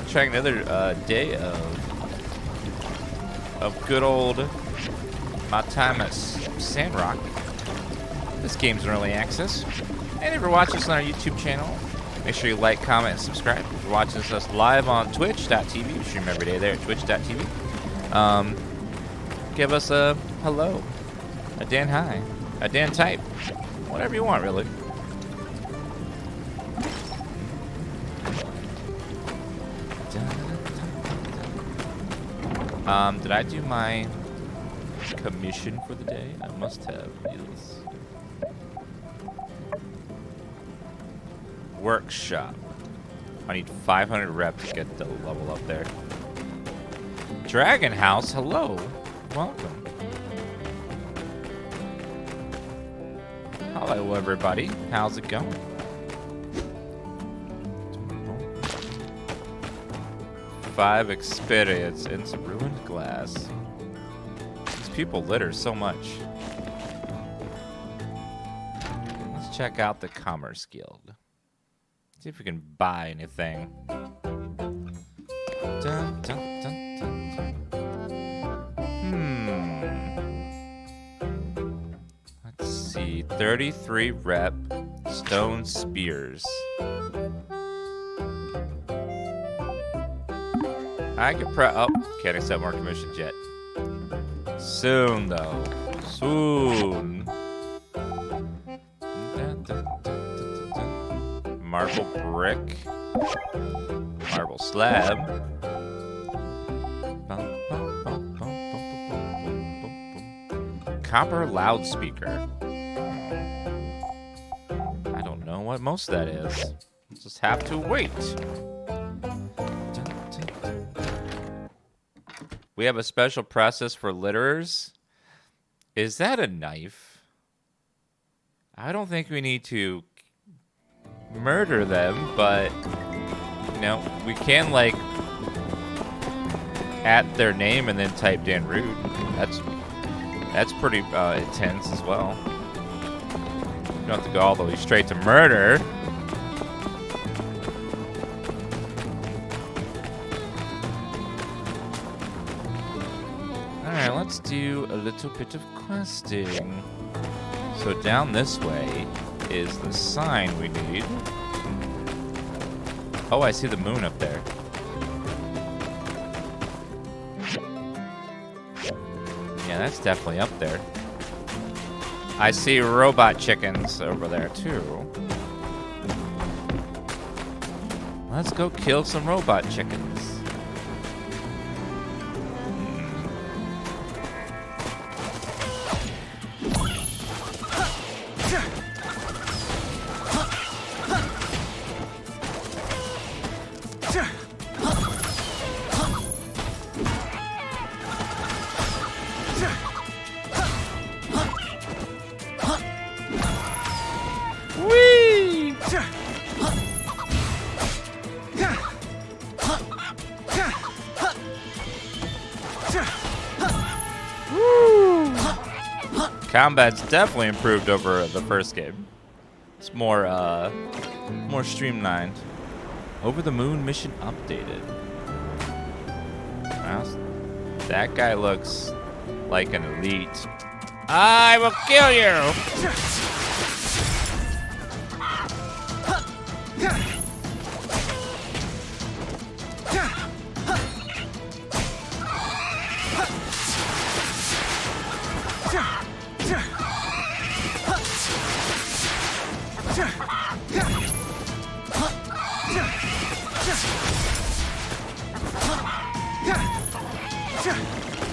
trying another day of good old my time at Sandrock. This game's in early access. And if you're watching us on our YouTube channel, make sure you like, comment, and subscribe. If you're watching us live on twitch.tv, we stream every day there at twitch.tv. Give us a hello, a Dan hi, a Dan type, whatever you want, really. Did I do my commission for the day? I must have. Yes. Workshop. I need 500 reps to get the level up there. Dragon House, hello. Welcome. Hello, everybody. How's it going? 5 experience into ruined glass. These people litter so much. Let's check out the Commerce Guild. See if we can buy anything. Dun, dun, dun, dun, dun. Let's see. 33 rep stone spears. I could can't accept more commissions yet. Soon, though. Soon. Marble brick. Marble slab. Copper loudspeaker. I don't know what most of that is. We'll just have to wait. We have a special process for litterers. Is that a knife? I don't think we need to murder them, but you know, we can like at their name and then type Dan Rude. That's pretty intense as well. You don't have to go all the way straight to murder. Alright, let's do a little bit of questing. So down this way is the sign we need. Oh, I see the moon up there. Yeah, that's definitely up there. I see robot chickens over there too. Let's go kill some robot chickens. Combat's definitely improved over the first game. It's more streamlined. Over the Moon mission updated. Well, that guy looks like an elite. I will kill you!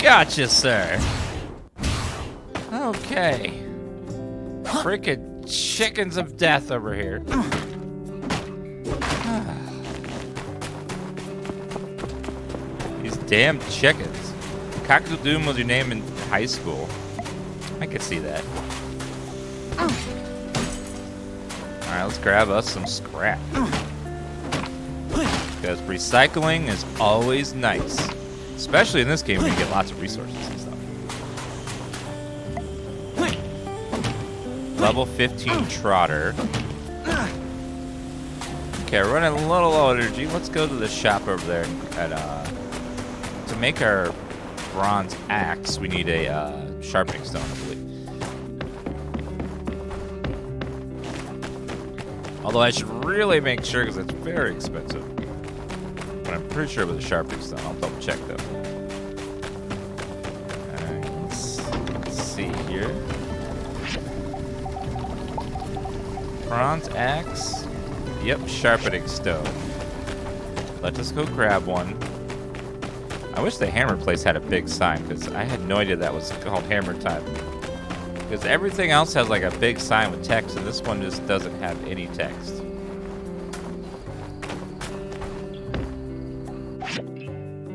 Gotcha, sir. Okay. Freaking chickens of death over here. These damn chickens. Cock-a-doodle was your name in high school. I could see that. Alright, let's grab us some scrap. Because recycling is always nice. Especially in this game where you get lots of resources and stuff. Level 15 trotter. Okay, we're running a little low energy. Let's go to the shop over there at to make our bronze axe. We need a sharpening stone, I believe. Although I should really make sure because it's very expensive. But I'm pretty sure with a sharpening stone. I'll double check though. Alright, let's see here. Bronze axe. Yep, sharpening stone. Let us go grab one. I wish the hammer place had a big sign because I had no idea that was called hammer time. Because everything else has like a big sign with text, and this one just doesn't have any text.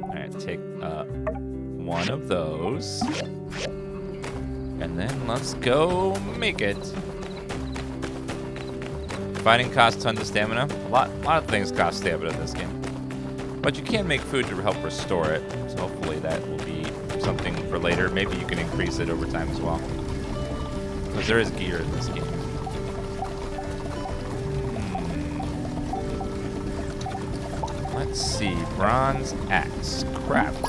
Alright, take one of those. And then let's go make it. Fighting costs tons of stamina. A lot of things cost stamina in this game. But you can make food to help restore it. So hopefully that will be something for later. Maybe you can increase it over time as well. Because there is gear in this game. Let's see. Bronze axe. Craft.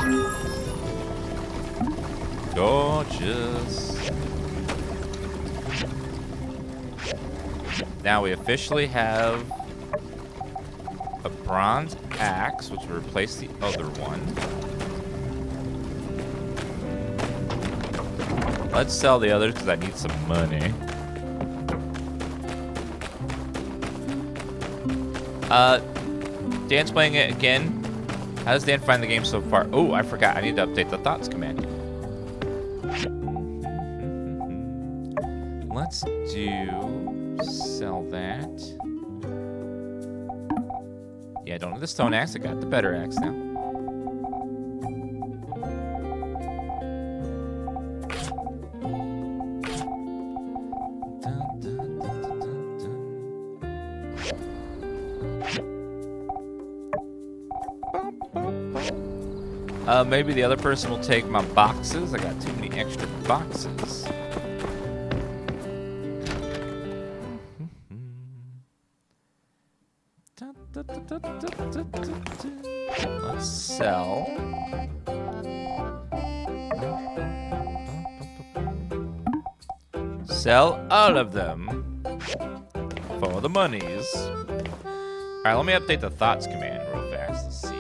Gorgeous. Now we officially have a bronze axe, which will replace the other one. Let's sell the others because I need some money. Dan's playing it again. How does Dan find the game so far? Oh, I forgot. I need to update the thoughts command. Let's do sell that. Yeah, I don't have the stone axe. I got the better axe now. Maybe the other person will take my boxes. I got too many extra boxes. Let's sell. Sell all of them for the monies. All right, let me update the thoughts command real fast to see.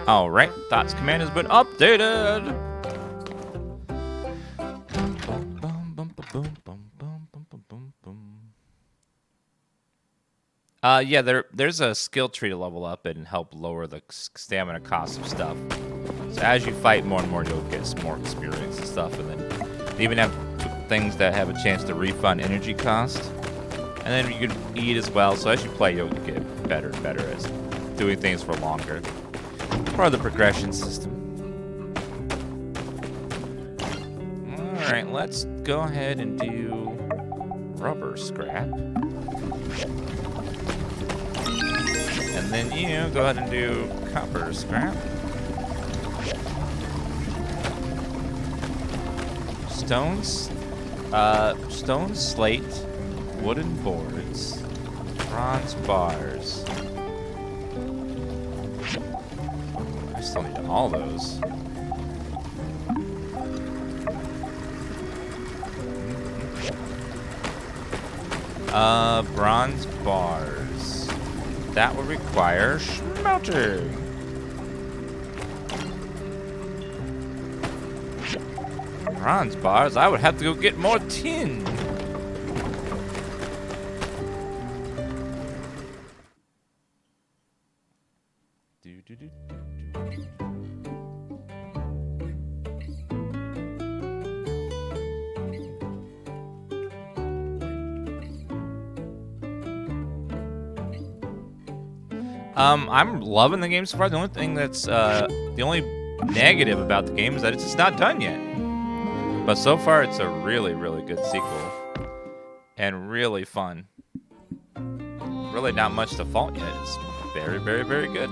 Alright, thoughts command has been updated. Yeah, there's a skill tree to level up and help lower the stamina cost of stuff. So as you fight more and more, you'll get some more experience and stuff. And then they even have things that have a chance to refund energy cost. And then you can eat as well. So as you play, you'll get better and better at doing things for longer. Part of the progression system. Alright, let's go ahead and do rubber scrap. And then you go ahead and do copper scrap. Stone slate, Wooden boards. Bronze bars. I still need all those. Bronze bars. That would require smelting. Bronze bars? I would have to go get more tin. I'm loving the game so far. The only thing that's the only negative about the game is that it's just not done yet. But so far, it's a really, really good sequel and really fun. Really, not much to fault yet. It's very, very, very good.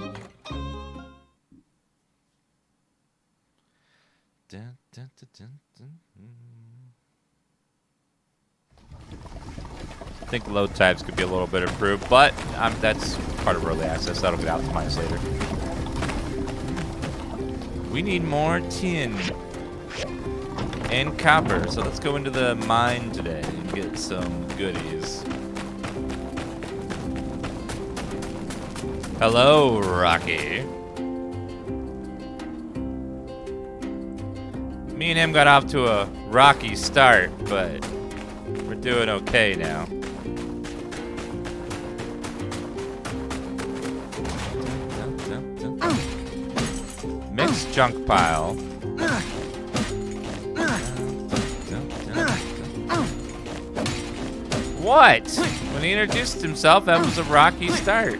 Dun, dun, dun, dun, dun. I think load types could be a little bit improved, but that's part of early access. That'll get optimized later. We need more tin and copper, so let's go into the mine today and get some goodies. Hello, Rocky. Me and him got off to a rocky start, but we're doing okay now. Mixed junk pile. What? When he introduced himself, that was a rocky start.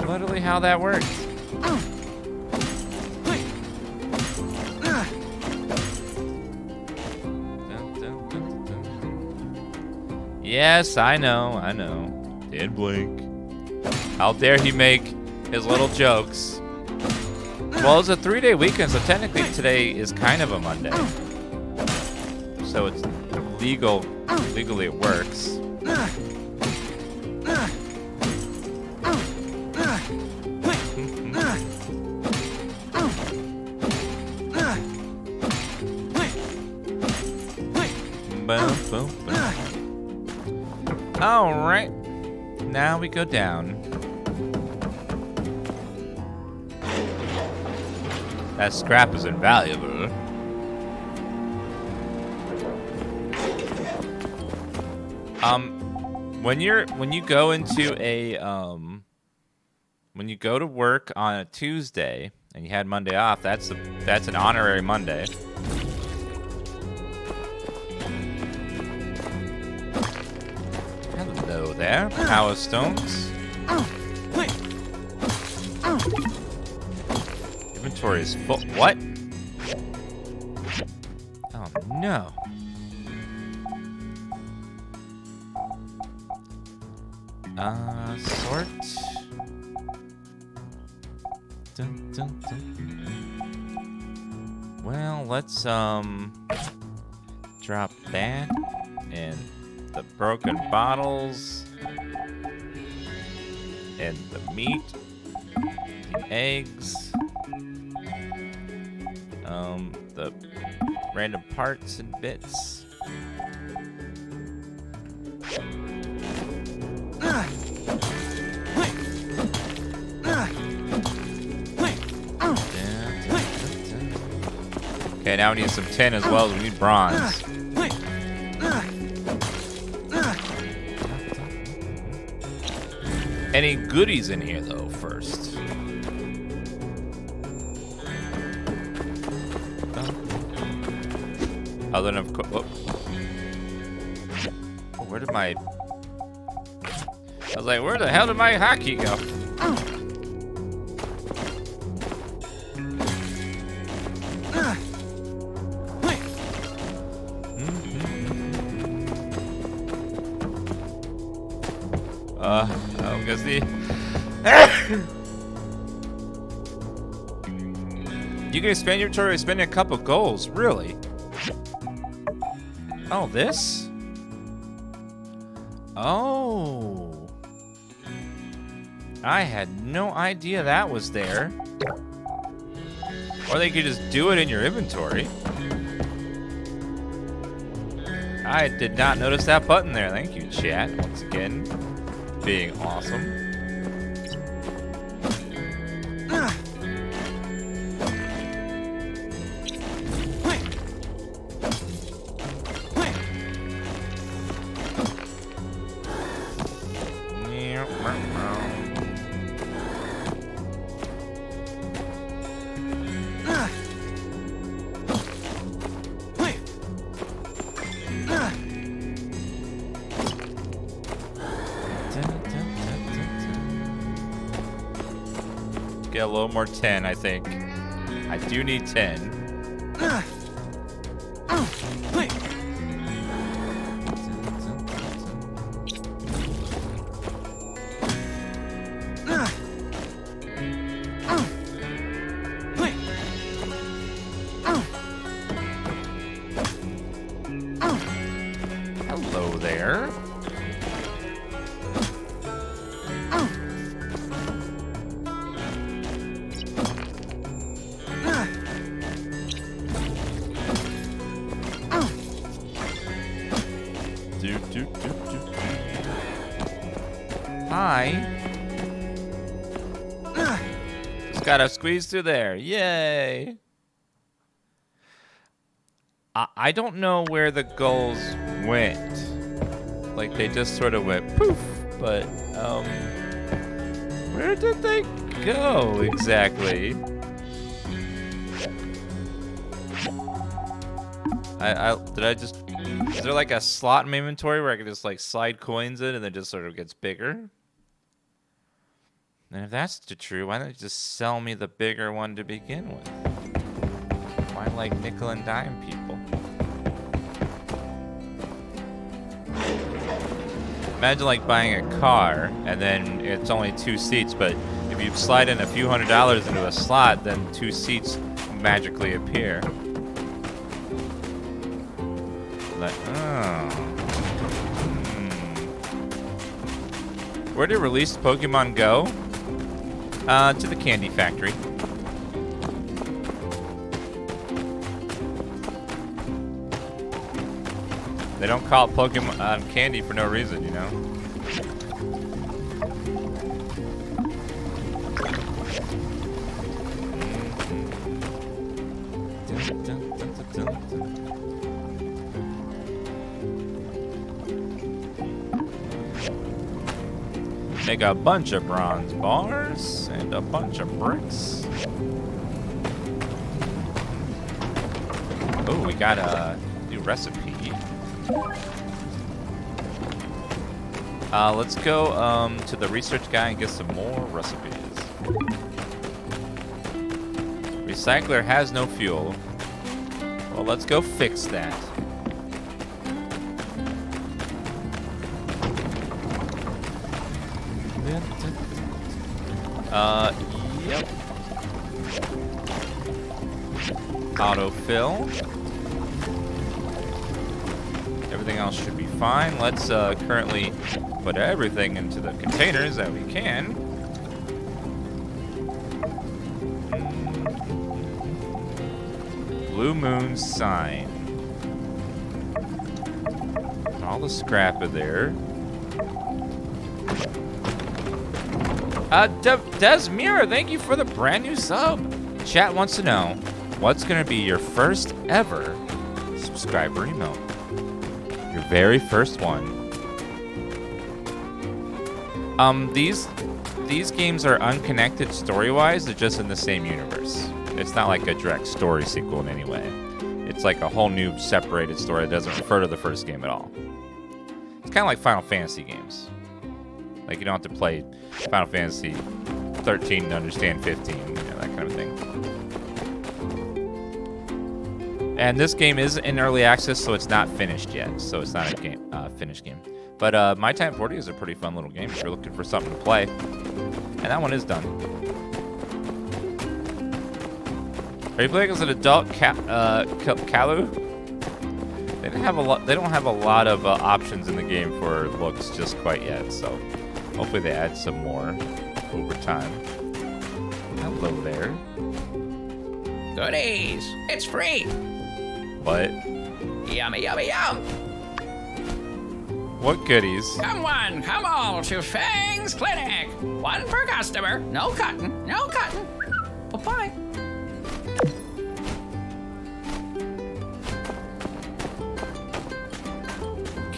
Literally how that works. Yes, I know. Didn't blink. How dare he make his little jokes. Well, it's a 3-day weekend, so technically today is kind of a Monday. So it's legal. Legally it works. Boom, boom, boom. All right. Now we go down. That scrap is invaluable. When you go into a when you go to work on a Tuesday and you had Monday off, that's an honorary Monday. Hello there, power stones. Inventory is full. What? Oh no. Sort. Dun, dun, dun. Well, let's drop that and the broken bottles and the meat, the eggs, the random parts and bits. Okay, now we need some tin as well as we need bronze. Any goodies in here though first? Other than of course. Oh, where did my? I was like, where the hell did my hotkey go? I'm gonna see. You can expand your inventory by spending a couple goals, really? Oh, this? Oh. I had no idea that was there. Or they could just do it in your inventory. I did not notice that button there. Thank you, chat. Once again, being awesome. Get a little more 10, I think. I do need 10. Hello there. Hi. Just gotta squeeze through there. Yay. I don't know where the gulls went. Like, they just sort of went poof. But, where did they go exactly? Is there like a slot in my inventory where I can just like slide coins in and then it just sort of gets bigger? And if that's true, why don't you just sell me the bigger one to begin with? Why like nickel and dime people? Imagine like buying a car and then it's only 2 seats, but if you slide in a few $100s into a slot, then 2 seats magically appear. Like, oh. Where did release Pokemon go? To the candy factory. They don't call it Pokemon candy for no reason, you know? Make a bunch of bronze bars and a bunch of bricks. Oh, we got a new recipe. Let's go to the research guy and get some more recipes. Recycler has no fuel. Well, let's go fix that. Yep. Autofill. Everything else should be fine. Let's currently put everything into the containers that we can. Blue Moon sign. All the scrap in there. Desmira, thank you for the brand new sub. Chat wants to know, what's going to be your first ever subscriber emote? Your very first one. These games are unconnected story-wise. They're just in the same universe. It's not like a direct story sequel in any way. It's like a whole new separated story that doesn't refer to the first game at all. It's kind of like Final Fantasy games. Like, you don't have to play Final Fantasy 13 to understand 15, you know, that kind of thing. And this game is in early access, so it's not finished yet. So it's not a game, finished game. But My Time 40 is a pretty fun little game if you're looking for something to play. And that one is done. Are you playing as an adult Kalu? They don't have a lot of options in the game for looks just quite yet, so hopefully they add some more over time. Hello there. Goodies! It's free! What? Yummy, yummy, yum! What goodies? Come one, come all to Fang's Clinic! One per customer. No cutting, no cutting. Bye-bye.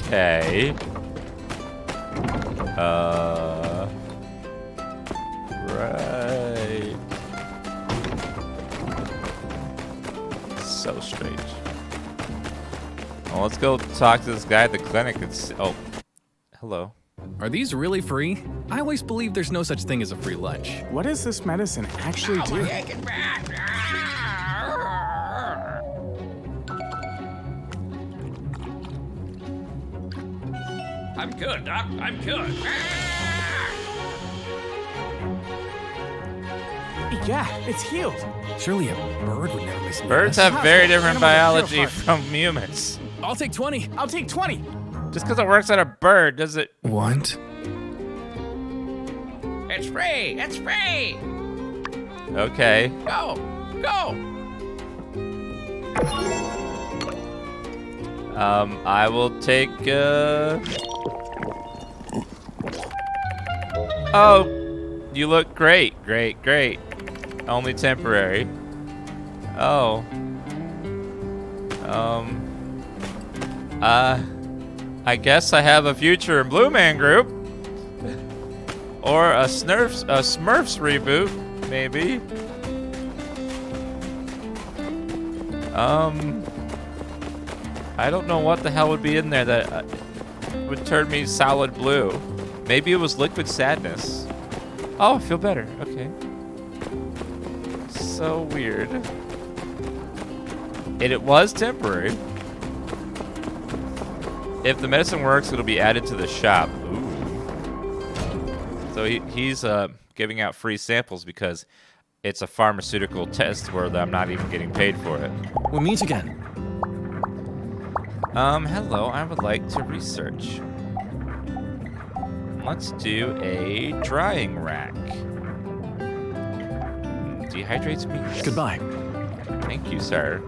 Okay. Right. So strange. Well, let's go talk to this guy at the clinic. Oh, hello. Are these really free? I always believe there's no such thing as a free lunch. What does this medicine actually do? Take it back! I'm good, Doc. I'm good. Yeah, it's healed. Surely a bird would never mislead Birds us. have very different Animals are biology pure from humans. I'll take 20. I'll take 20. Just because it works on a bird, does it? What? It's free! It's free! Okay. Go! Go! I will take, Oh, you look great, great, great. Only temporary. Oh. I guess I have a future in Blue Man Group. Or a Smurfs reboot, maybe. I don't know what the hell would be in there that would turn me solid blue. Maybe it was liquid sadness. Oh, I feel better. Okay. So weird. And it was temporary. If the medicine works, it'll be added to the shop. Ooh. So he's giving out free samples because it's a pharmaceutical test where I'm not even getting paid for it. We'll meet again. Hello, I would like to research. Let's do a drying rack. Dehydrates meat. Goodbye. Thank you, sir.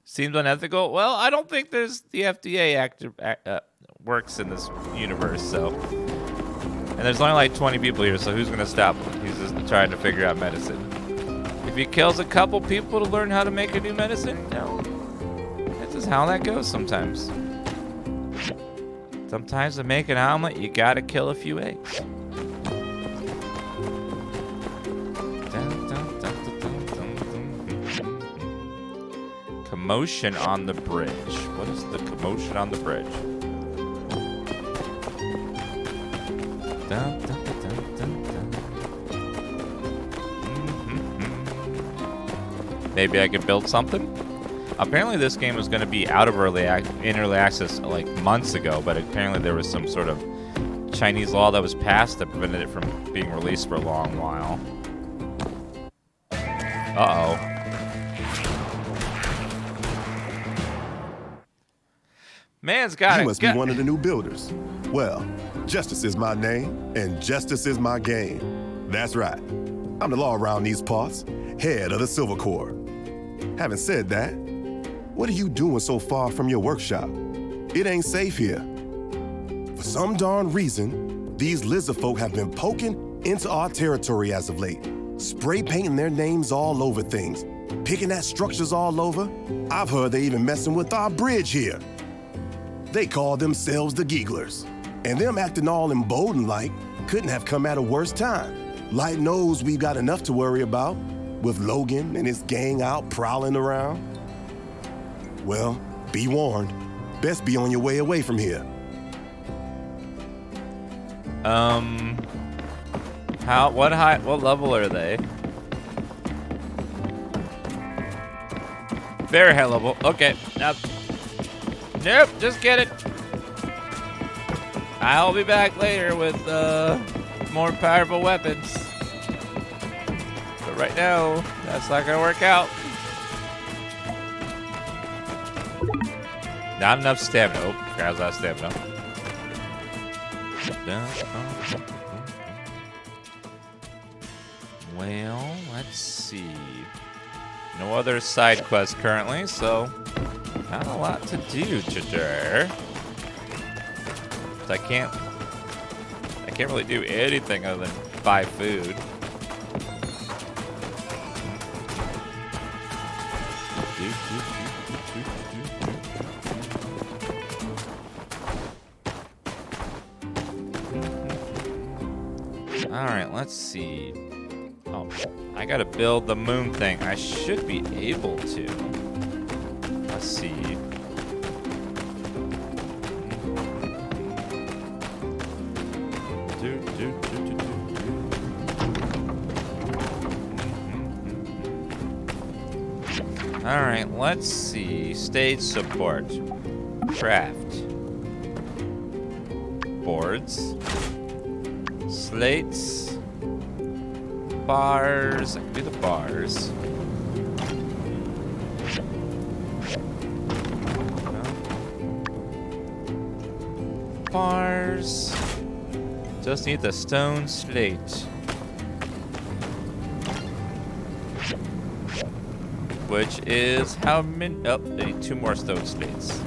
Seems unethical. Well, I don't think there's the FDA works in this universe, so. And there's only like 20 people here, so who's gonna stop him? He's just trying to figure out medicine. If he kills a couple people to learn how to make a new medicine, no. That's just how that goes sometimes. Sometimes to make an omelet, you gotta kill a few eggs. Commotion on the bridge. What is the commotion on the bridge? Dun, dun, dun, dun, dun, dun. Maybe I could build something? Apparently this game was going to be out of early access like months ago, but apparently there was some sort of Chinese law that was passed that prevented it from being released for a long while. Uh-oh. Man's got it. You must be one of the new builders. Well, Justice is my name, and Justice is my game. That's right. I'm the law around these parts, head of the Silver Corps. Having said that, what are you doing so far from your workshop? It ain't safe here. For some darn reason, these lizard folk have been poking into our territory as of late, spray painting their names all over things, picking at structures all over. I've heard they even messing with our bridge here. They call themselves the Gigglers, and them acting all emboldened like couldn't have come at a worse time. Light knows we've got enough to worry about, with Logan and his gang out prowling around. Well, be warned. Best be on your way away from here. What level are they? Very high level. Okay. Nope, just get it. I'll be back later with more powerful weapons. But right now. That's not gonna work out. Not enough stamina. Oh, grabs that stamina. Well, let's see. No other side quests currently, so not a lot to do today. I can't really do anything other than buy food. All right, let's see. Oh, I gotta build the moon thing. I should be able to. Let's see. All right, let's see. Stage support. Craft. Boards. Slates. Bars. I can do the bars. Bars. Just need the stone slate. Which is how many? Oh, I need 2 more stone slates.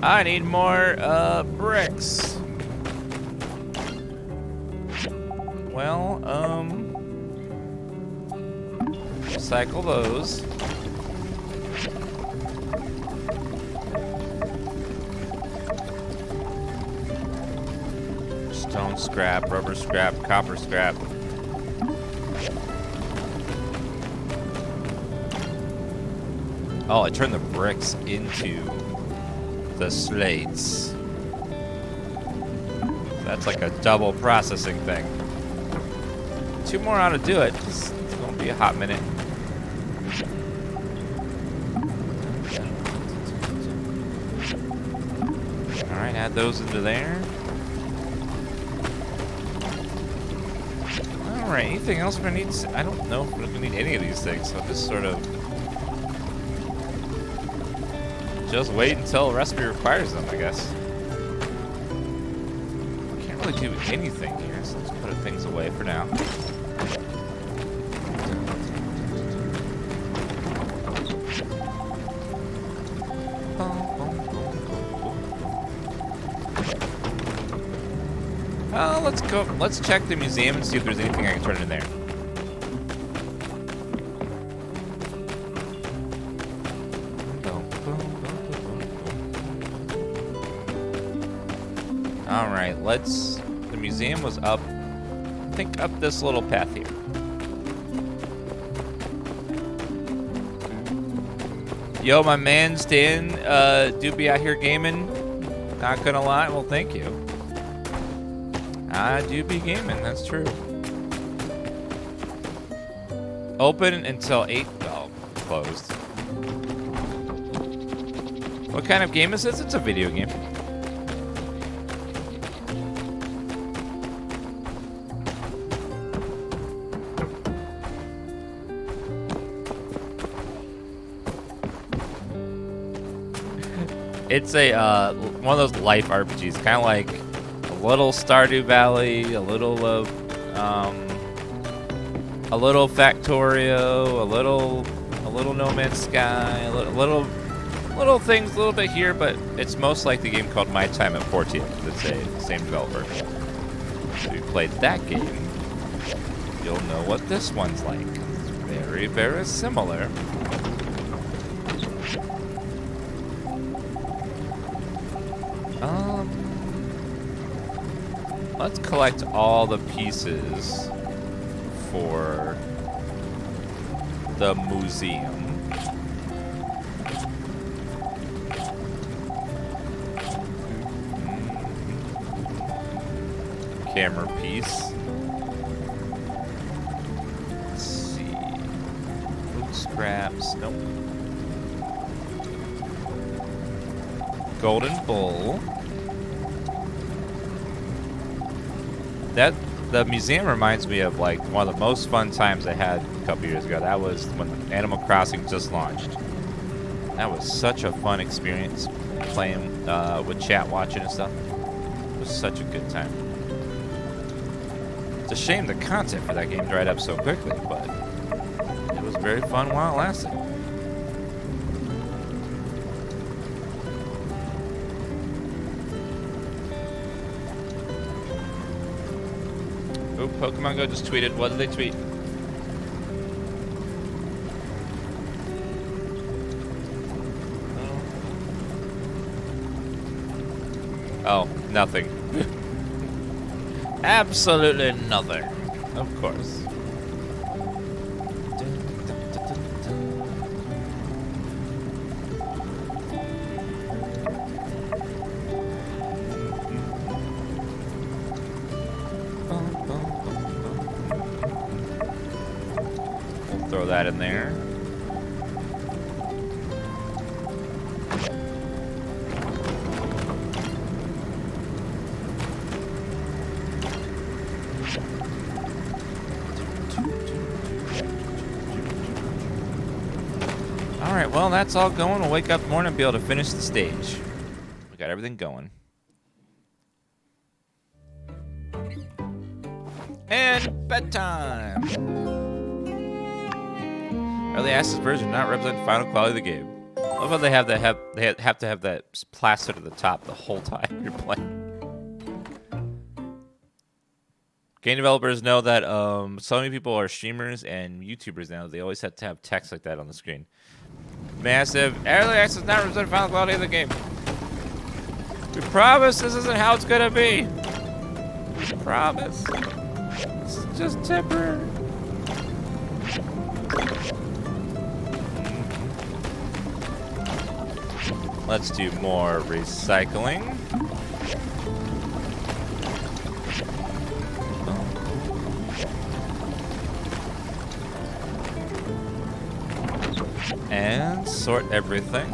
I need more bricks. Well, recycle those. Stone scrap, rubber scrap, copper scrap. Oh, I turned the bricks into the slates. That's like a double processing thing. 2 more ought to do it. It's gonna be a hot minute. Alright, add those into there. Alright, anything else we're gonna need? I don't know if we're gonna need any of these things, so just sort of just wait until the recipe requires them, I guess. Can't really do anything here, so let's put things away for now. Let's go. Let's check the museum and see if there's anything I can turn in there. All right, let's. The museum was up. I think up this little path here. Yo, my man Stan, do be out here gaming. Not gonna lie. Well, thank you. I do be gaming, that's true. Open until 8. Oh, closed. What kind of game is this? It's a video game. It's a one of those life RPGs, kind of like a little Stardew Valley, a little Factorio, a little No Man's Sky, a little things, a little bit here, but it's most like the game called My Time at 14. It's the same developer. So if you played that game, you'll know what this one's like. It's very, very similar. Let's collect all the pieces for the museum. Camera piece. Let's see. Food scraps. Nope. Golden bowl. The museum reminds me of like one of the most fun times I had a couple years ago. That was when Animal Crossing just launched. That was such a fun experience playing with chat, watching and stuff. It was such a good time. It's a shame the content for that game dried up so quickly, but it was very fun while it lasted. Oh, Pokemon Go just tweeted. What did they tweet? Oh, nothing. Absolutely nothing. Of course. We'll throw that in there. Alright, well, that's all going. We'll wake up in the morning and be able to finish the stage. We got everything going. And bedtime! Early access version not represent the final quality of the game. I love how they have to have that plastered at the top the whole time you're playing. Game developers know that so many people are streamers and YouTubers now. They always have to have text like that on the screen. Massive. Early access not represent the final quality of the game. We promise this isn't how it's gonna be. We promise. This is just temporary. Let's do more recycling. And sort everything.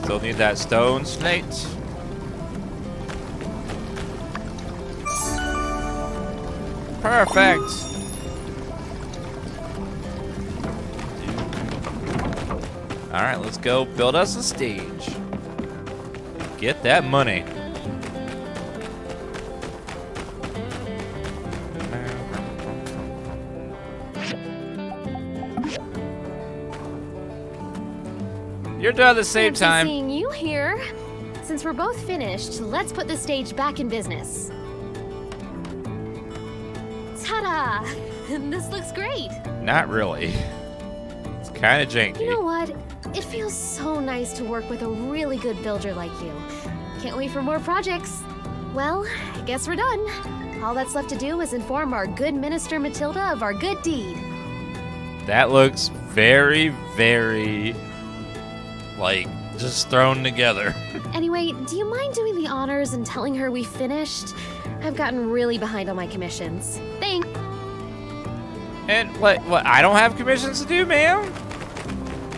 Still need that stone slate. Perfect. All right, let's go build us a stage. Get that money. You're done at the same time. Seeing you here. Since we're both finished, let's put the stage back in business. Ta-da! This looks great. Not really. It's kind of janky. You know what? It feels so nice to work with a really good builder like you. Can't wait for more projects. Well, I guess we're done. All that's left to do is inform our good Minister Matilda of our good deed. That looks very, very, like, just thrown together. Anyway, do you mind doing the honors and telling her we finished? I've gotten really behind on my commissions. Thanks. And what, I don't have commissions to do, ma'am?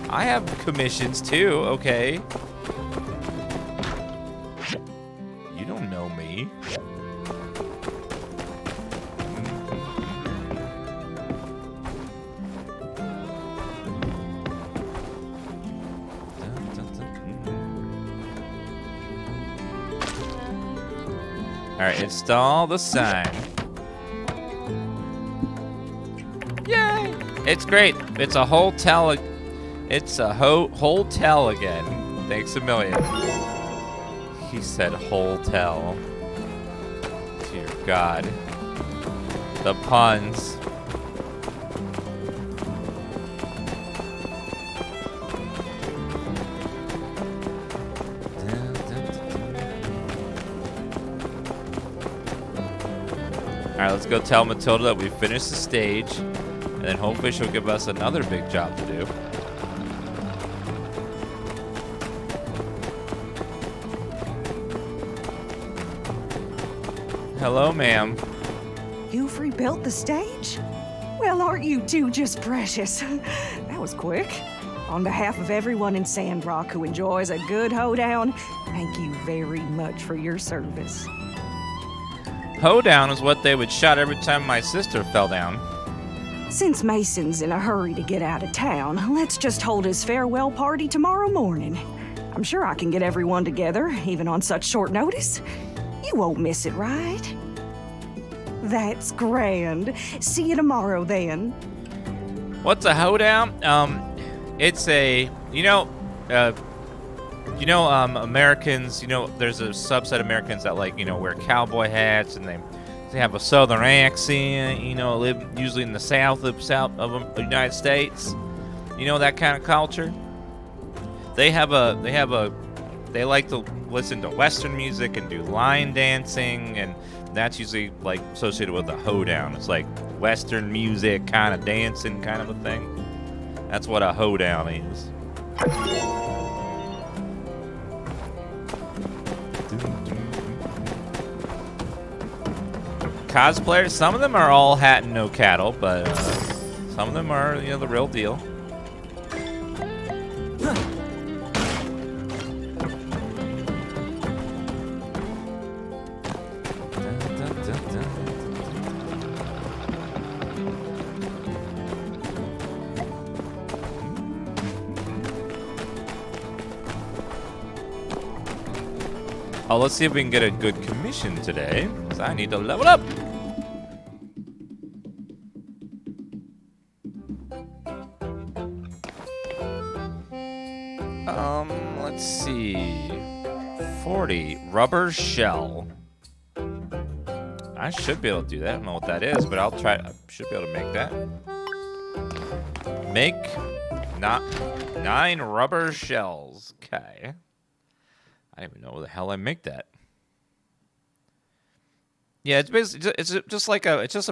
I have commissions too, okay? You don't know me. Alright, install the sign. Yay! It's great. It's a hotel. It's a hotel again. Thanks a million. He said hotel. Dear God. The puns. Alright, let's go tell Matilda that we finished the stage, and then hopefully she'll give us another big job to do. Hello, ma'am. You've rebuilt the stage? Well, aren't you two just precious? That was quick. On behalf of everyone in Sandrock who enjoys a good hoedown, thank you very much for your service. Hoedown is what they would shout every time my sister fell down. Since Mason's in a hurry to get out of town, let's just hold his farewell party tomorrow morning. I'm sure I can get everyone together, even on such short notice. You won't miss it, right? That's grand. See you then. What's a hoedown? It's a, Americans, there's a subset of Americans that wear cowboy hats and they have a southern accent, live usually in the south of the United States. That kind of culture. They like to listen to Western music and do line dancing, and that's usually associated with a hoedown. It's like Western music, kind of dancing, kind of a thing. That's what a hoedown is. Cosplayers, some of them are all hat and no cattle, but some of them are, the real deal. Oh, let's see if we can get a good commission today, because I need to level up. Let's see. 40 rubber shell. I should be able to do that. I don't know what that is, but I'll try. I should be able to make that. Make not 9 rubber shells. Okay. I don't even know where the hell I make that. Yeah, it's basically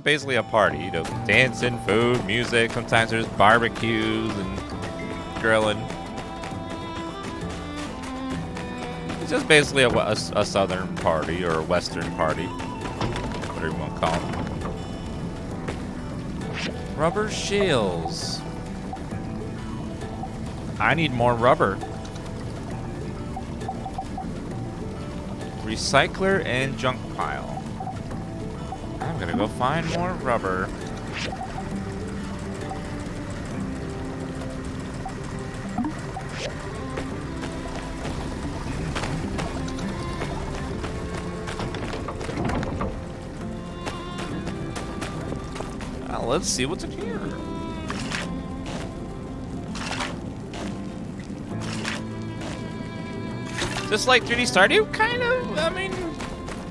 basically a party, dancing, food, music. Sometimes there's barbecues and grilling. It's just basically a southern party or a western party, whatever you want to call them. Rubber shells. I need more rubber. Recycler and junk pile. I'm gonna go find more rubber. Well, let's see what's in here. Just like 3D Stardew, kind of. I mean,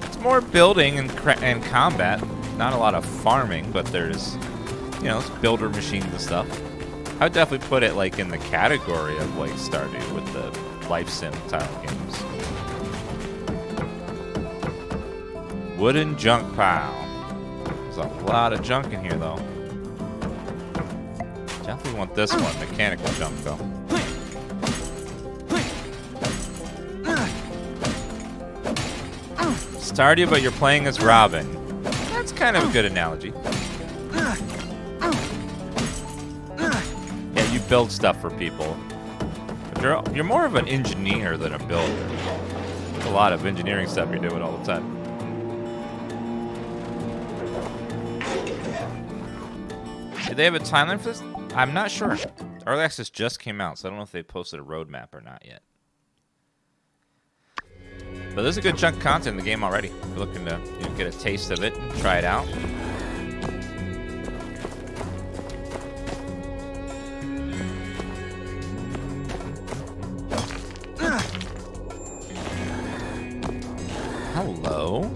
it's more building and combat. Not a lot of farming, but there's, it's builder machines and stuff. I would definitely put it in the category of Stardew with the life sim style games. Wooden junk pile. There's a lot of junk in here, though. Definitely want this one, mechanical junk, though. Stardew, but you're playing as Robin. That's kind of a good analogy. Yeah, you build stuff for people. But you're more of an engineer than a builder. There's a lot of engineering stuff you're doing all the time. Do they have a timeline for this? I'm not sure. Early Access just came out, so I don't know if they posted a roadmap or not yet. But there's a good chunk of content in the game already. We're looking to get a taste of it and try it out. Hello.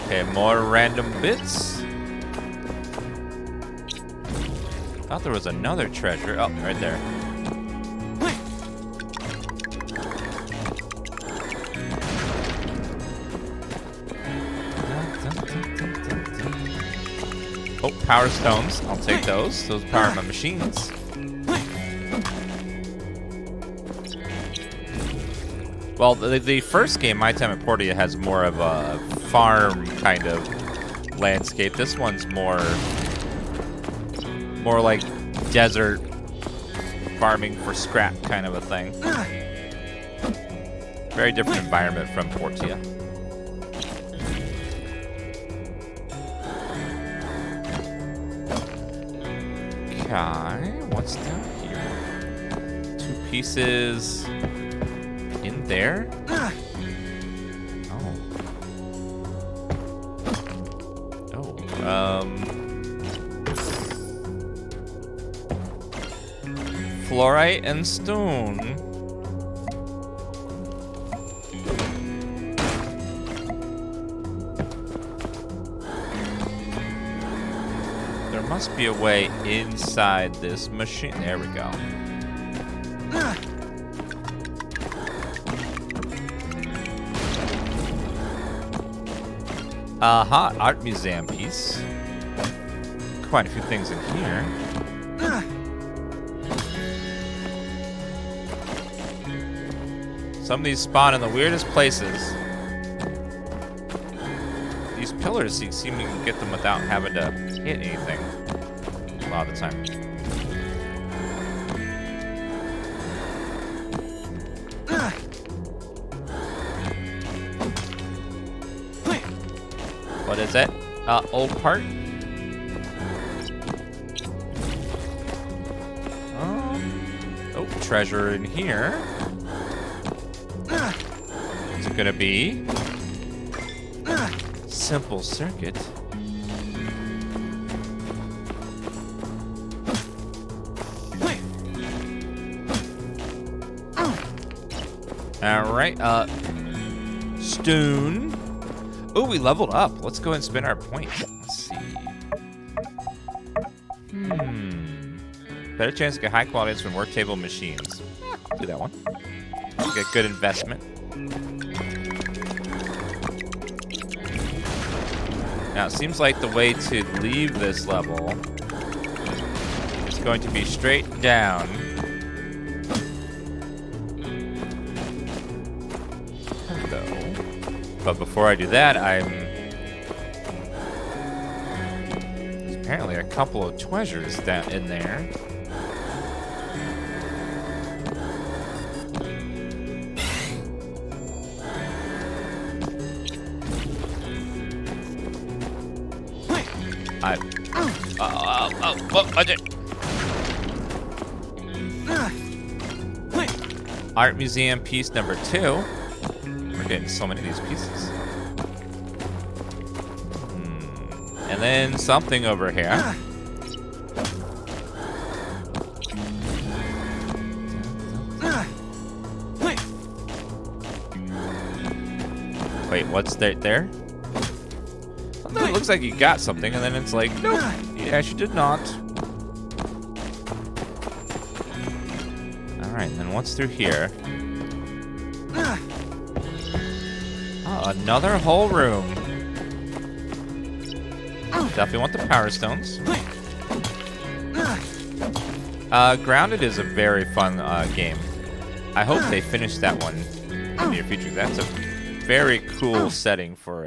Okay, more random bits. Thought there was another treasure. Oh, right there. Oh, power stones. I'll take those. Those power my machines. Well, the first game, My Time at Portia, has more of a farm kind of landscape. This one's more like desert farming for scrap kind of a thing. Very different environment from Portia. Okay, what's down here? 2 pieces in there. Fluorite and stone. There must be a way inside this machine. There we go. Aha, art museum piece. Quite a few things in here. Some of these spawn in the weirdest places. These pillars, you seem you can get them without having to hit anything a lot of the time. What is it? Old part? Oh, treasure in here. What's it gonna be? Simple circuit. All right, stone. Oh, we leveled up. Let's go ahead and spin our points. Let's see. Better chance to get high quality from work table machines. I'll do that one. Get good investment. Now, it seems like the way to leave this level is going to be straight down. But before I do that, there's apparently a couple of treasures down in there. Art museum piece number 2. We're getting so many of these pieces. And then something over here. Wait, what's there? Sometimes it looks like you got something, and then it's like, nope, you actually did not. Alright, then what's through here? Oh, another whole room. Definitely want the power stones. Grounded is a very fun game. I hope they finish that one in the near future. That's a very cool setting for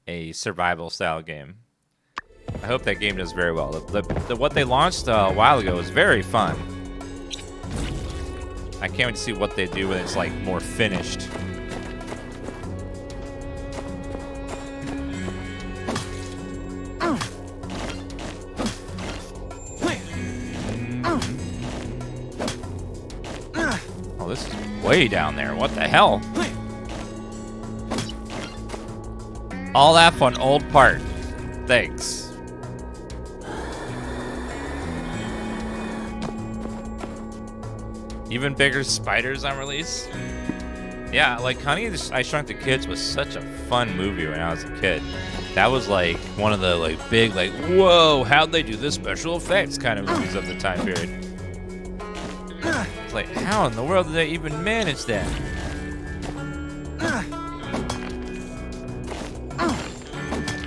a survival style game. I hope that game does very well. What they launched a while ago was very fun. I can't wait to see what they do when it's like more finished. Oh, this is way down there. What the hell? All that for an old part. Thanks. Even bigger spiders on release. Yeah, like Honey, I Shrunk the Kids was such a fun movie when I was a kid. That was like one of the like big, like, whoa, how'd they do this special effects kind of movies of the time period. It's like, how in the world did they even manage that?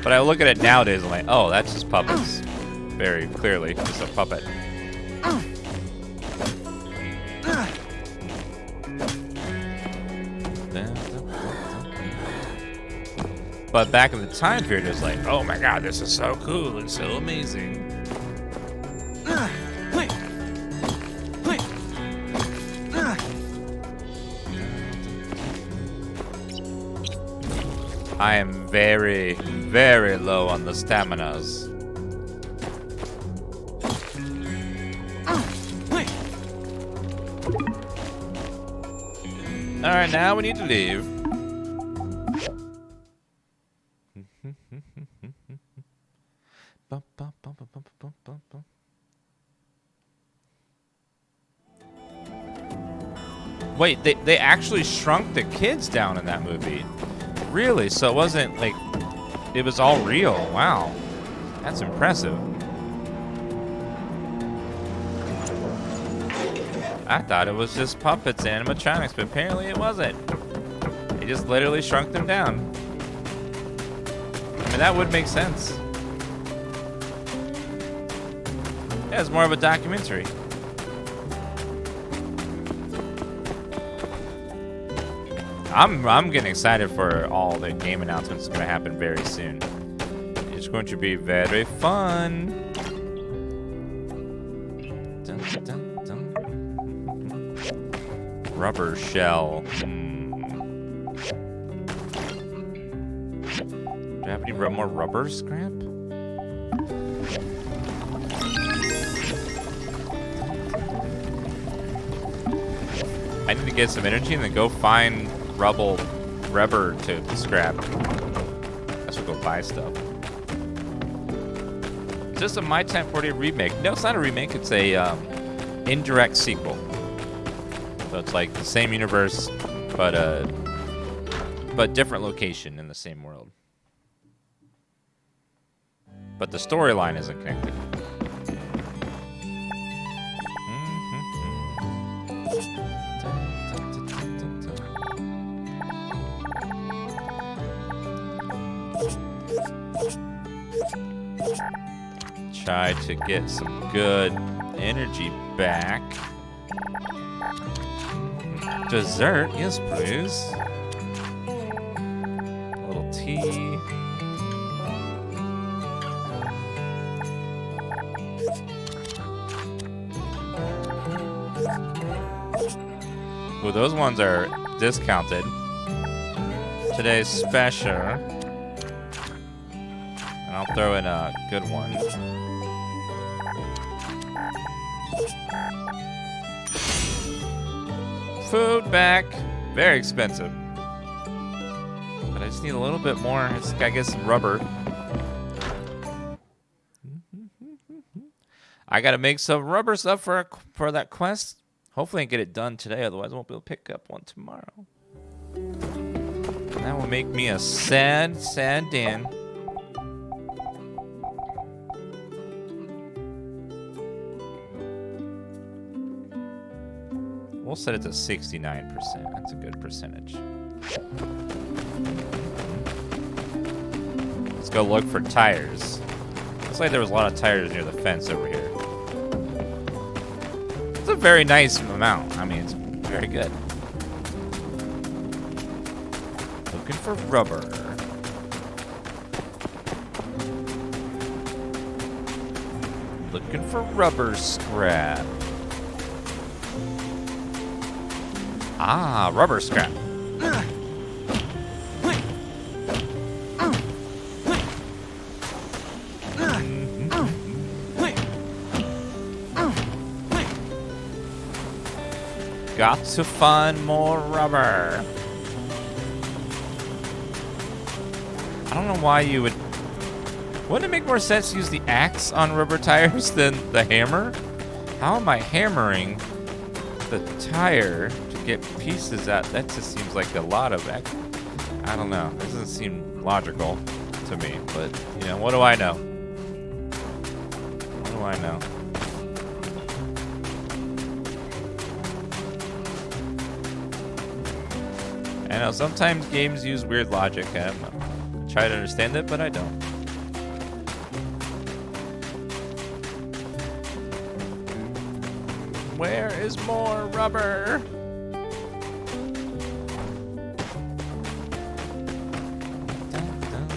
But I look at it nowadays and I'm like, oh, that's just puppets. Very clearly, just a puppet. But back in the time period, it was like, oh my god, this is so cool and so amazing. I am very, very low on the staminas. Alright, now we need to leave. Wait, they actually shrunk the kids down in that movie. Really? So it wasn't like, it was all real. Wow. That's impressive. I thought it was just puppets and animatronics, but apparently it wasn't. They just literally shrunk them down. I mean, that would make sense. Yeah, it's more of a documentary. I'm getting excited for all the game announcements that's going to happen very soon. It's going to be very fun. Dun, dun, dun. Rubber shell. Do I have any more rubber scrap? I need to get some energy and then go find rubber to scrap. Let's go buy stuff. Is this a My Time 40 remake? No, it's not a remake. It's a indirect sequel. So it's like the same universe, but different location in the same world. But the storyline isn't connected. Try to get some good energy back. Dessert, yes please. A little tea. Well, those ones are discounted. Today's special. And I'll throw in a good one. Food back. Very expensive. But I just need a little bit more. It's, I guess, rubber. I gotta make some rubber stuff for that quest. Hopefully I can get it done today, otherwise I won't be able to pick up one tomorrow. That will make me a sad, sad Dan. We'll set it to 69%. That's a good percentage. Let's go look for tires. Looks like there was a lot of tires near the fence over here. It's a very nice amount. I mean, it's very good. Looking for rubber. Looking for rubber scrap. Ah, rubber scrap. Got to find more rubber. I don't know why you would... Wouldn't it make more sense to use the axe on rubber tires than the hammer? How am I hammering the tire to get pieces out? That just seems like a lot of... I don't know. It doesn't seem logical to me. But, you know, what do I know? What do I know? I know sometimes games use weird logic. I try to understand it, but I don't. Where is more rubber? Dun, dun,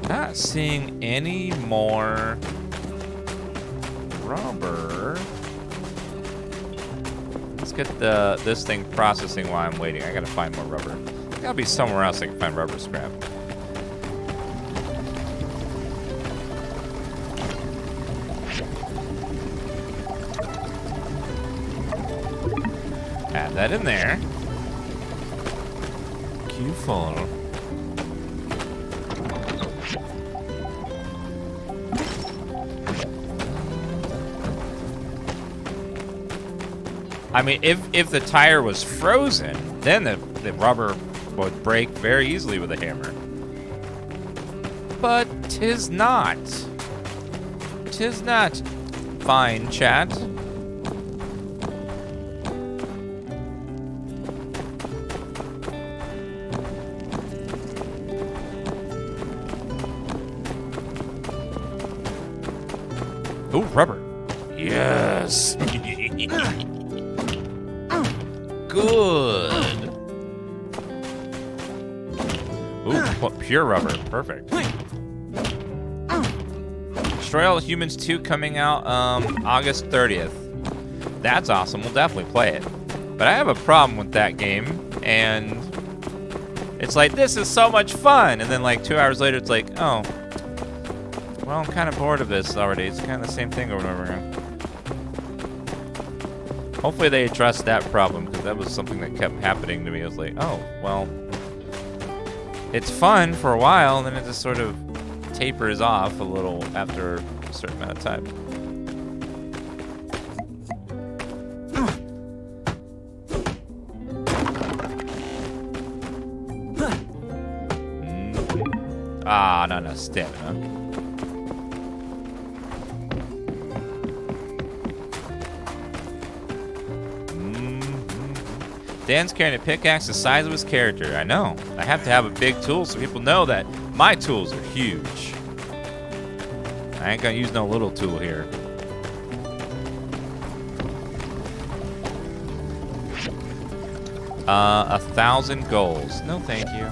Not seeing any more rubber. Let's get this thing processing while I'm waiting. I gotta find more rubber. There's gotta be somewhere else I can find rubber scrap. Add that in there. Queue full. I mean, if the tire was frozen, then the rubber would break very easily with a hammer. But 'tis not. 'Tis not. Fine, chat. Ooh, rubber. Yes. Good. Ooh, what, pure rubber. Perfect. Destroy All Humans 2 coming out August 30th. That's awesome. We'll definitely play it. But I have a problem with that game, and it's like, this is so much fun, and then like 2 hours later it's like, oh, well, I'm kind of bored of this already. It's kind of the same thing over and over again. Hopefully they address that problem, because that was something that kept happening to me. I was like, oh, well, it's fun for a while, and then it just sort of tapers off a little after a certain amount of time. Ah, not enough stamina. Dan's carrying a pickaxe the size of his character. I know. I have to have a big tool so people know that my tools are huge. I ain't gonna use no little tool here. Uh, 1,000 goals. No, thank you.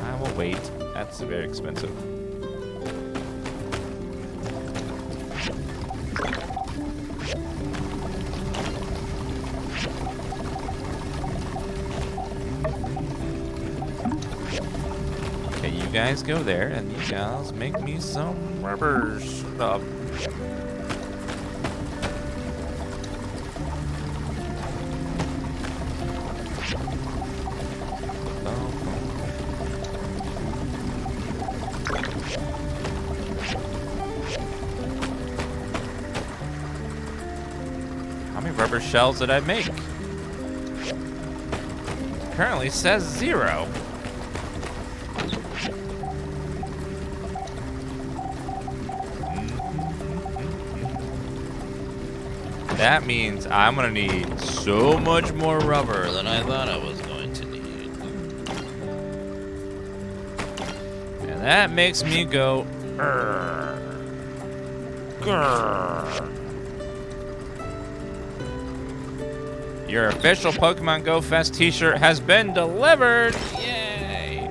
I will wait. That's very expensive. You guys go there, and you guys make me some rubber stuff. How many rubber shells did I make? Currently says 0. That means I'm gonna need so much more rubber than I thought I was going to need. And that makes me go, grrr. Your official Pokemon Go Fest t-shirt has been delivered! Yay!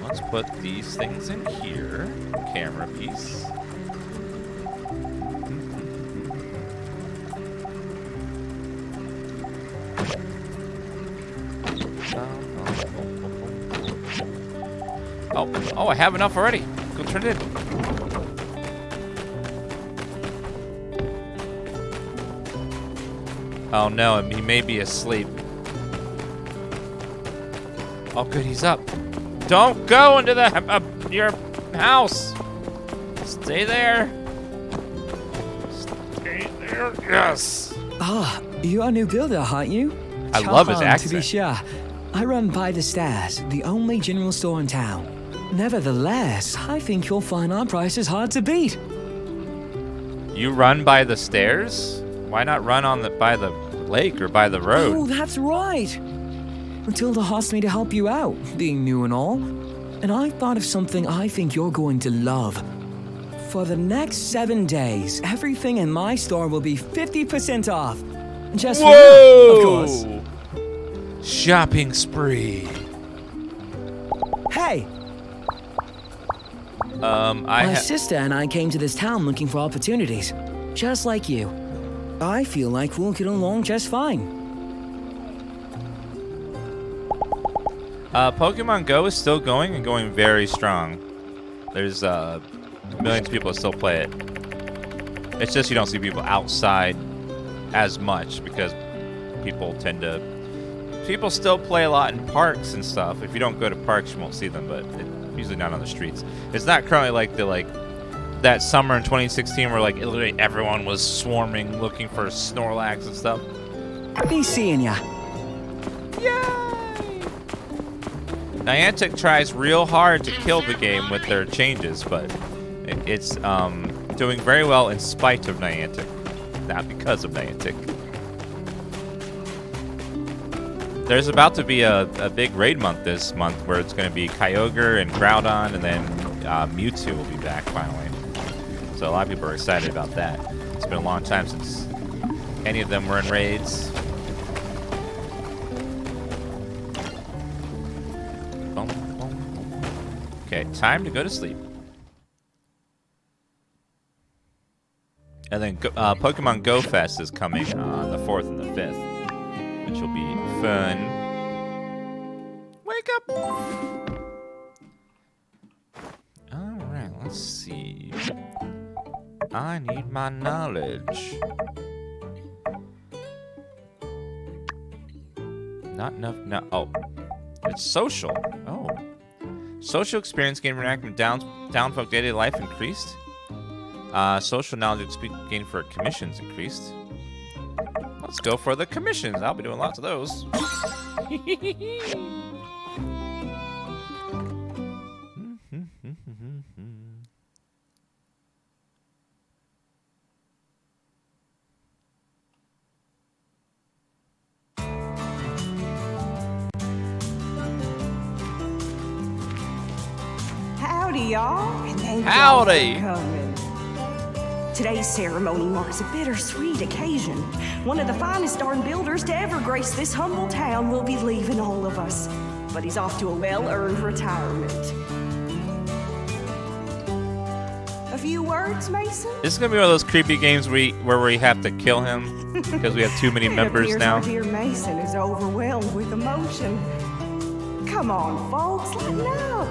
Let's put these things in here. Camera piece. Oh, I have enough already. Go turn it in. Oh no, he may be asleep. Oh good, he's up. Don't go into the your house. Stay there. Stay there. Yes. Ah, you're a new builder, aren't you? I love his Charmed, to be accent. sure. I run by the stairs, the only general store in town. Nevertheless, I think you'll find our prices hard to beat. You run by the stairs? Why not run on by the lake or by the road? Oh, that's right. Matilda asked me to help you out, being new and all. And I thought of something I think you're going to love. For the next 7 days, everything in my store will be 50% off. Just for you, of course. Shopping spree. Hey, my sister and I came to this town looking for opportunities, just like you. I feel like we'll get along just fine. Pokemon Go is still going and going very strong. There's millions of people that still play it. It's just you don't see people outside as much because people still play a lot in parks and stuff. If you don't go to parks, you won't see them, but it's usually not on the streets. It's not currently like that summer in 2016 where like literally everyone was swarming looking for Snorlax and stuff. Be seeing ya. Niantic tries real hard to kill the game with their changes, but it's doing very well in spite of Niantic, not because of Niantic. There's about to be a big raid month this month where it's going to be Kyogre and Groudon, and then Mewtwo will be back finally. So a lot of people are excited about that. It's been a long time since any of them were in raids. Okay, time to go to sleep. And then Pokemon Go Fest is coming on the 4th and the 5th, which will be fun. Wake up! Alright, let's see. I need my knowledge. Not enough. No. Oh, it's social. Oh. Social experience gained from acting down folk daily life increased. Social knowledge gained for commissions increased. Let's go for the commissions. I'll be doing lots of those. Howdy, y'all. And thank Howdy. y'all for coming. Today's ceremony marks a bittersweet occasion. One of the finest darn builders to ever grace this humble town will be leaving all of us. But he's off to a well-earned retirement. A few words, Mason? This is gonna be one of those creepy games where we have to kill him because we have too many members It appears now. our dear Mason is overwhelmed with emotion. Come on, folks, lighten up.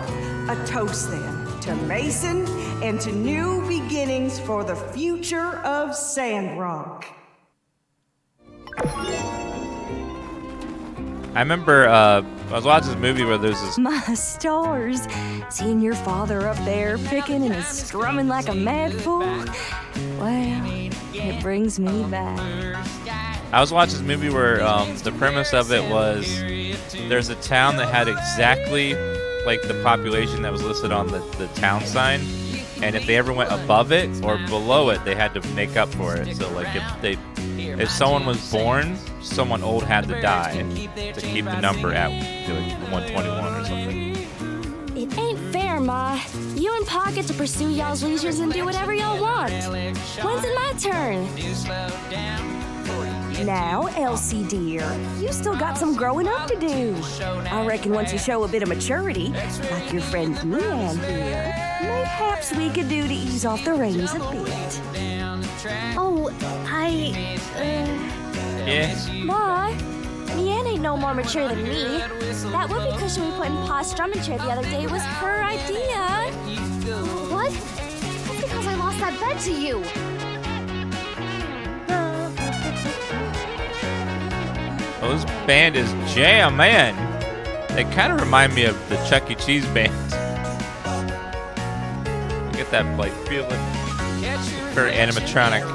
A toast, then, to Mason and to new beginnings for the future of Sandrock. I remember I was watching this movie where there's this. My stars, seeing your father up there picking and strumming like a mad fool. Well, it brings me back. I was watching this movie where the premise of it was there's a town that had exactly like the population that was listed on the town sign, and if they ever went above it or below it, they had to make up for it. So like if someone was born, someone old had to die to keep the number at like 121 or something. It ain't fair, Ma. You and Pa get to pursue y'all's leisures and do whatever y'all want. When's it my turn? Now, Elsie dear, you still got some growing up to do. I reckon once you show a bit of maturity, like your friend Leanne here, mayhaps we could do to ease off the reins a bit. Oh, Yeah. Ma, Leanne ain't no more mature than me. That whoopee cushion we put in Pa's strumming chair the other day was her idea. what? That's because I lost that bet to you. Well, this band is jam, man. They kind of remind me of the Chuck E. Cheese band. You get that like feeling, very animatronic.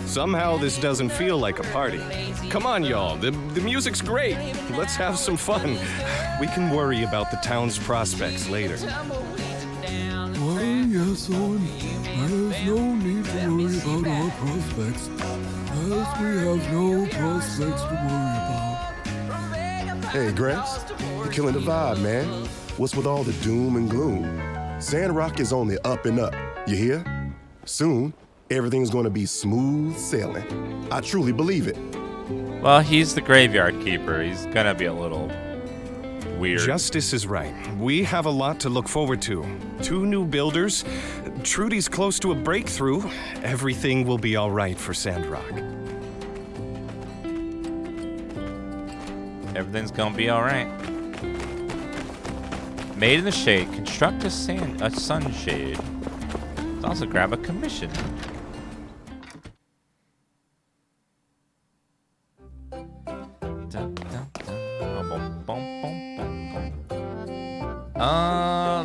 Somehow this doesn't feel like a party. Come on, y'all. The music's great. Let's have some fun. We can worry about the town's prospects later. Well, yes, Owen. There's no need to worry about our prospects, as we have no prospects to worry about. Hey, Gramps, you're killing the vibe, man. What's with all the doom and gloom? Sandrock is on the up and up, you hear? Soon, everything's gonna be smooth sailing. I truly believe it. Well, he's the graveyard keeper. He's gonna be a little weird. Justice is right. We have a lot to look forward to. 2 new builders. Trudy's close to a breakthrough. Everything will be all right for Sandrock. Everything's gonna be all right. Made in the shade. Construct a sunshade. Let's also grab a commission.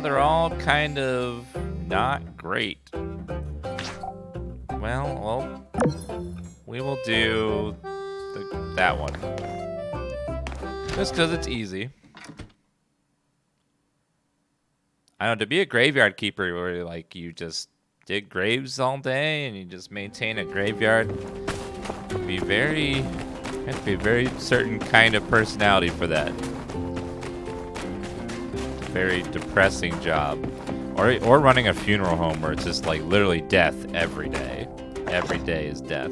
They're all kind of not great. Well, we will do that one. Just because it's easy. I don't know, to be a graveyard keeper where like you just dig graves all day and you just maintain a graveyard, have to be a very certain kind of personality for that. It's a very depressing job. Or running a funeral home where it's just like literally death every day. Every day is death.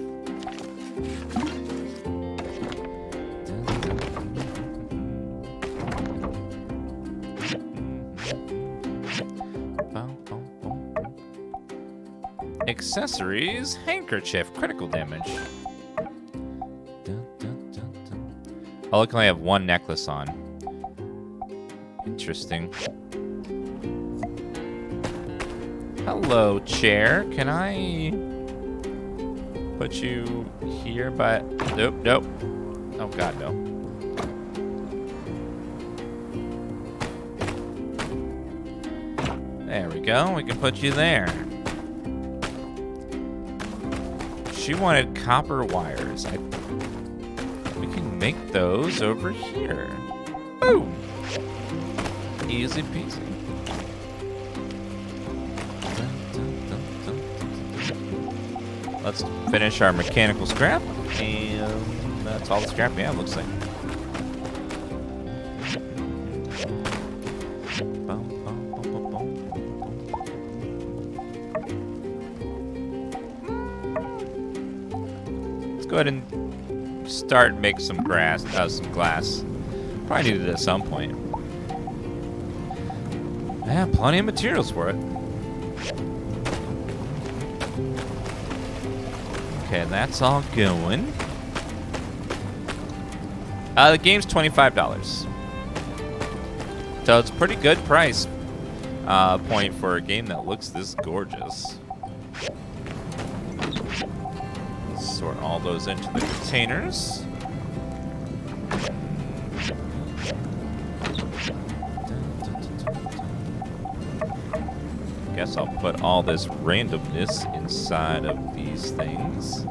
Accessories, handkerchief, critical damage. Oh, look, I only have 1 necklace on. Interesting. Hello, chair. Can I put you here? But nope. Oh God, no. There we go. We can put you there. She wanted copper wires. We can make those over here. Boom. Easy peasy. Let's finish our mechanical scrap, and that's all the scrap we have, looks like. Let's go ahead and start make some glass. Probably need it at some point. Yeah, plenty of materials for it. Okay, that's all going. The game's $25. So it's a pretty good price point for a game that looks this gorgeous. Sort all those into the containers. Guess I'll put all this randomness inside of these things.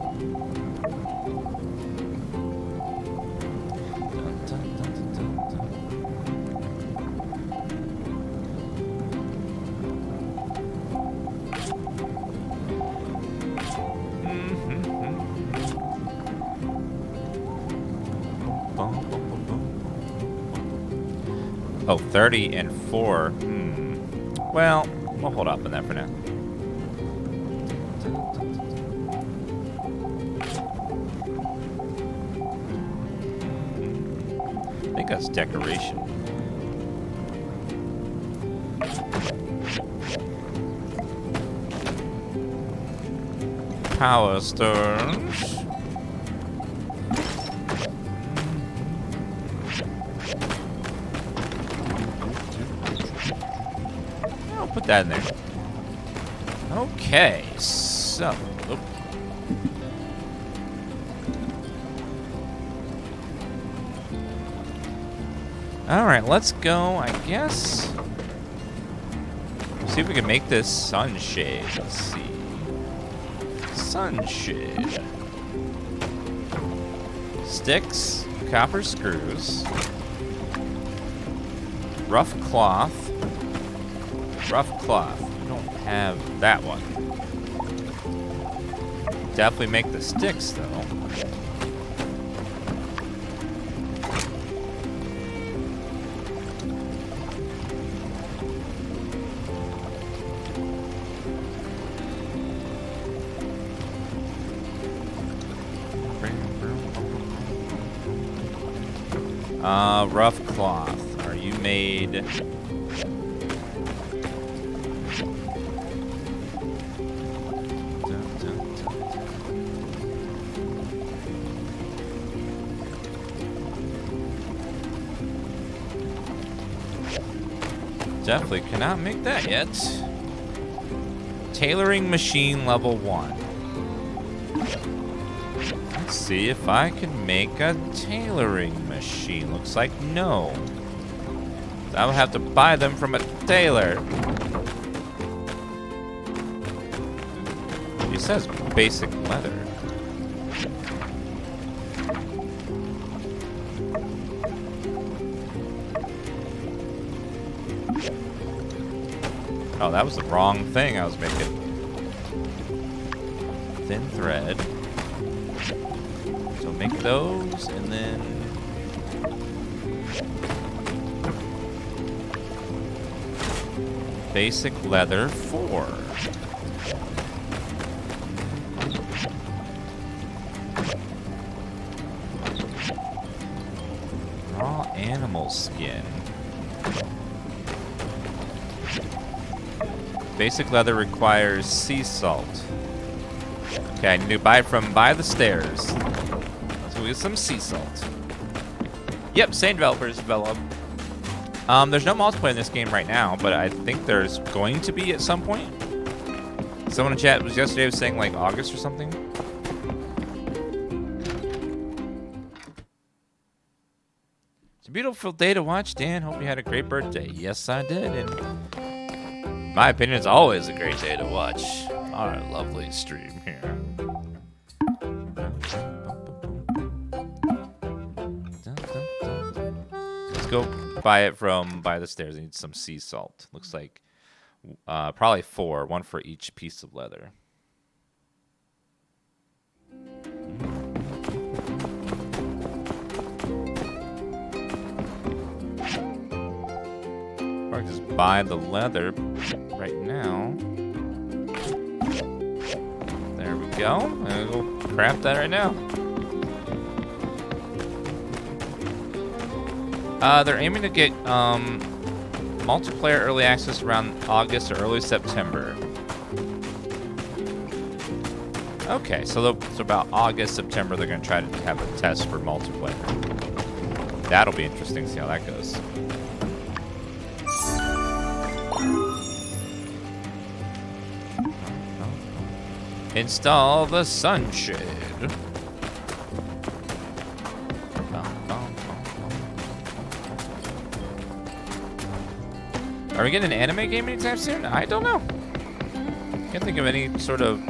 Oh, 30 and 4. Well, we'll hold off on that for now. I think that's decoration. Power stones. I'll put that in there. Okay, so. All right, let's go, I guess. See if we can make this sunshade. Let's see. Sunshade. Sticks, copper screws, rough cloth. Rough cloth. We don't have that one. Definitely make the sticks, though. Rough cloth. Are you made? Definitely cannot make that yet. Tailoring Machine level 1. Let's see if I can make a tailoring machine. Looks like no. I will have to buy them from a tailor. It says basic leather. Oh, that was the wrong thing I was making. Thin thread. So make those, and then... basic leather 4. Raw animal skin. Basic leather requires sea salt. Okay, I need to buy from by the stairs. Let's go get some sea salt. Yep, same developers develop. There's no multiplayer in this game right now, but I think there's going to be at some point. Someone in chat was saying like August or something. It's a beautiful day to watch, Dan. Hope you had a great birthday. Yes, I did. And my opinion, it's always a great day to watch our lovely stream here. Let's go buy it from by the stairs. I need some sea salt. Looks like probably 4, 1 for each piece of leather. Or I can just buy the leather right now. There we go. I'm gonna go craft that right now. They're aiming to get multiplayer early access around August or early September. Okay, so about August, September, they're going to try to have a test for multiplayer. That'll be interesting to see how that goes. Install the sunshade. Are we getting an anime game anytime soon? I don't know. Can't think of any sort of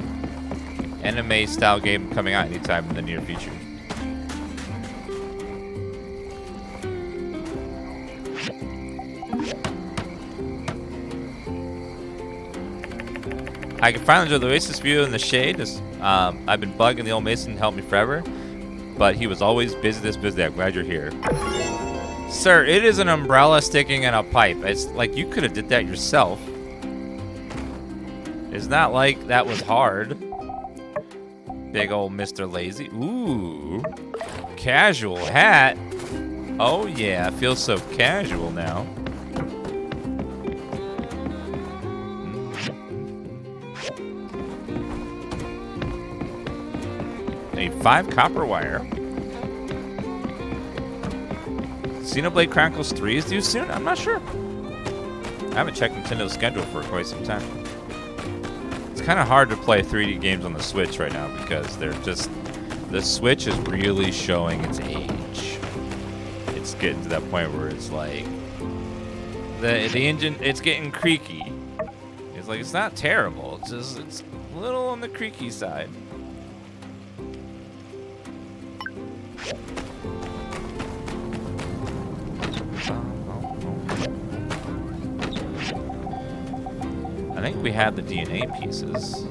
anime style game coming out anytime in the near future. I can finally enjoy the Oasis view in the shade. I've been bugging the old Mason to help me forever, but he was always busy this busy. I'm glad you're here. Sir, it is an umbrella sticking in a pipe. It's like you could have did that yourself. It's not like that was hard. Big old Mr. Lazy. Ooh. Casual hat. Oh yeah, I feel so casual now. A 5 copper wire. Xenoblade Chronicles 3 is due soon? I'm not sure. I haven't checked Nintendo's schedule for quite some time. It's kind of hard to play 3D games on the Switch right now because they're just... the Switch is really showing its age. It's getting to that point where it's like... The engine, it's getting creaky. It's like, it's not terrible. It's just, it's a little on the creaky side. I think we have the DNA pieces.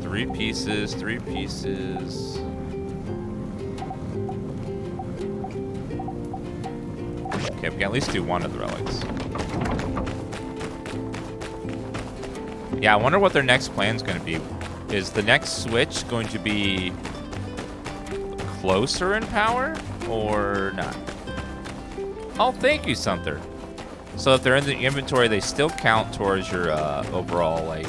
Three pieces. Okay, we can at least do one of the relics. Yeah, I wonder what their next plan's gonna be Is the next switch going to be closer in power or not? Oh, thank you, Sunther. So if they're in the inventory, they still count towards your overall, like,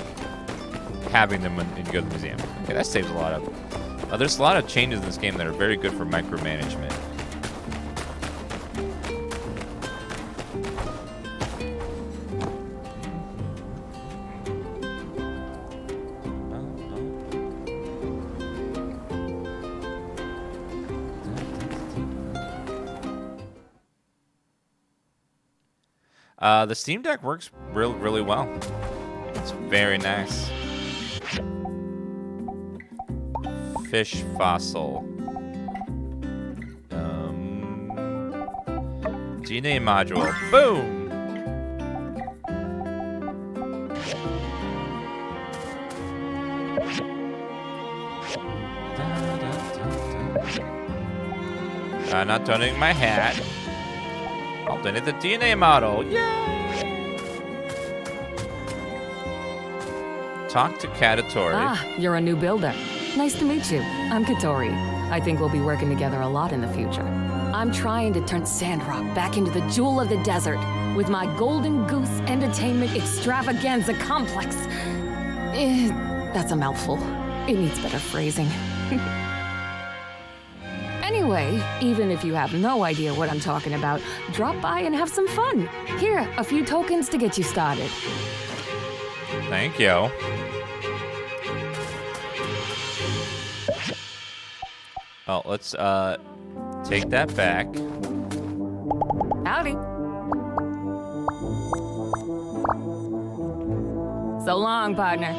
having them when you go to the museum. Okay, that saves a lot of... there's a lot of changes in this game that are very good for micromanagement. The Steam Deck works really well. It's very nice. Fish fossil. DNA module. Boom! Not turning my hat. I'll donate the DNA model. Yay! Talk to Katatori. Ah, you're a new builder. Nice to meet you. I'm Katori. I think we'll be working together a lot in the future. I'm trying to turn Sandrock back into the jewel of the desert with my Golden Goose Entertainment Extravaganza Complex. That's a mouthful. It needs better phrasing. Anyway, even if you have no idea what I'm talking about, drop by and have some fun. Here, a few tokens to get you started. Thank you. Oh, let's take that back. Howdy. So long, partner.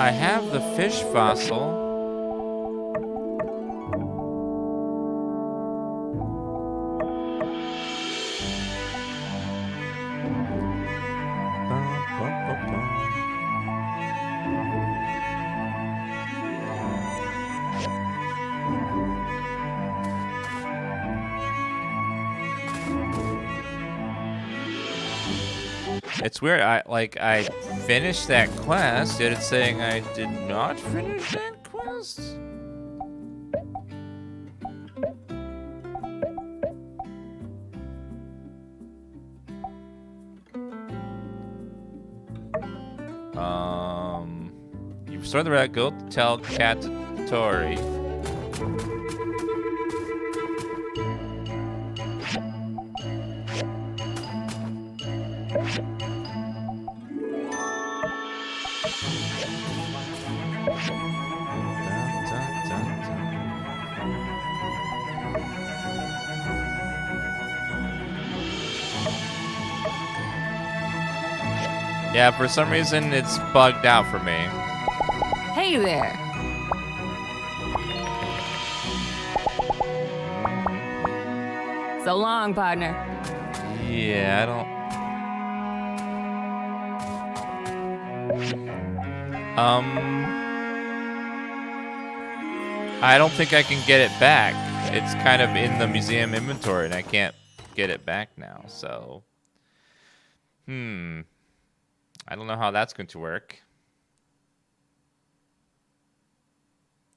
I have the fish fossil. It's weird. I finished that quest, yet it's saying I did not finish that quest. You've started the rat. Go tell Katatori. Yeah, for some reason it's bugged out for me. Hey there. So long, partner. Yeah, I don't think I can get it back. It's kind of in the museum inventory and I can't get it back now, so I don't know how that's going to work.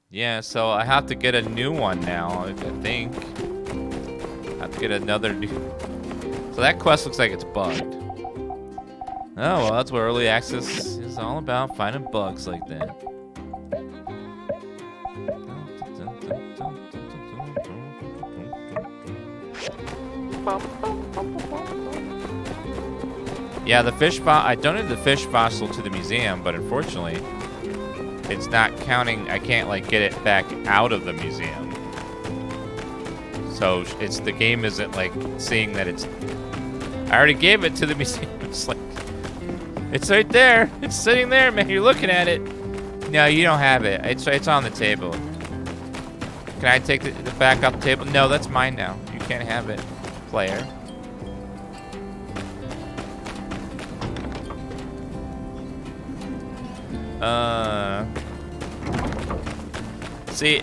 Yeah, so I have to get a new one now, I think. I have to get another new... So that quest looks like it's bugged. Oh, well, that's what early access is all about, finding bugs like that. Yeah, the fish fossil, I donated the fish fossil to the museum, but unfortunately, it's not counting, I can't like get it back out of the museum. So it's, the game isn't like seeing that it's, I already gave it to the museum. It's like, it's right there. It's sitting there, man. You're looking at it. No, you don't have it. It's on the table. Can I take the back off the table? No, that's mine now. You can't have it, player. See,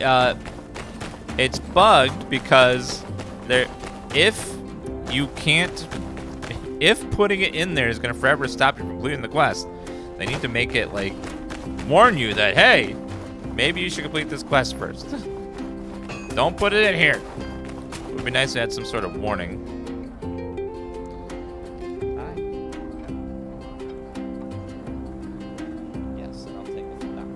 it's bugged because if putting it in there is gonna forever stop you from completing the quest, they need to make it like warn you that, hey, maybe you should complete this quest first. Don't put it in here. It would be nice to add some sort of warning. Yes, and I'll take it now.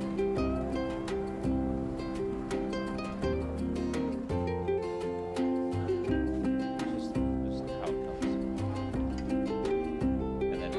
Just how it comes. And then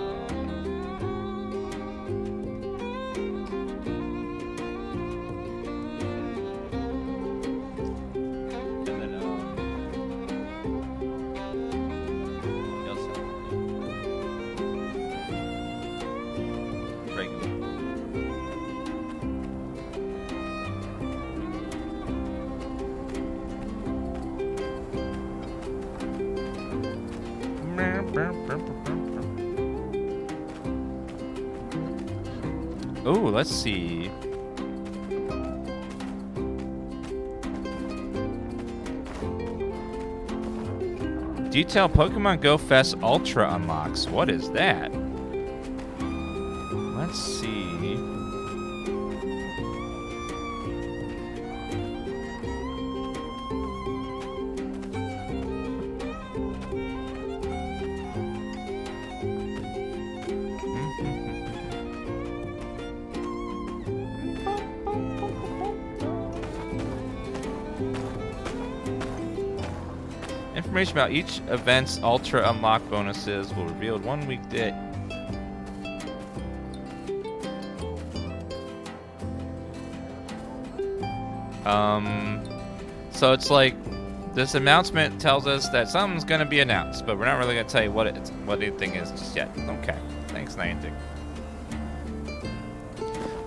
oh, let's see. Detail Pokemon Go Fest Ultra unlocks. What is that? Let's see. Information about each event's Ultra unlock bonuses will be revealed 1 weekday. So it's like this announcement tells us that something's gonna be announced, but we're not really gonna tell you what anything is just yet. Okay, thanks, Niantic.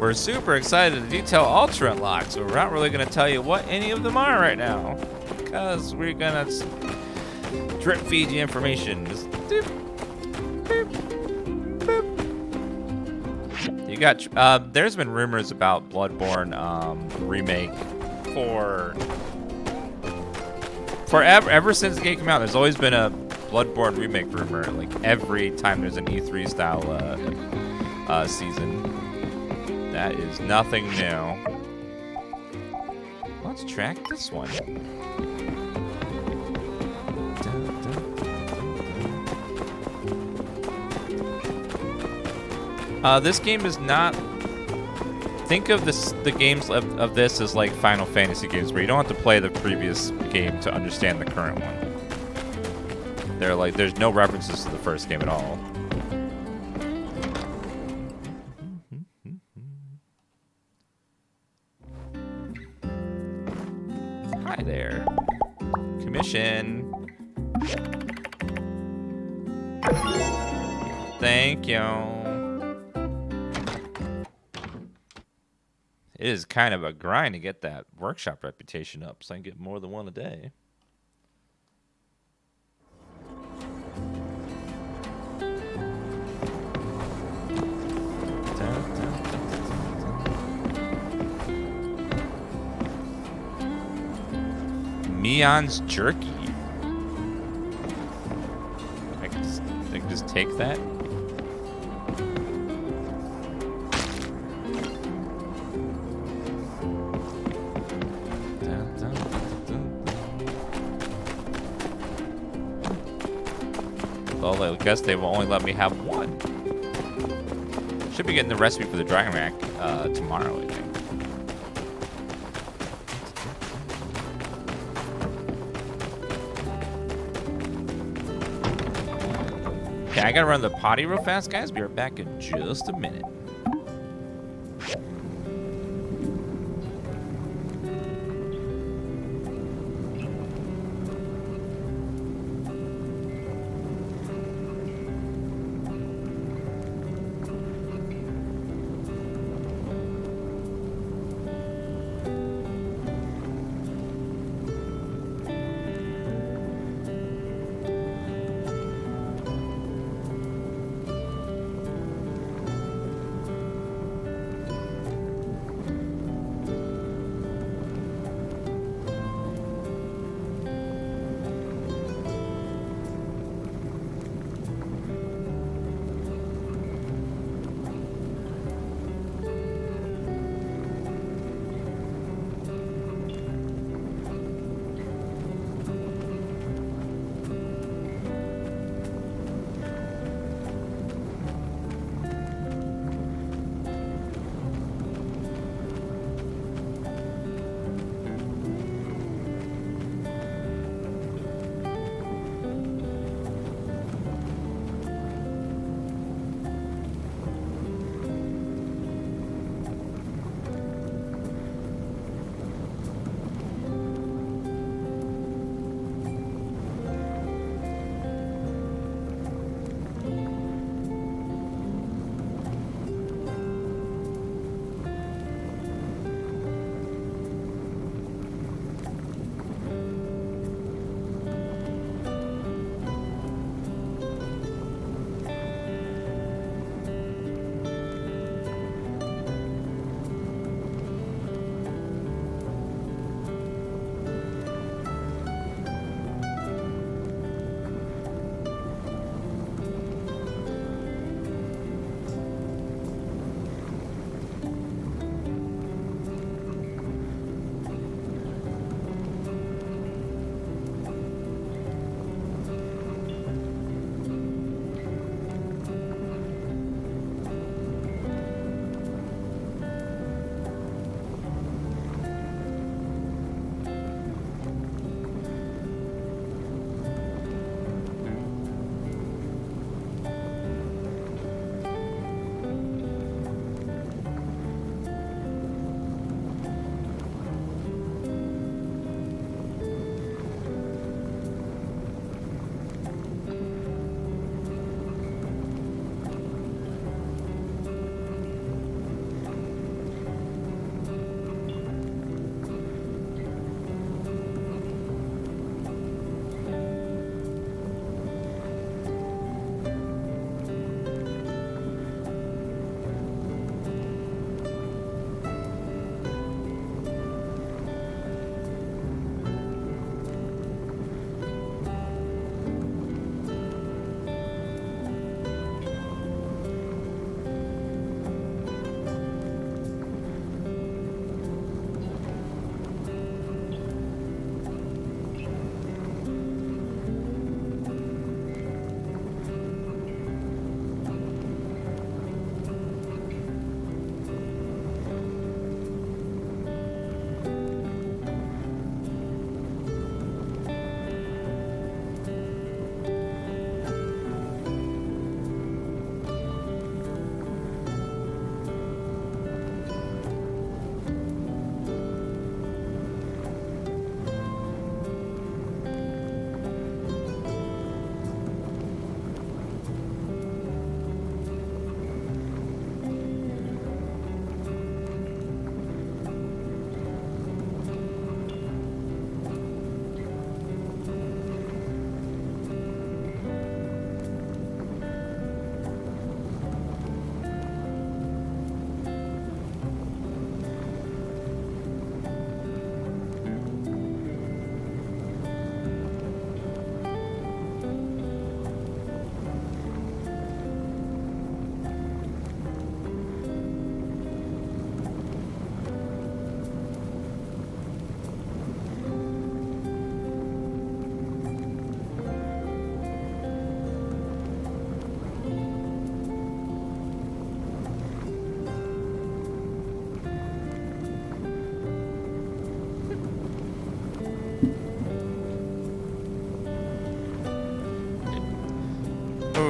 We're super excited to detail Ultra unlocks, but we're not really gonna tell you what any of them are right now, because we're gonna drip feed you information. Just doop, boop, boop. You got. There's been rumors about Bloodborne remake ever since the game came out. There's always been a Bloodborne remake rumor. Like every time there's an E3 style season. That is nothing new. Let's track this one. This game is not. Think of the games of this as like Final Fantasy games, where you don't have to play the previous game to understand the current one. They're like, there's no references to the first game at all. Hi there. Commission. Thank you. It is kind of a grind to get that workshop reputation up, so I can get more than one a day. Mion's Jerky. I can just take that. Well, I guess they will only let me have one. Should be getting the recipe for the Dragon Rack tomorrow, I think. Okay, I gotta run the potty real fast, guys. Be right back in just a minute.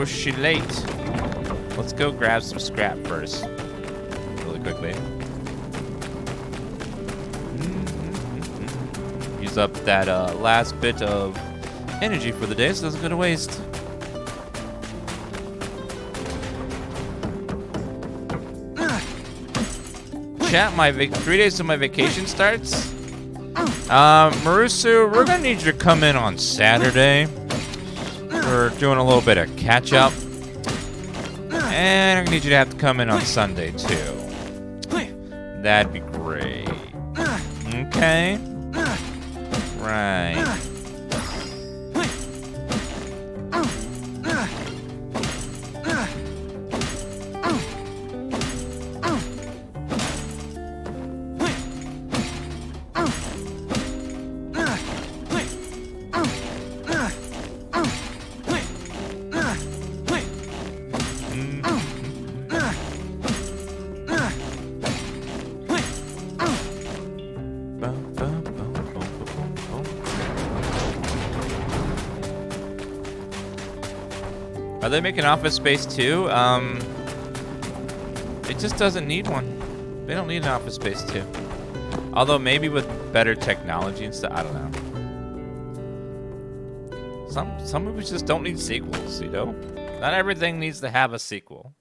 Oh, she late. Let's go grab some scrap first. Really quickly. Use up that last bit of energy for the day so it doesn't go to waste. Chat, my 3 days till my vacation starts. Marusu, we're gonna need you to come in on Saturday. We're doing a little bit of catch up. And I need you to have to come in on Sunday too. That'd be great. Okay. Right. Are they making Office Space too? It just doesn't need one. They don't need an Office Space 2. Although maybe with better technology and stuff, I don't know. Some movies just don't need sequels, you know? Not everything needs to have a sequel.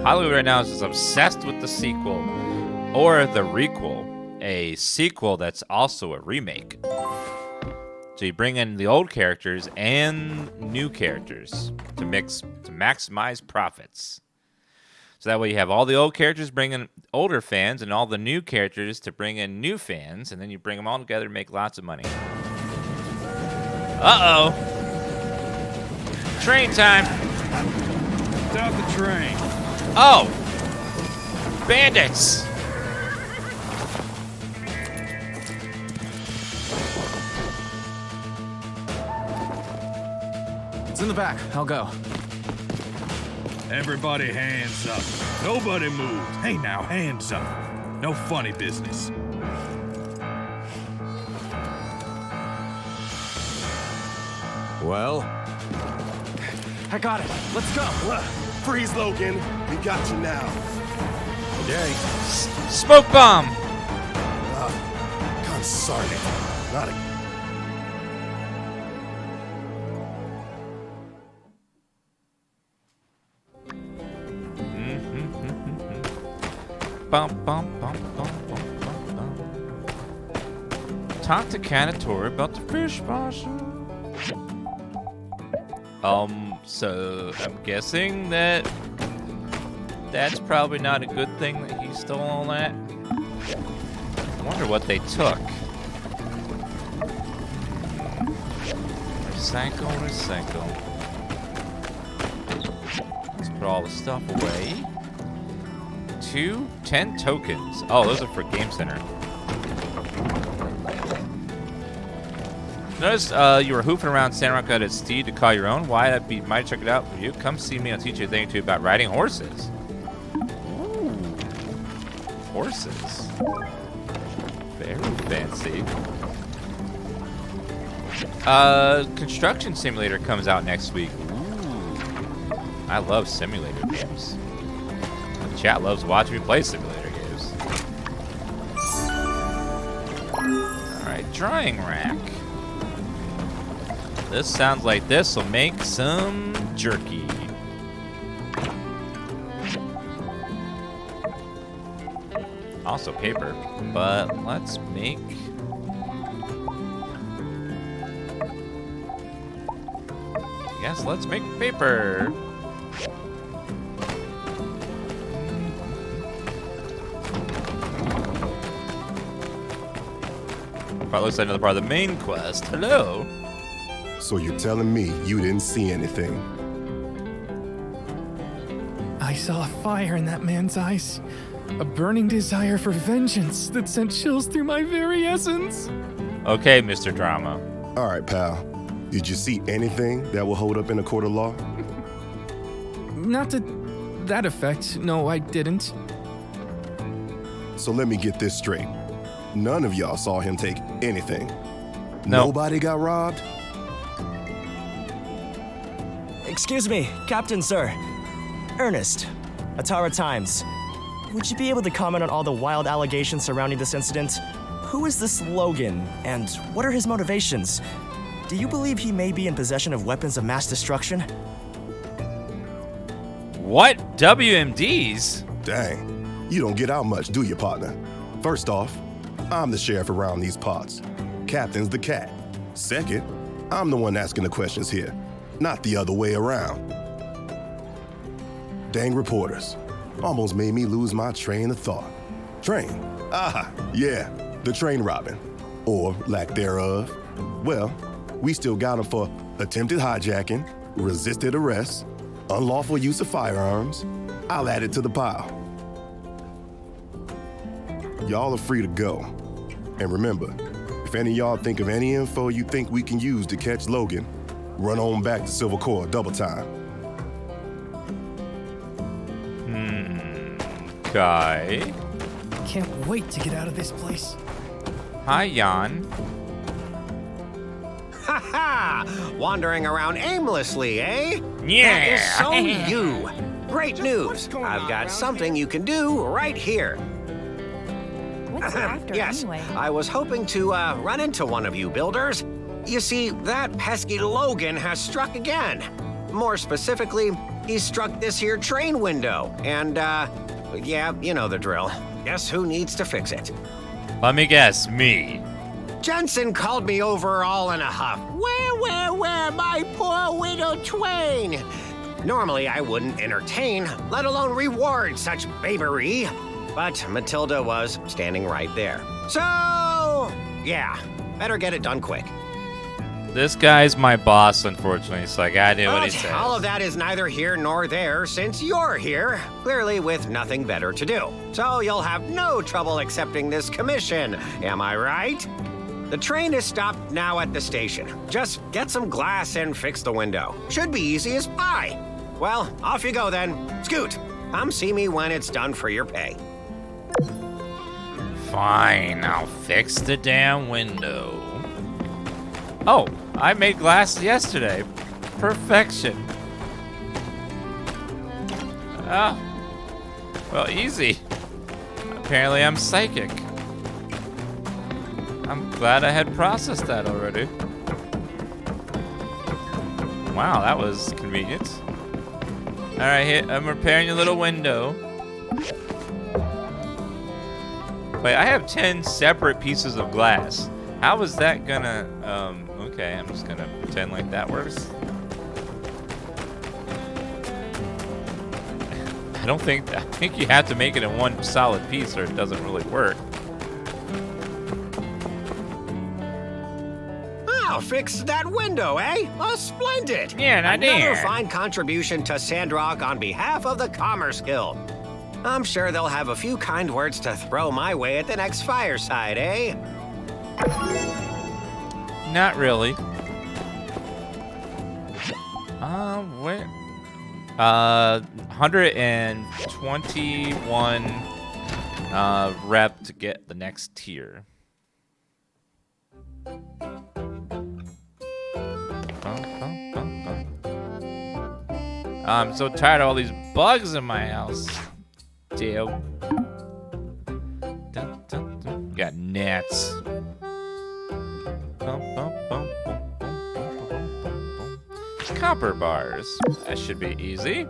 Hollywood right now is just obsessed with the sequel or the requel. A sequel that's also a remake. So you bring in the old characters and new characters to maximize profits. So that way you have all the old characters bring in older fans and all the new characters to bring in new fans, and then you bring them all together to make lots of money. Uh-oh. Train time. Stop the train. Oh. Bandits. It's in the back. I'll go. Everybody hands up. Nobody moves. Hey now, hands up. No funny business. Well? I got it. Let's go. Freeze, Logan. We got you now. Okay. Smoke bomb. Consarn it. Not a... Bum, bum, bum, bum, bum, bum, bum. Talk to Canator about the fish possum. So I'm guessing that that's probably not a good thing that he stole all that. I wonder what they took. Recycle. Let's put all the stuff away. 10 tokens. Oh, those are for Game Center. Notice you were hoofing around Sandrock at its steed to call your own. Why? That'd be might check it out for you. Come see me. I'll teach you a thing or two about riding horses. Ooh. Horses. Very fancy. Construction Simulator comes out next week. Ooh. I love simulator games. The chat loves watching me play simulator games. Alright, drying rack. This sounds like this will make some jerky. Also paper, but let's make... Yes, let's make paper. That looks like another part of the main quest. Hello. So you're telling me you didn't see anything? I saw a fire in that man's eyes. A burning desire for vengeance that sent chills through my very essence. Okay, Mr. Drama. All right, pal. Did you see anything that will hold up in a court of law? Not to that effect. No, I didn't. So let me get this straight. None of y'all saw him take anything. No. Nobody got robbed? Excuse me, Captain, sir. Ernest, Atara Times. Would you be able to comment on all the wild allegations surrounding this incident? Who is this Logan, and what are his motivations? Do you believe he may be in possession of weapons of mass destruction? What? WMDs? Dang, you don't get out much, do you, partner? First off, I'm the sheriff around these parts. Captain's the cat. Second, I'm the one asking the questions here, not the other way around. Dang reporters. Almost made me lose my train of thought. Train? Ah, yeah, the train robbing. Or lack thereof. Well, we still got him for attempted hijacking, resisted arrest, unlawful use of firearms. I'll add it to the pile. Y'all are free to go. And remember, if any of y'all think of any info you think we can use to catch Logan, run on back to Silver Core double time. Guy. Can't wait to get out of this place. Hi, Jan. Ha ha! Wandering around aimlessly, eh? Yeah. That is so you. Great news. I've got something you can do right here. What's it after Yes, anyway? I was hoping to run into one of you builders. You see, that pesky Logan has struck again. More specifically, he struck this here train window. And, yeah, you know the drill. Guess who needs to fix it? Let me guess, me. Jensen called me over all in a huff. Where, my poor widow twain? Normally, I wouldn't entertain, let alone reward such babery. But Matilda was standing right there. So, yeah, better get it done quick. This guy's my boss, unfortunately, so I gotta do what he But says. all of that is neither here nor there since you're here, clearly with nothing better to do. So you'll have no trouble accepting this commission, am I right? The train is stopped now at the station. Just get some glass and fix the window. Should be easy as pie. Well, off you go then. Scoot, come see me when it's done for your pay. Fine, I'll fix the damn window. Oh, I made glass yesterday. Perfection. Oh, well, easy. Apparently I'm psychic. I'm glad I had processed that already. Wow, that was convenient. All right, here, I'm repairing your little window. Wait, I have 10 separate pieces of glass. How is that gonna, okay, I'm just gonna pretend like that works. I think you have to make it in one solid piece or it doesn't really work. Oh, fix that window, eh? Oh, splendid. Yeah, not Another there. fine contribution to Sandrock on behalf of the Commerce Guild. I'm sure they'll have a few kind words to throw my way at the next fireside, eh? Not really. Where? 121 rep to get the next tier. I'm so tired of all these bugs in my house. Damn. Got gnats. Copper bars. That should be easy.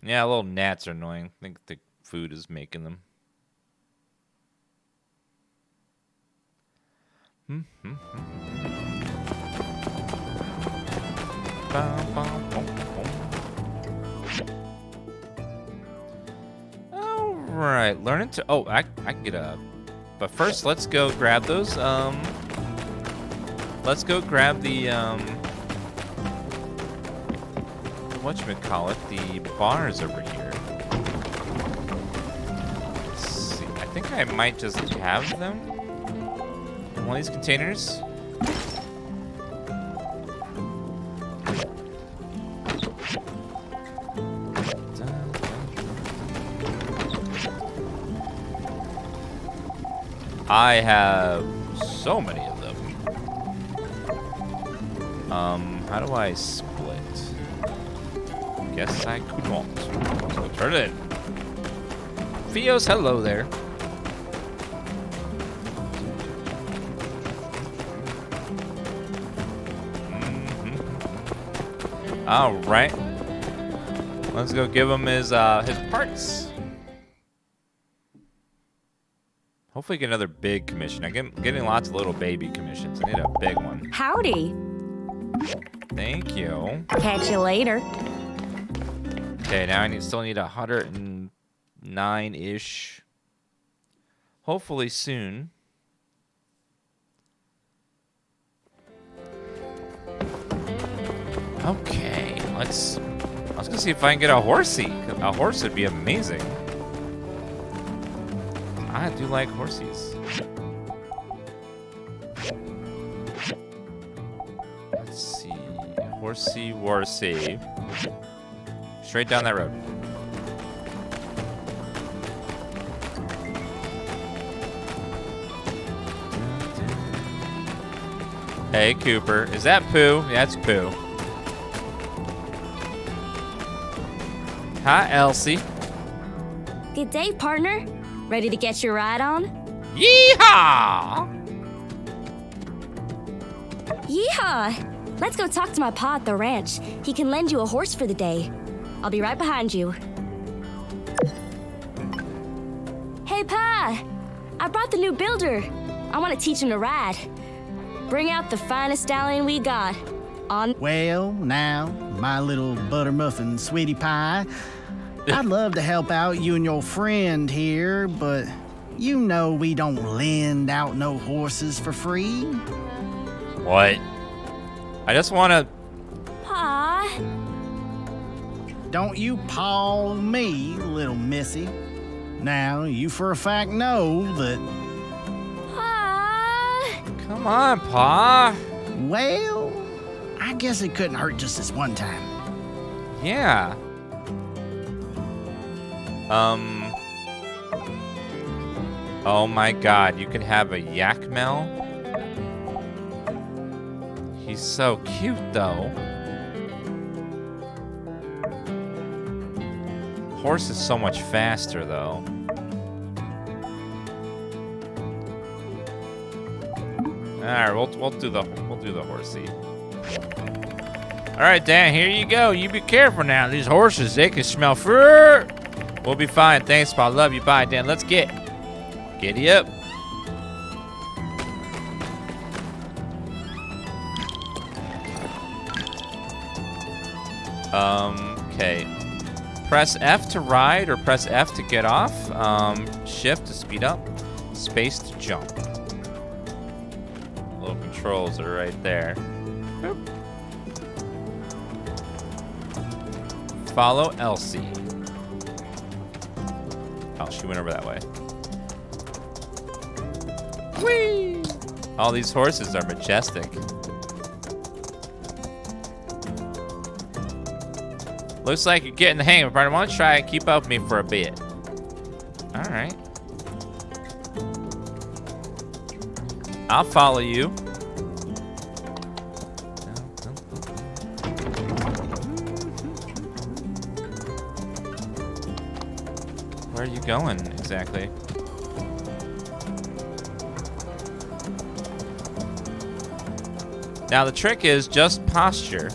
Yeah, little gnats are annoying. I think the food is making them. All right, learning to. Oh, I can get a. But first, let's go grab those. Let's go grab the whatchamacallit, the bars over here. Let's see. I think I might just have them in one of these containers. I have so many of them. How do I split? Guess I could not. So turn it in. Fios, hello there. All right. Let's go give him his parts. Hopefully get another big commission. I'm getting lots of little baby commissions. I need a big one. Howdy. Thank you. Catch you later. Okay, now I still need 109-ish. Hopefully soon. Okay, let's go see if I can get a horsey. A horse would be amazing. I do like horsies. Let's see. Horsey, worsey. Straight down that road. Hey, Cooper. Is that Pooh? Yeah, it's Pooh. Hi, Elsie. Good day, partner. Ready to get your ride on? Yeehaw! Yeehaw! Let's go talk to my pa at the ranch. He can lend you a horse for the day. I'll be right behind you. Hey, Pa! I brought the new builder. I want to teach him to ride. Bring out the finest stallion we got. Well, now, my little buttermuffin sweetie pie, I'd love to help out you and your friend here, but you know we don't lend out no horses for free. What? I just want to... Pa? Don't you paw me, little missy. Now, you for a fact know that... Pa? Come on, Pa. Well, I guess it couldn't hurt just this one time. Yeah. Oh my god, you can have a Yakmel? He's so cute, though. Horse is so much faster, though. Alright, we'll do the horsey. Alright, Dan, here you go. You be careful now. These horses, they can smell fruit. We'll be fine. Thanks, Pa. Love you. Bye, Dan. Let's get. Giddy up. Okay. Press F to ride or press F to get off. Shift to speed up. Space to jump. Little controls are right there. Boop. Follow Elsie. Oh, she went over that way. Whee! All these horses are majestic. Looks like you're getting the hang of it, partner. Why don't you try and keep up with me for a bit? All right. I'll follow you. Where are you going exactly? Now the trick is just posture.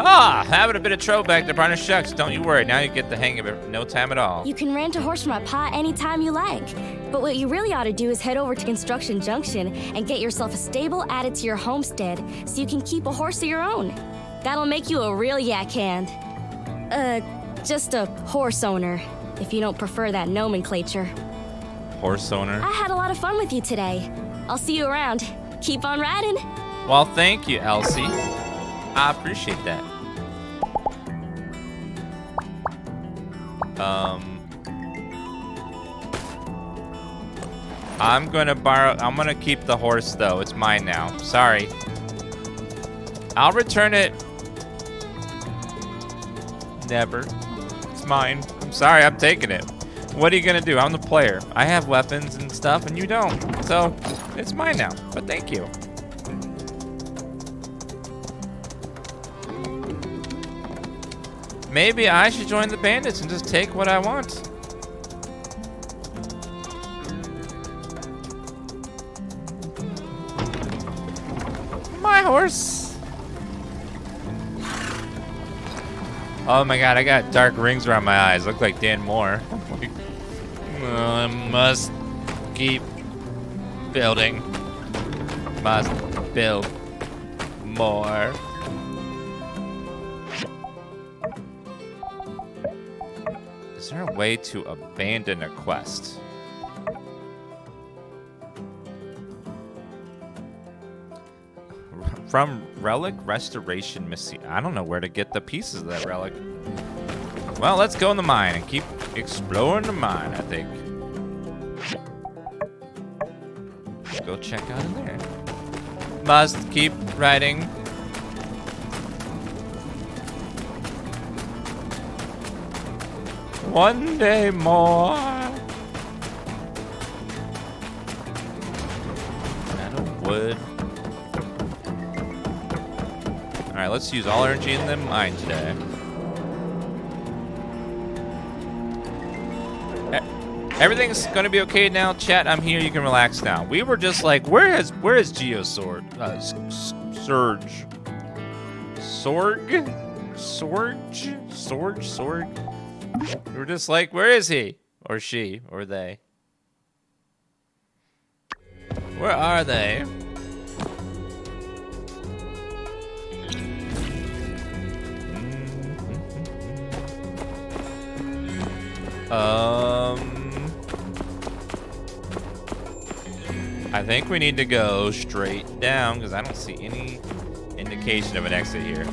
Ah, having a bit of trouble back there, partner. Shucks, don't you worry. Now you get the hang of it. No time at all. You can rent a horse from my pa anytime you like. But what you really ought to do is head over to Construction Junction and get yourself a stable added to your homestead so you can keep a horse of your own. That'll make you a real yak hand. Just a horse owner, if you don't prefer that nomenclature. Horse owner? I had a lot of fun with you today. I'll see you around. Keep on riding. Well, thank you, Elsie. I appreciate that. I'm gonna keep the horse though. It's mine now. Sorry. I'll return it Never. It's mine. I'm sorry, I'm taking it. What are you gonna do? I'm the player. I have weapons and stuff, and you don't. So, it's mine now. But thank you. Maybe I should join the bandits and just take what I want. My horse. Oh my god, I got dark rings around my eyes. Look like Dan Moore. I must keep building. Must build more. Is there a way to abandon a quest? From Relic Restoration Machine. I don't know where to get the pieces of that relic. Well, let's go in the mine and keep exploring the mine, I think. Let's go check out in there. Must keep riding. One day more. Out of wood. Alright, let's use all energy in the mine today. Everything's gonna be okay now, chat. I'm here. You can relax now. We were just like, where is Geosword? Surge. Sorg? We were just like, where is he? Or she? Or they? Where are they? I think we need to go straight down because I don't see any indication of an exit here.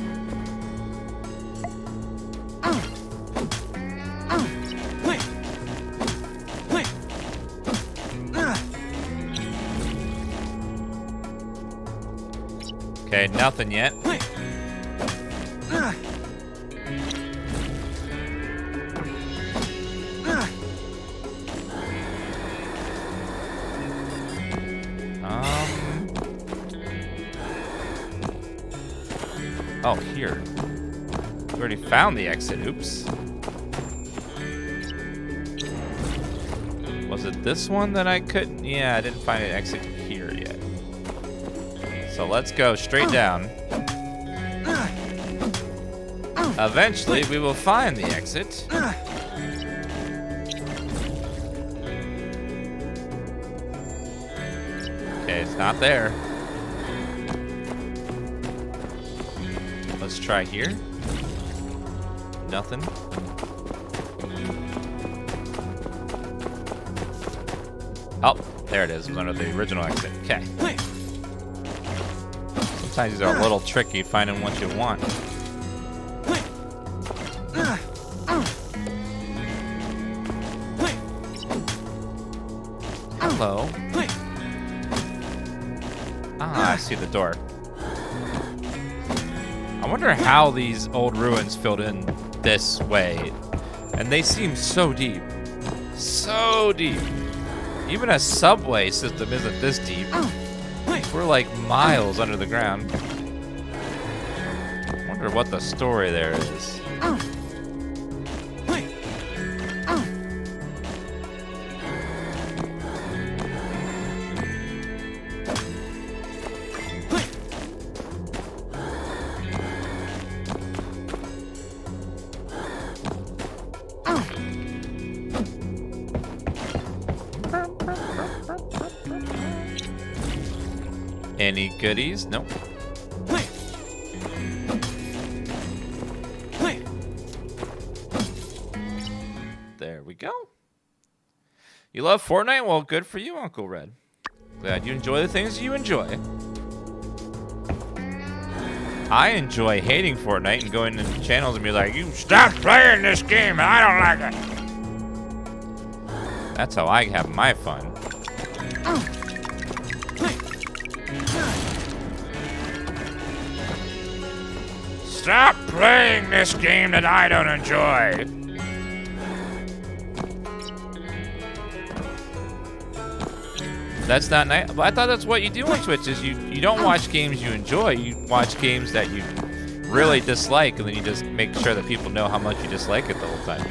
Okay, nothing yet. Oh, here. We already found the exit. Oops. Was it this one that I couldn't? Yeah, I didn't find an exit here yet. So let's go straight down. Eventually, we will find the exit. Okay, it's not there. Let's try here. Nothing. Oh, there it is. It was under the original exit. Okay. Sometimes these are a little tricky finding what you want. Hello. Ah, I see the door. I wonder how these old ruins filled in this way. And they seem so deep. So deep. Even a subway system isn't this deep. We're like miles under the ground. I wonder what the story there is. Any goodies? Nope. There we go. You love Fortnite? Well, good for you, Uncle Red. Glad you enjoy the things you enjoy. I enjoy hating Fortnite and going into channels and be like, you stop playing this game, I don't like it. That's how I have my fun. Stop playing this game that I don't enjoy. That's not nice. But I thought that's what you do on Twitch is you don't watch games you enjoy. You watch games that you really dislike, and then you just make sure that people know how much you dislike it the whole time.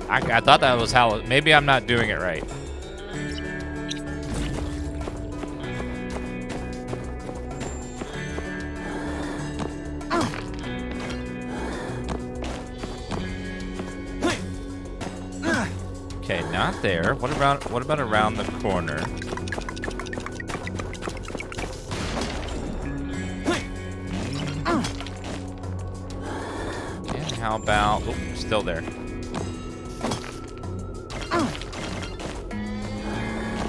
I thought that was how. Maybe I'm not doing it right. Okay, not there. What about around the corner? And how about... Oh, still there.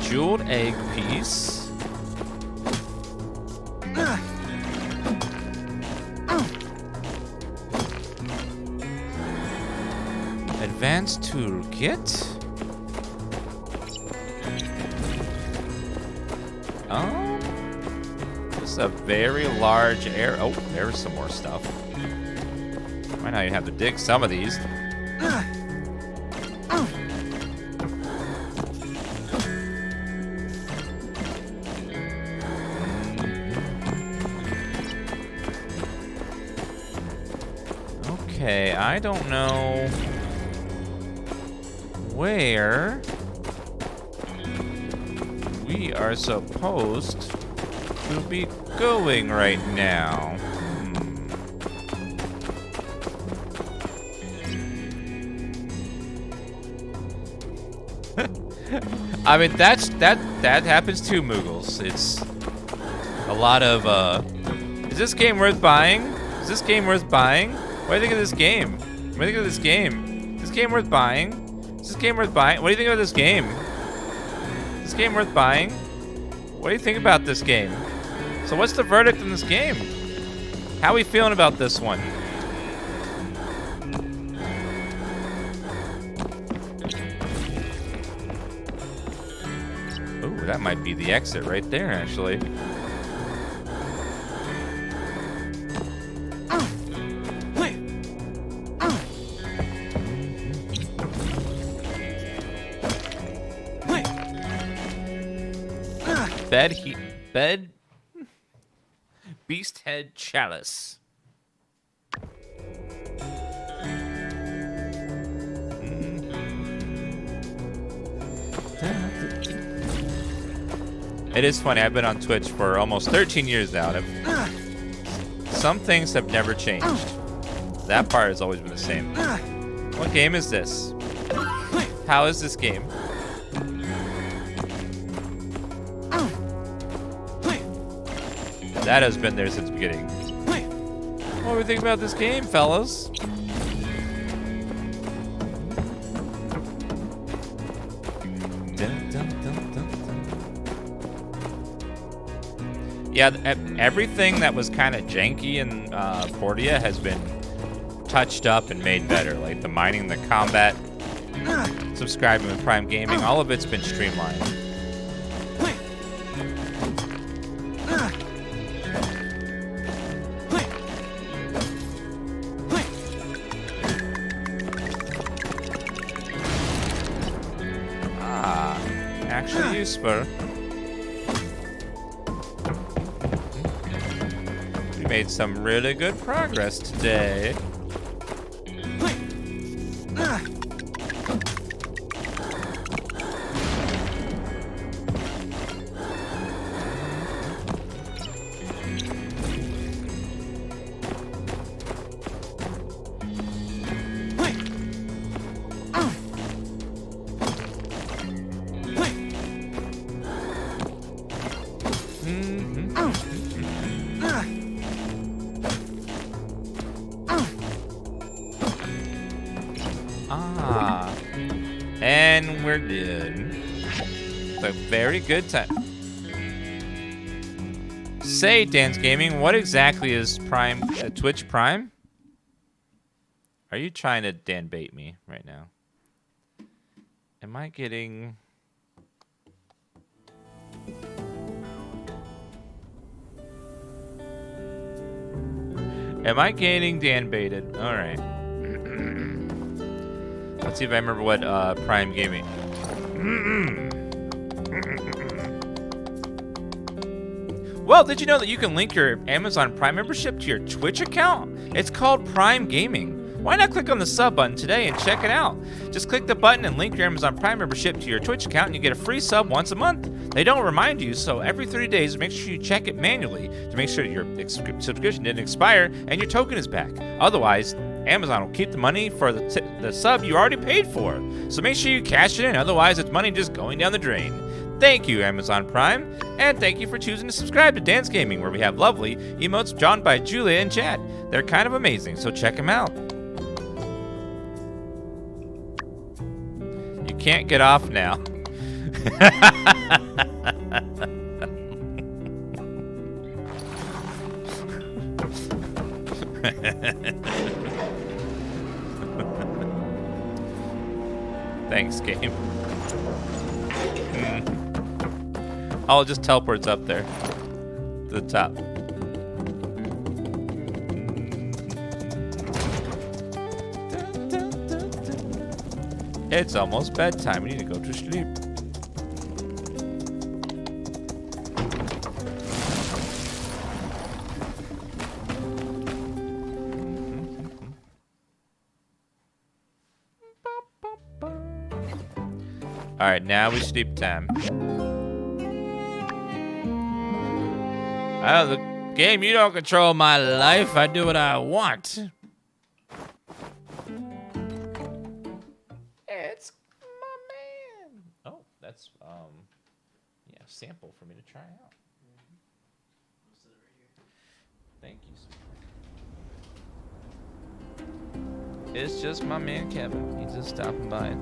Jeweled egg piece. Advanced toolkit. This is a very large area. Oh, there's some more stuff. Might not even have to dig some of these. Okay, I don't know where we are supposed to be going right now. I mean, that happens too, Moogles. It's a lot of, is this game worth buying? Is this game worth buying? What do you think of this game? What do you think of this game? Is this game worth buying? Is this game worth buying? What do you think of this game? Is this game worth buying? What do you think about this game? So what's the verdict in this game? How are we feeling about this one? Ooh, that might be the exit right there, actually. Bed Beast Head Chalice. It is funny, I've been on Twitch for almost 13 years now. Some things have never changed. That part has always been the same. What game is this? How is this game? That has been there since the beginning. What do we think about this game, fellas? Yeah, everything that was kind of janky in Portia has been touched up and made better. Like the mining, the combat, subscribing with Prime Gaming, all of it's been streamlined. Actually useful. We made some really good progress today. And we're done. It's a very good time. Say, DansGaming, what exactly is Prime, Twitch Prime? Are you trying to Dan bait me right now? Am I getting... Am I getting Dan baited? All right. Let's see if I remember what Prime Gaming. Well, did you know that you can link your Amazon Prime membership to your Twitch account? It's called Prime Gaming. Why not click on the sub button today and check it out? Just click the button and link your Amazon Prime membership to your Twitch account and you get a free sub once a month. They don't remind you, so every 30 days, make sure you check it manually to make sure your subscription didn't expire and your token is back. Otherwise, Amazon will keep the money for the sub you already paid for. So make sure you cash it in, otherwise it's money just going down the drain. Thank you, Amazon Prime, and thank you for choosing to subscribe to DansGaming, where we have lovely emotes drawn by Julia and Chad. They're kind of amazing, so check them out. You can't get off now. Thanks, game. Oh, it just teleports up there to the top. It's almost bedtime. We need to go to sleep. All right, now we sleep time. Oh, the game, you don't control my life. I do what I want. It's my man. Oh, that's yeah, sample for me to try out. Thank you. It's just my man Kevin. He's just stopping by,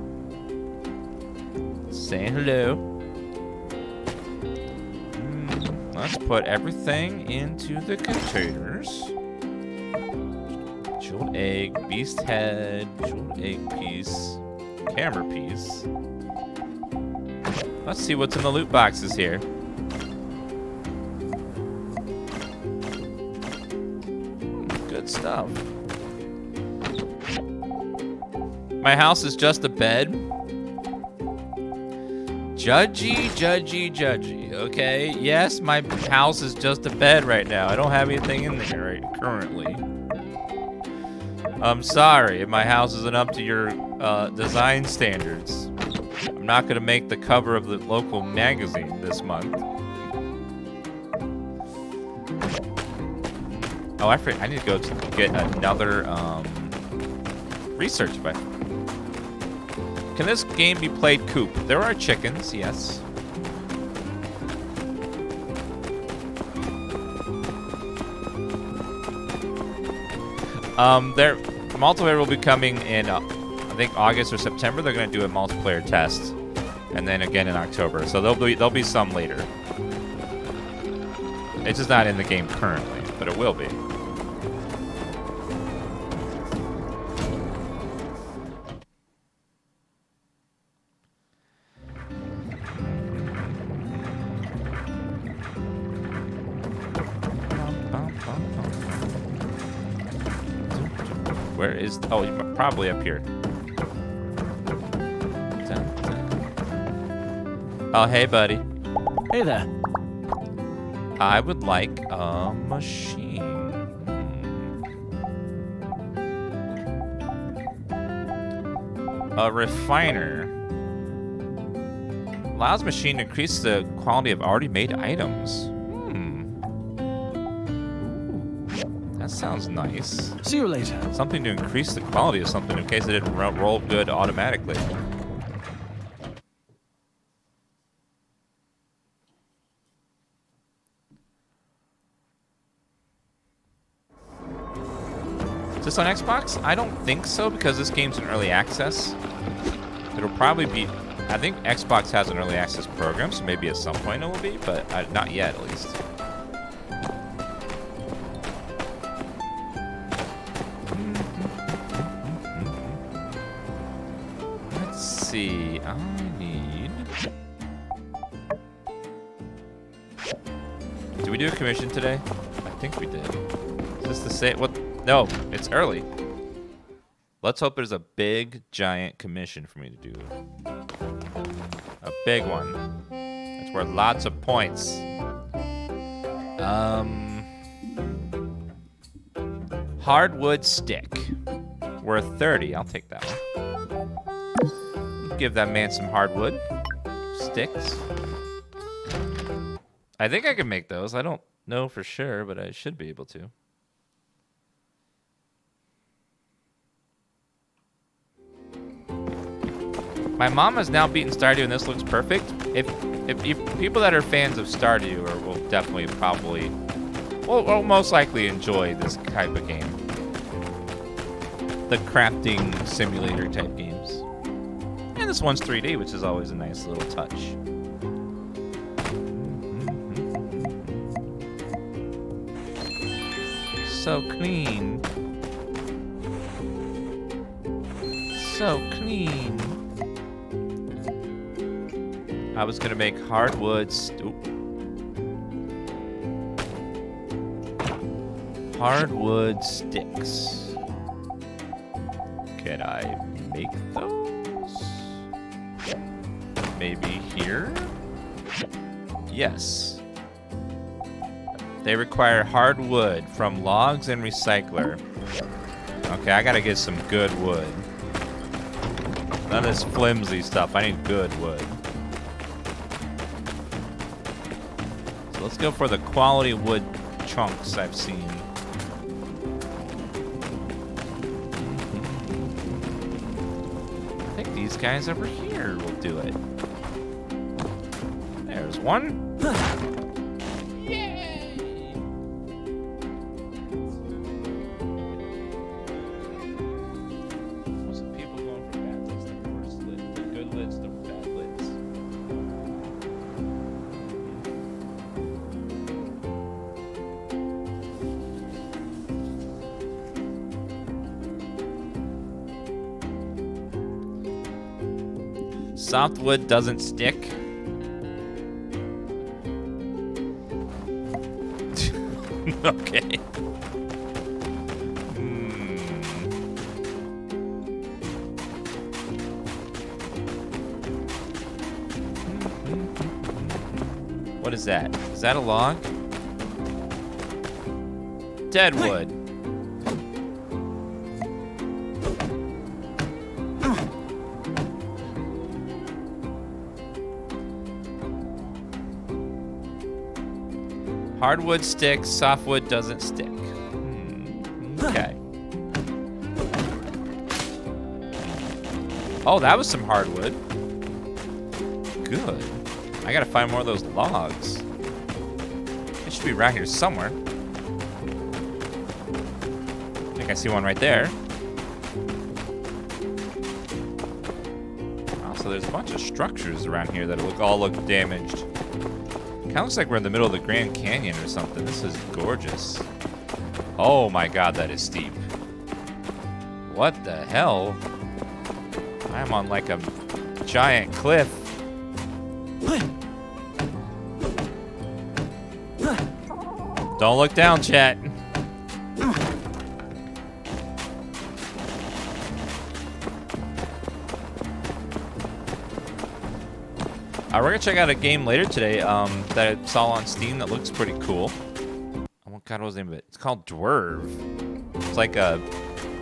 saying hello. Let's put everything into the containers. Jeweled egg, beast head, jeweled egg piece, camera piece. Let's see what's in the loot boxes here. Good stuff. My house is just a bed. Judgy, judgy, judgy. Okay, yes, my house is just a bed right now. I don't have anything in there currently. I'm sorry if my house isn't up to your design standards. I'm not gonna make the cover of the local magazine this month. Oh, I need to go to get another research button. Can this game be played coop? There are chickens, yes. The multiplayer will be coming in, I think August or September. They're going to do a multiplayer test, and then again in October. So there'll be some later. It's just not in the game currently, but it will be. Where is... Oh, you're probably up here. Oh, hey, buddy. Hey there. I would like a machine. A refiner. Allows machine to increase the quality of already made items. That sounds nice. See you later. Something to increase the quality of something in case it didn't roll good automatically. Is this on Xbox? I don't think so because this game's in early access. It'll probably be... I think Xbox has an early access program, so maybe at some point it will be, but not yet at least. See, I need... Did we do a commission today? I think we did. Is this the same? What? No, it's early. Let's hope there's a big, giant commission for me to do. A big one. That's worth lots of points. Hardwood stick. Worth 30. I'll take that one. Give that man some hardwood sticks. I think I can make those. I don't know for sure, but I should be able to. My mom has now beaten Stardew, and this looks perfect. If people that are fans of Stardew will definitely probably will most likely enjoy this type of game. The crafting simulator type games. And this one's 3D, which is always a nice little touch. So clean. So clean. I was gonna make hardwood hardwood sticks. Could I make those? Maybe here? Yes. They require hardwood from logs and recycler. Okay, I gotta get some good wood. None of this flimsy stuff. I need good wood. So let's go for the quality wood chunks I've seen. I think these guys over here will do it. There's one. Softwood doesn't stick. Okay. What is that? Is that a log? Deadwood. Hardwood sticks, softwood doesn't stick. Okay. Oh, that was some hardwood. Good. I gotta find more of those logs. It should be around here somewhere. I think I see one right there. Also, there's a bunch of structures around here that all look damaged. Kind of looks like we're in the middle of the Grand Canyon or something. This is gorgeous. Oh my god, that is steep. What the hell? I'm on like a giant cliff. Don't look down, chat. We're gonna check out a game later today that I saw on Steam that looks pretty cool. Oh god, what was the name of it? It's called Dwerve. It's like a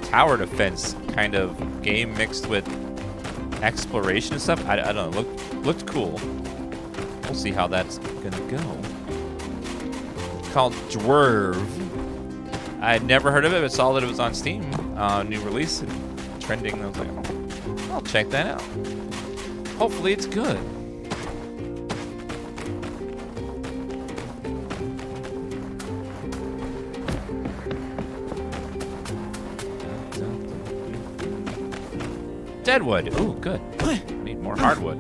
tower defense kind of game mixed with exploration and stuff. I don't know. Looked cool. We'll see how that's gonna go. It's called Dwerve. I had never heard of it, but saw that it was on Steam. New release and trending. And I was like, oh, I'll check that out. Hopefully it's good. Deadwood. Ooh, good. I need more hardwood.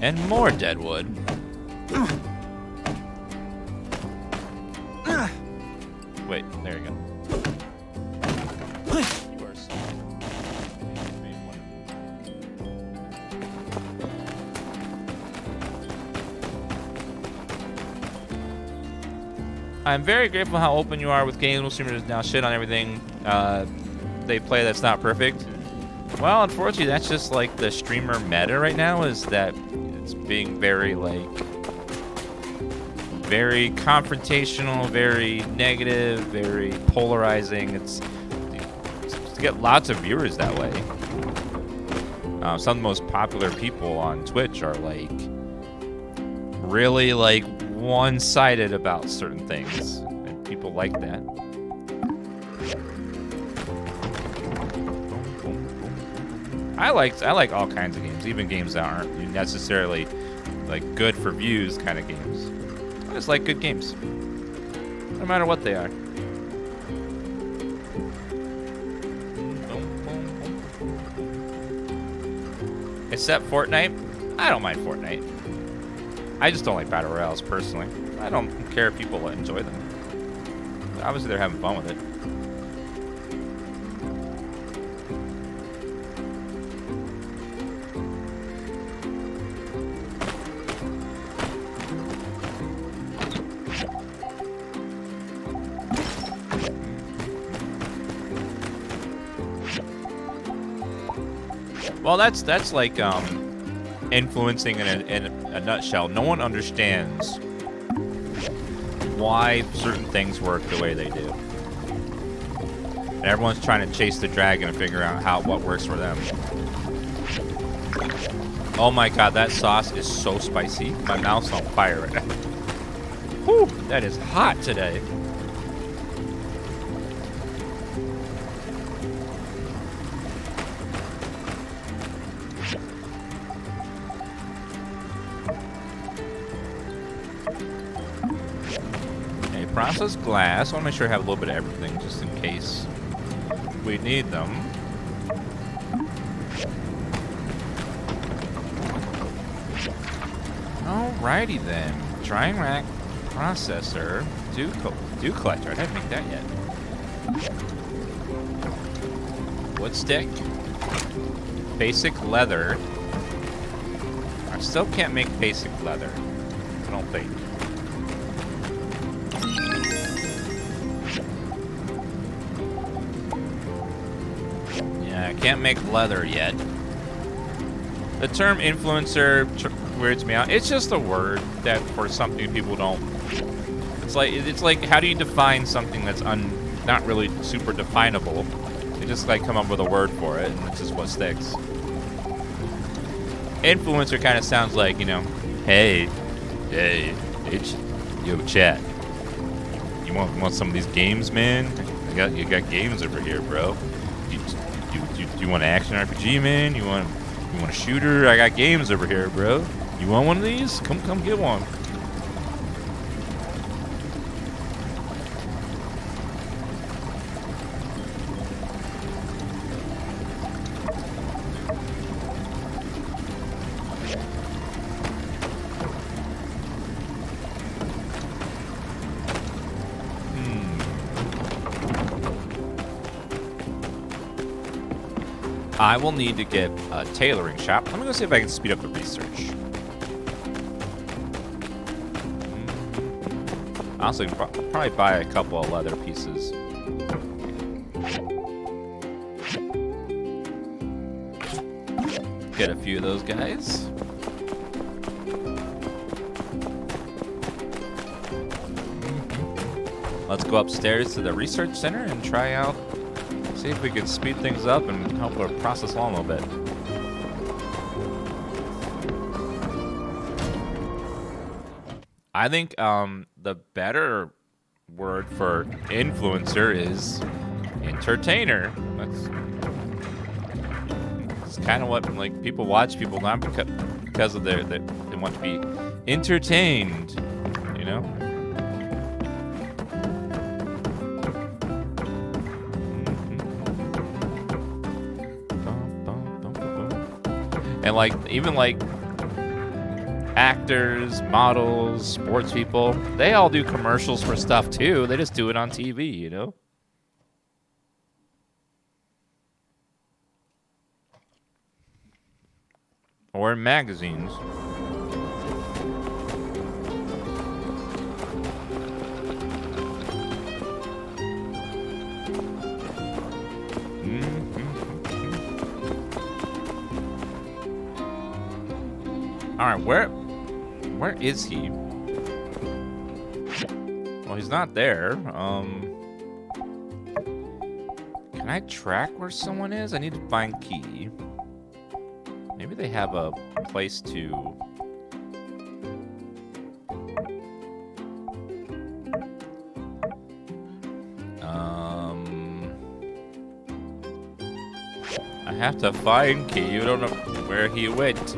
And more deadwood. Wait, there you go. You are so I'm very grateful how open you are with games. Most streamers now shit on everything they play that's not perfect. Well, unfortunately, that's just like the streamer meta right now, is that it's being very like very confrontational, very negative, very polarizing. It's to get lots of viewers that way. Some of the most popular people on Twitch are like really like one-sided about certain things, and people like that. I like all kinds of games, even games that aren't necessarily like good for views kind of games. I just like good games, no matter what they are. Except Fortnite. I don't mind Fortnite. I just don't like Battle Royales personally. I don't care if people enjoy them. Obviously, they're having fun with it. Well, that's like influencing in a nutshell. No one understands why certain things work the way they do. And everyone's trying to chase the dragon and figure out what works for them. Oh my god, that sauce is so spicy. My mouth's on fire right now. Whew, that is hot today. Processed glass. I want to make sure I have a little bit of everything just in case we need them. Alrighty then. Drying rack processor. Dew collector. I didn't make that yet. Wood stick. Basic leather. I still can't make basic leather. I don't think. I can't make leather yet. The term influencer weirds me out. It's just a word that for something people don't. It's like how do you define something that's not really super definable? They just like come up with a word for it, and it's just what sticks. Influencer kind of sounds like, you know, hey, it's yo chat. You want some of these games, man? You got games over here, bro. You want an action RPG, man? You want a shooter? I got games over here, bro. You want one of these? Come get one. I will need to get a tailoring shop. Let me go see if I can speed up the research. Honestly, I'll probably buy a couple of leather pieces. Get a few of those guys. Let's go upstairs to the research center and try out. See if we can speed things up and help our process along a little bit. I think the better word for influencer is entertainer. That's kind of what like people watch people not because of they want to be entertained, you know. And like even like actors, models, sports people, they all do commercials for stuff too. They just do it on TV, you know? Or in magazines. Alright, where is he? Well, he's not there. Can I track where someone is? I need to find key. Maybe they have a place to... I have to find key. I don't know where he went.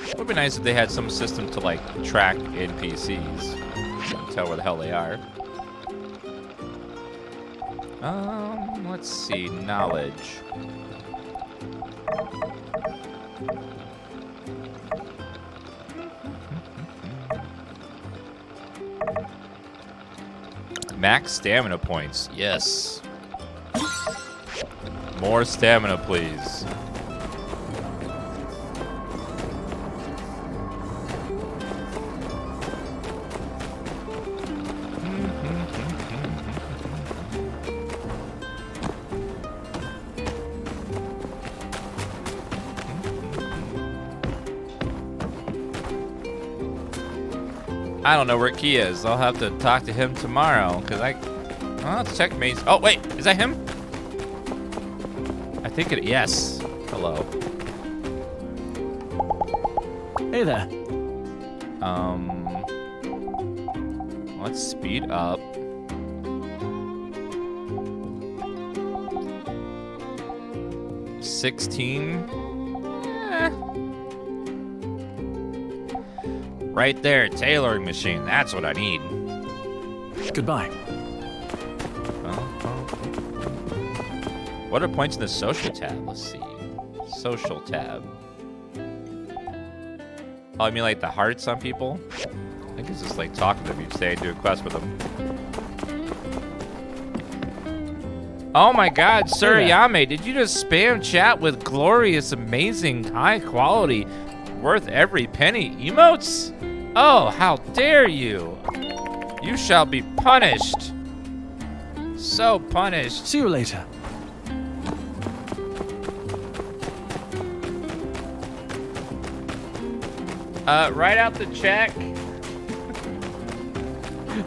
It would be nice if they had some system to like track NPCs and tell where the hell they are. Let's see, knowledge. Max stamina points, yes. More stamina, please. I don't know where Key is. I'll have to talk to him tomorrow, because I'll have to check Maze. Oh, wait, is that him? I think it, yes. Hello. Hey there. Let's speed up. Right there, Tailoring Machine. That's what I need. Goodbye. What are points in the social tab? Let's see. Social tab. Oh, I mean like the hearts on people? I think it's just like talking to them. You say do a quest with them. Oh my god, Sir Yame, did you just spam chat with glorious, amazing, high quality, worth every penny emotes? Oh, how dare you! You shall be punished. So punished. See you later. Write out the check.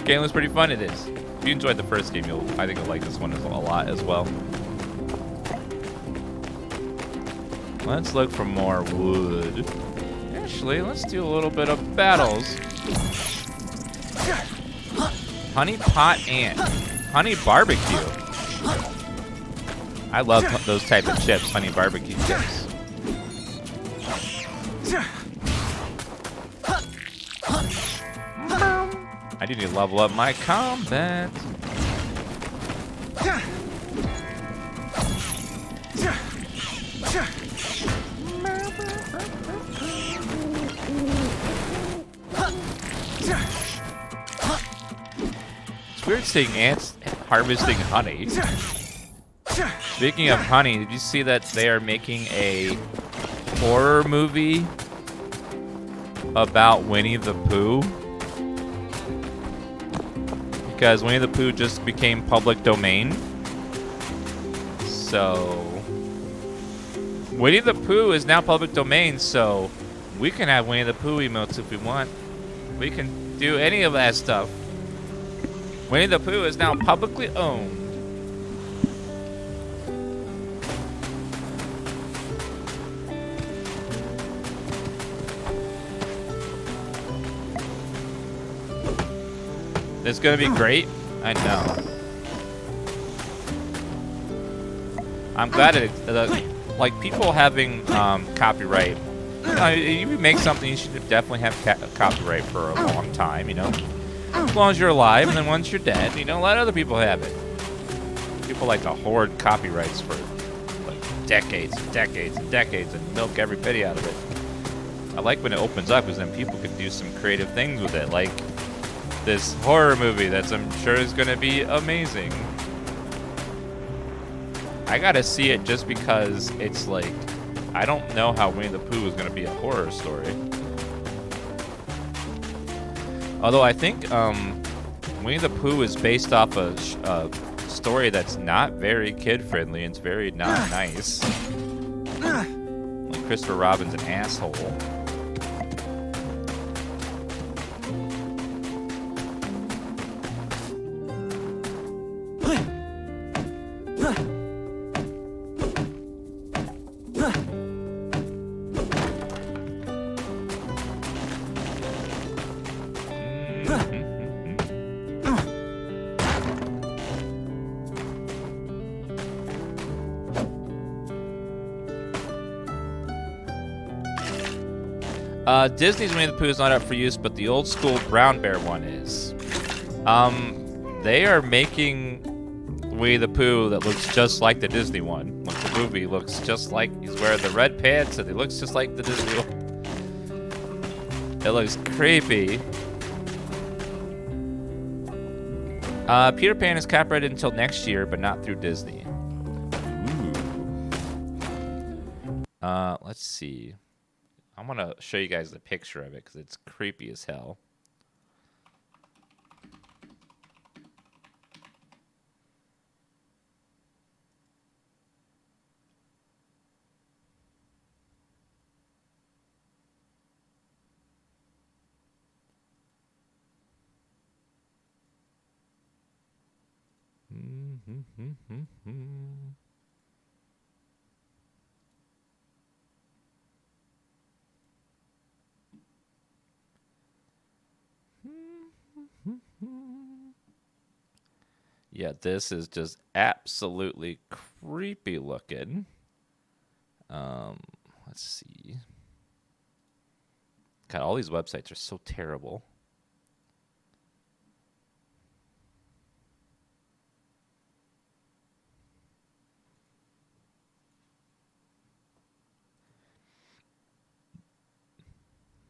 Game was pretty fun, it is. If you enjoyed the first game, I think you'll like this one a lot as well. Let's look for more wood. Actually, let's do a little bit of battles. Honey pot ant. Honey barbecue. I love those type of chips, honey barbecue chips. I do need to level up my combat. It's weird seeing ants harvesting honey. Speaking of honey, did you see that they are making a horror movie about Winnie the Pooh? Because Winnie the Pooh just became public domain. So Winnie the Pooh is now public domain, so we can have Winnie the Pooh emotes if we want. We can do any of that stuff. Winnie the Pooh is now publicly owned. It's gonna be great. I know. I'm glad it, like people having copyright. You make something, you should definitely have copyright for a long time, you know. As long as you're alive, and then once you're dead, you know, let other people have it. People like to hoard copyrights for like decades and decades and decades and milk every penny out of it. I like when it opens up, because then people can do some creative things with it, like this horror movie that I'm sure is going to be amazing. I gotta see it just because it's like, I don't know how Winnie the Pooh is going to be a horror story. Although I think Winnie the Pooh is based off a story that's not very kid-friendly and it's very not nice. Christopher Robin's an asshole. Disney's Winnie the Pooh is not up for use, but the old school Brown Bear one is. They are making Winnie the Pooh that looks just like the Disney one. Like the movie looks just like, he's wearing the red pants and he looks just like the Disney one. It looks creepy. Peter Pan is copyrighted until next year, but not through Disney. Ooh. Let's see. I'm going to show you guys the picture of it because it's creepy as hell. Yeah, this is just absolutely creepy looking. Let's see. God, all these websites are so terrible.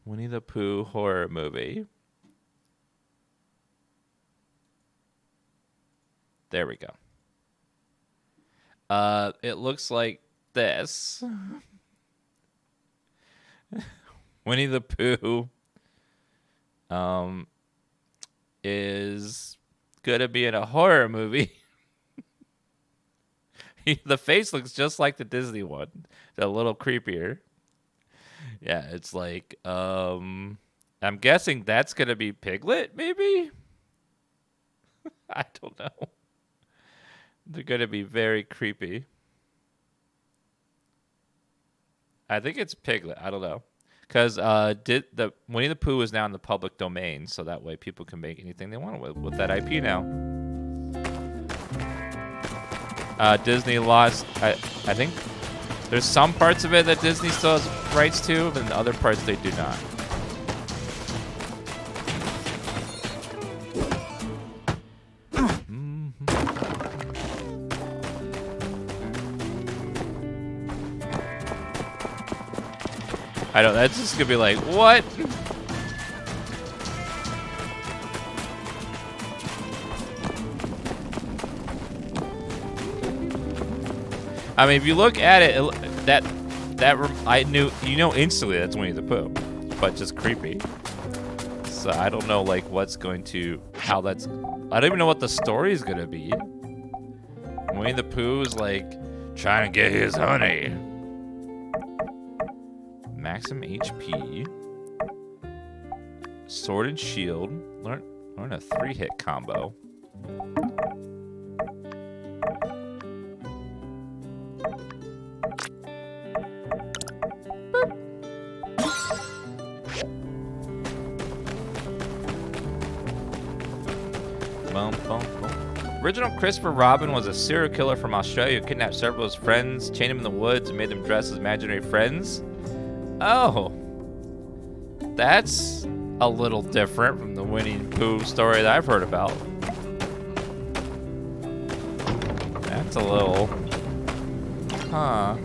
Winnie the Pooh horror movie. There we go. It looks like this. Winnie the Pooh is gonna be in a horror movie. The face looks just like the Disney one. A little creepier. Yeah, it's like I'm guessing that's gonna be Piglet, maybe? I don't know. They're going to be very creepy. I think it's Piglet. I don't know. Because the Winnie the Pooh is now in the public domain, so that way people can make anything they want with that IP now. Disney lost... I think there's some parts of it that Disney still has rights to, and the other parts they do not. I don't, that's just gonna be like, what? I mean, if you look at it, I knew, you know instantly that's Winnie the Pooh, but just creepy. So I don't know, like, what's going to, how that's, I don't even know what the story is gonna be. Winnie the Pooh is like trying to get his honey. Maximum HP. Sword and shield. Learn a 3-hit combo. Boom, boom, boom. Original Christopher Robin was a serial killer from Australia who kidnapped several of his friends, chained them in the woods, and made them dress as imaginary friends. Oh, that's a little different from the Winnie the Pooh story that I've heard about. That's a little, huh?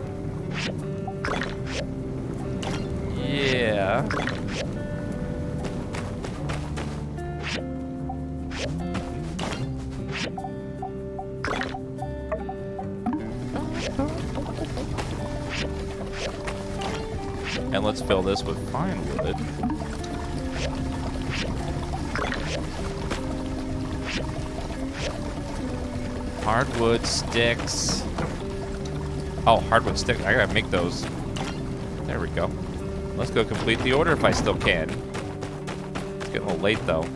Yeah. And let's fill this with fine wood. Hardwood sticks. Oh, hardwood sticks. I gotta make those. There we go. Let's go complete the order if I still can. It's getting a little late, though.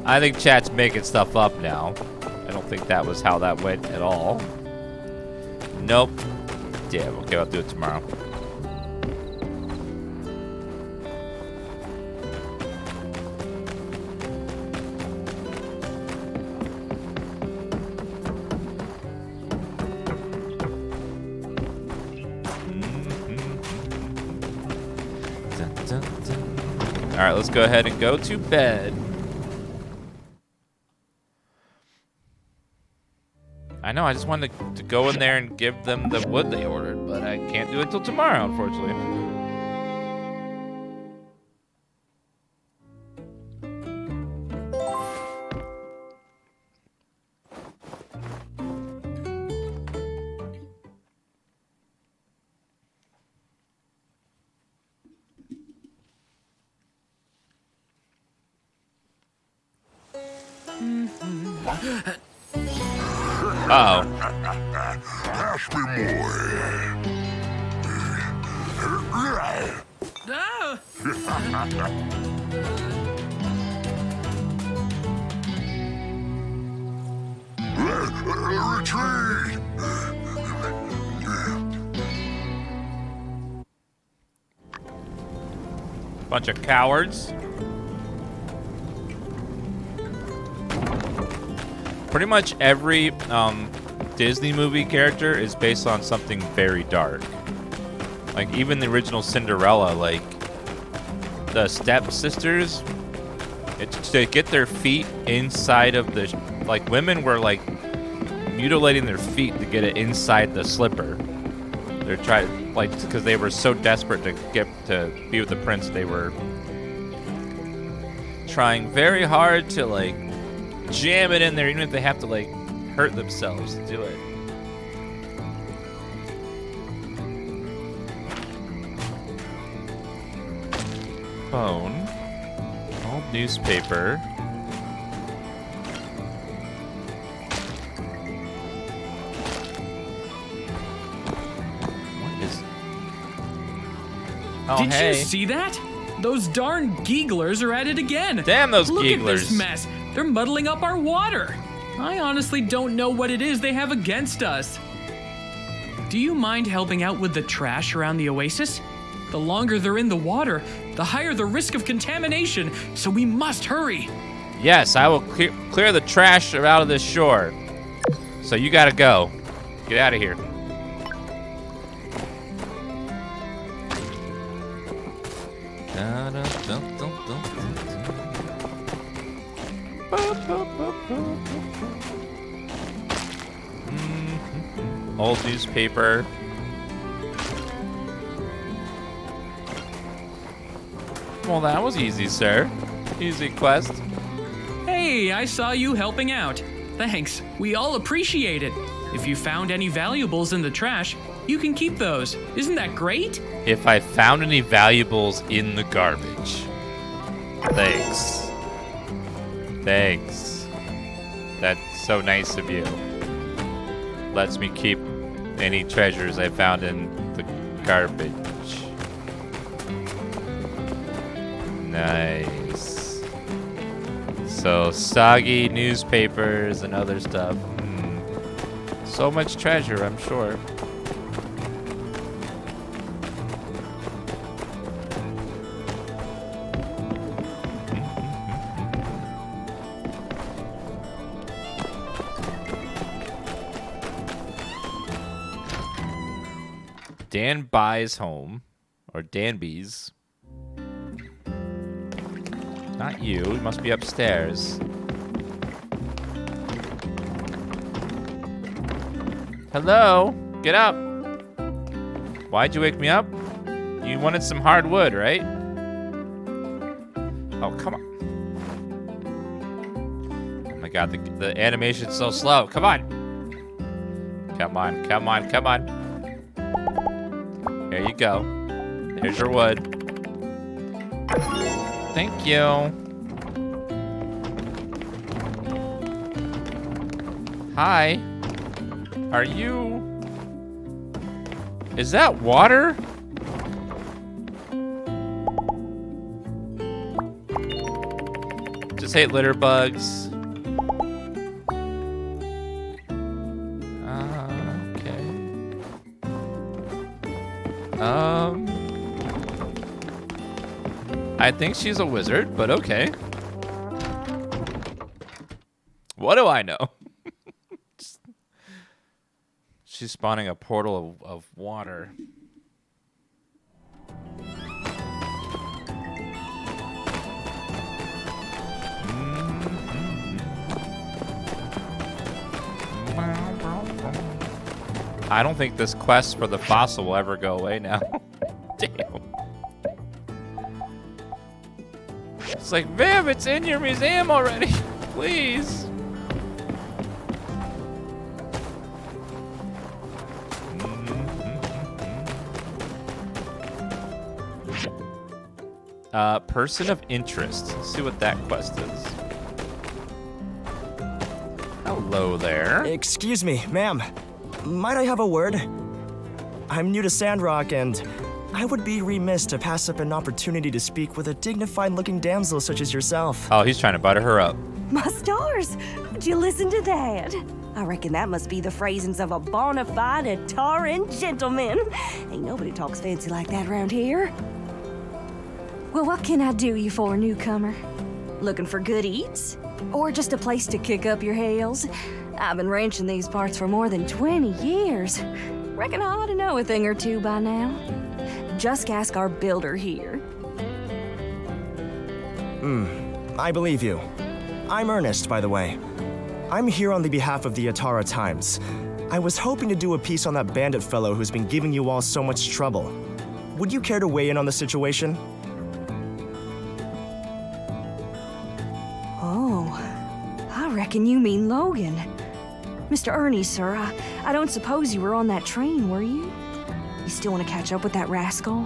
I think chat's making stuff up now. I don't think that was how that went at all. Nope. Yeah, okay, I'll do it tomorrow. All right, let's go ahead and go to bed. I know, I just wanted to go in there and give them the wood they ordered, but I can't do it till tomorrow, unfortunately. Uh-oh. Pass me Retreat! Bunch of cowards. Pretty much every Disney movie character is based on something very dark. Like even the original Cinderella, like the stepsisters, to get their feet inside of the, like women were like mutilating their feet to get it inside the slipper. They're trying, like, because they were so desperate to get to be with the prince, they were trying very hard to like jam it in there, even if they have to like hurt themselves to do it. Phone. Old newspaper. What is... Oh, Did hey. you see that? Those darn geeglers are at it again. Damn those Look geeglers. Look at this mess. They're muddling up our water. I honestly don't know what it is they have against us. Do you mind helping out with the trash around the oasis? The longer they're in the water, the higher the risk of contamination, so we must hurry. Yes, I will clear the trash out of this shore. So you gotta go. Get out of here. Old newspaper. Well, that was easy, sir. Easy quest. Hey, I saw you helping out. Thanks. We all appreciate it. If you found any valuables in the trash, you can keep those. Isn't that great? If I found any valuables in the garbage. Thanks. Thanks. That's so nice of you. Lets me keep any treasures I found in the garbage. Nice. So, soggy newspapers and other stuff. So much treasure, I'm sure. Dan buys home, or Danby's. Not you, he must be upstairs. Hello? Get up. Why'd you wake me up? You wanted some hard wood, right? Oh, come on. Oh my god, the animation's so slow. Come on. Come on, come on, come on. There you go. There's your wood. Thank you. Hi. Are you... Is that water? Just hate litter bugs. Okay. I think she's a wizard, but okay. What do I know? She's spawning a portal of water. I don't think this quest for the fossil will ever go away now. Damn. It's like, Viv, it's in your museum already. Please. Person of interest. Let's see what that quest is. Hello there. Excuse me, ma'am. Might I have a word? I'm new to Sandrock, and I would be remiss to pass up an opportunity to speak with a dignified-looking damsel such as yourself. Oh, he's trying to butter her up. My stars! Would you listen to that? I reckon that must be the phrasings of a bona fide Ataran gentleman. Ain't nobody talks fancy like that around here. Well, what can I do you for, newcomer? Looking for good eats? Or just a place to kick up your heels? I've been ranching these parts for more than 20 years. Reckon I ought to know a thing or two by now. Just ask our builder here. I believe you. I'm Ernest, by the way. I'm here on the behalf of the Atara Times. I was hoping to do a piece on that bandit fellow who's been giving you all so much trouble. Would you care to weigh in on the situation? Oh, I reckon you mean Logan. Mr. Ernie, sir, I don't suppose you were on that train, were you? You still want to catch up with that rascal?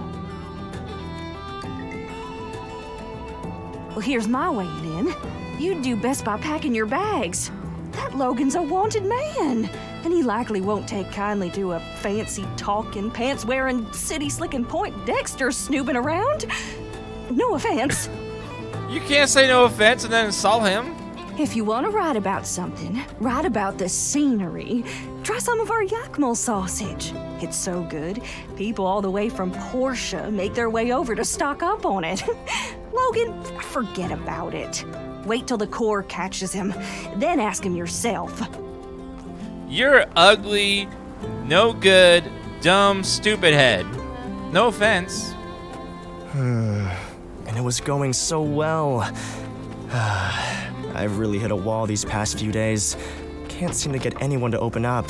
Well, here's my way in. You'd do best by packing your bags. That Logan's a wanted man, and he likely won't take kindly to a fancy talking, pants-wearing, city-slicking Point Dexter snooping around. No offense. You can't say no offense and then insult him. If you want to write about something, write about the scenery. Try some of our Yakmel sausage. It's so good, people all the way from Portia make their way over to stock up on it. Logan, forget about it. Wait till the Corps catches him, then ask him yourself. You're ugly, no good, dumb, stupid head. No offense. And it was going so well. I've really hit a wall these past few days. Can't seem to get anyone to open up.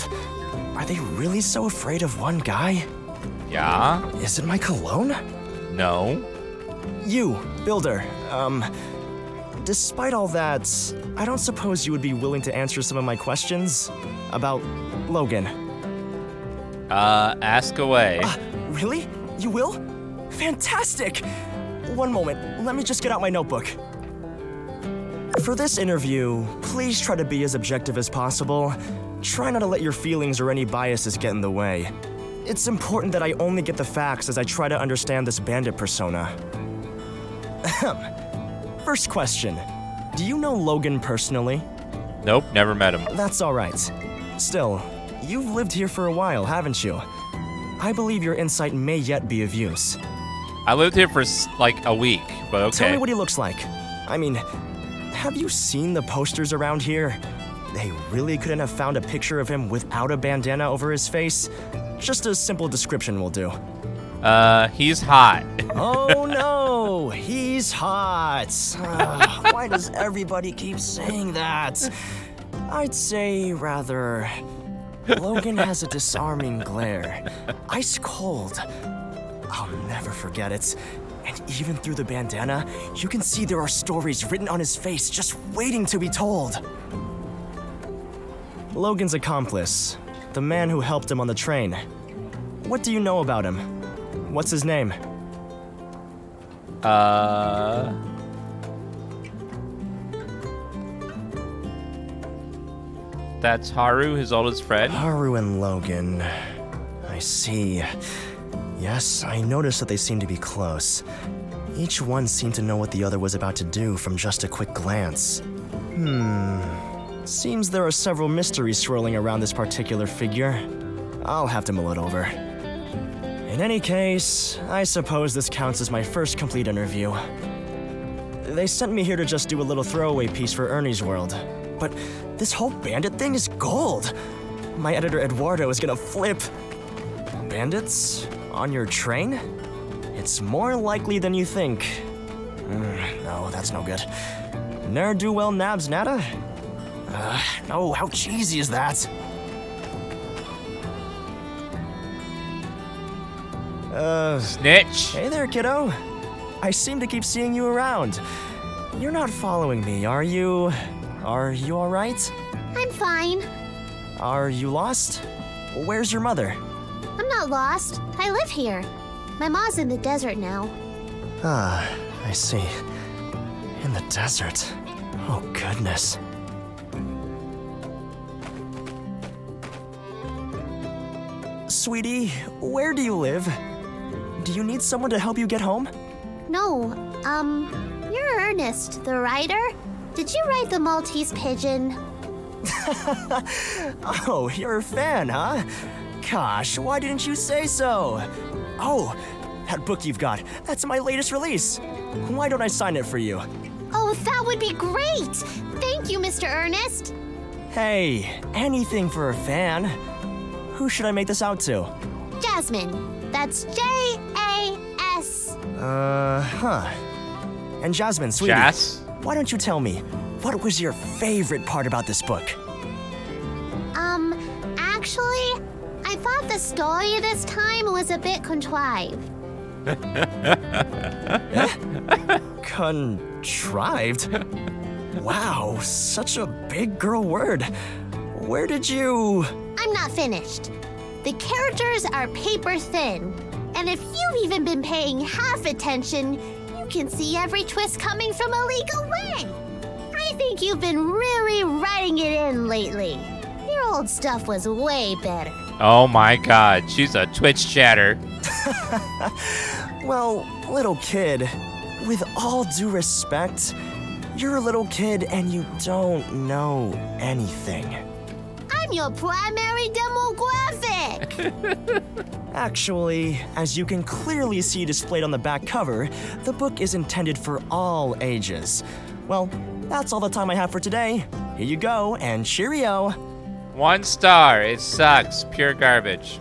Are they really so afraid of one guy? Yeah? Is it my cologne? No. You, Builder. Despite all that, I don't suppose you would be willing to answer some of my questions about Logan. Ask away. Really? You will? Fantastic! One moment, let me just get out my notebook. For this interview, please try to be as objective as possible. Try not to let your feelings or any biases get in the way. It's important that I only get the facts as I try to understand this bandit persona. First question. Do you know Logan personally? Nope, never met him. That's all right. Still, you've lived here for a while, haven't you? I believe your insight may yet be of use. I lived here for like a week, but okay. Tell me what he looks like. I mean, have you seen the posters around here? They really couldn't have found a picture of him without a bandana over his face? Just a simple description will do. He's hot. Oh no, he's hot. Why does everybody keep saying that? I'd say rather, Logan has a disarming glare. Ice cold. I'll never forget it. And even through the bandana, you can see there are stories written on his face just waiting to be told. Logan's accomplice, the man who helped him on the train. What do you know about him? What's his name? That's Haru, his oldest friend. Haru and Logan. I see. Yes, I noticed that they seem to be close. Each one seemed to know what the other was about to do from just a quick glance. Seems there are several mysteries swirling around this particular figure. I'll have to mull it over. In any case, I suppose this counts as my first complete interview. They sent me here to just do a little throwaway piece for Ernie's World. But this whole bandit thing is gold. My editor Eduardo is gonna flip. Bandits? On your train? It's more likely than you think. No, that's no good. Ne'er-do-well nabs nada? No, how cheesy is that? Snitch. Hey there, kiddo. I seem to keep seeing you around. You're not following me, are you? Are you all right? I'm fine. Are you lost? Where's your mother? I'm not lost. I live here. My mom's in the desert now. Ah, I see. In the desert. Oh, goodness. Sweetie, where do you live? Do you need someone to help you get home? No, you're Ernest, the writer? Did you write the Maltese Pigeon? Oh, you're a fan, huh? Gosh, why didn't you say so? Oh, that book you've got, that's my latest release. Why don't I sign it for you? Oh, that would be great! Thank you, Mr. Ernest. Hey, anything for a fan. Who should I make this out to? Jasmine. That's J-A-S. And Jasmine, sweetie, Jas? why don't you tell me, what was your favorite part about this book? Actually, I thought the story this time was a bit contrived. Contrived? Wow, such a big girl word. Where did you... I'm not finished. The characters are paper thin, and if you've even been paying half attention, you can see every twist coming from a league away. I think you've been really writing it in lately. Your old stuff was way better. Oh my god, she's a Twitch chatter. Well, little kid, with all due respect, you're a little kid and you don't know anything. I'm your primary demographic. Actually, as you can clearly see displayed on the back cover, the book is intended for all ages. Well, that's all the time I have for today. Here you go, and cheerio. 1 star. It sucks. Pure garbage.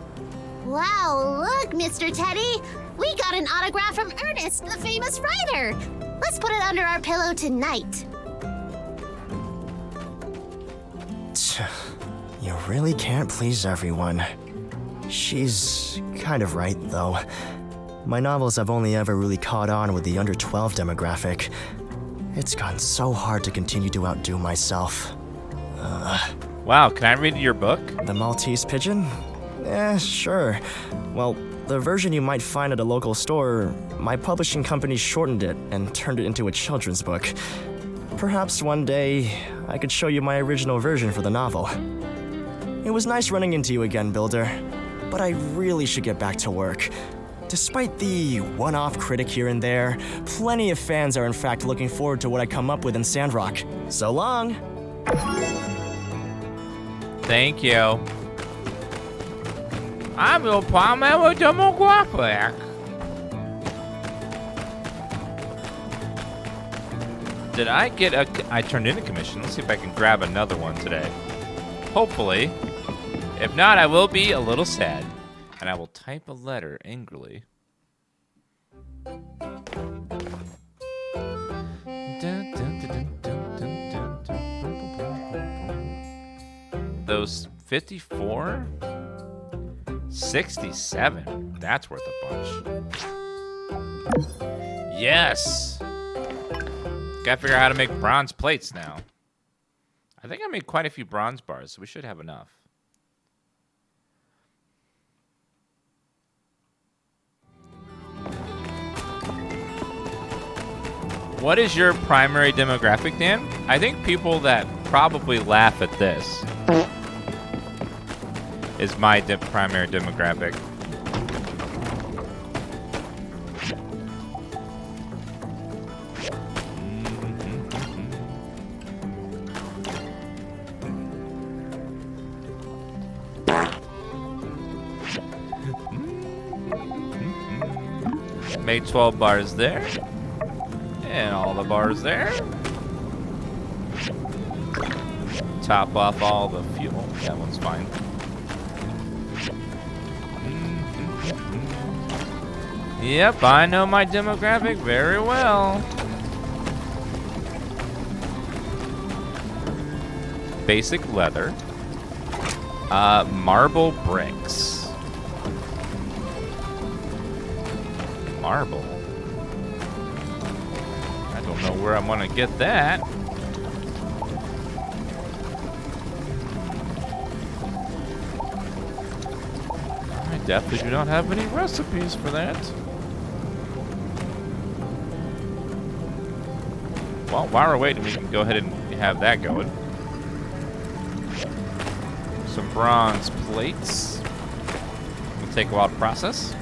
Wow, look, Mr. Teddy. We got an autograph from Ernest, the famous writer. Let's put it under our pillow tonight. You really can't please everyone. She's kind of right, though. My novels have only ever really caught on with the under 12 demographic. It's gotten so hard to continue to outdo myself. Wow, can I read your book? The Maltese Pigeon? Sure. Well, the version you might find at a local store, my publishing company shortened it and turned it into a children's book. Perhaps one day, I could show you my original version for the novel. It was nice running into you again, Builder, but I really should get back to work. Despite the one-off critic here and there, plenty of fans are in fact looking forward to what I come up with in Sandrock. So long! Thank you. I'm your primary demographic. Did I get a... I turned in a commission. Let's see if I can grab another one today. Hopefully. If not, I will be a little sad. And I will type a letter angrily. Those 54? 67. That's worth a bunch. Yes! Gotta figure out how to make bronze plates now. I think I made quite a few bronze bars, so we should have enough. What is your primary demographic, Dan? I think people that probably laugh at this. is my primary demographic. Made 12 bars there. And all the bars there. Top off all the fuel. That one's fine. Yep, I know my demographic very well. Basic leather. Marble bricks. Marble. I don't know where I'm gonna get that. I definitely do not have any recipes for that. Well, while we're waiting, we can go ahead and have that going. Some bronze plates. It'll take a while to process.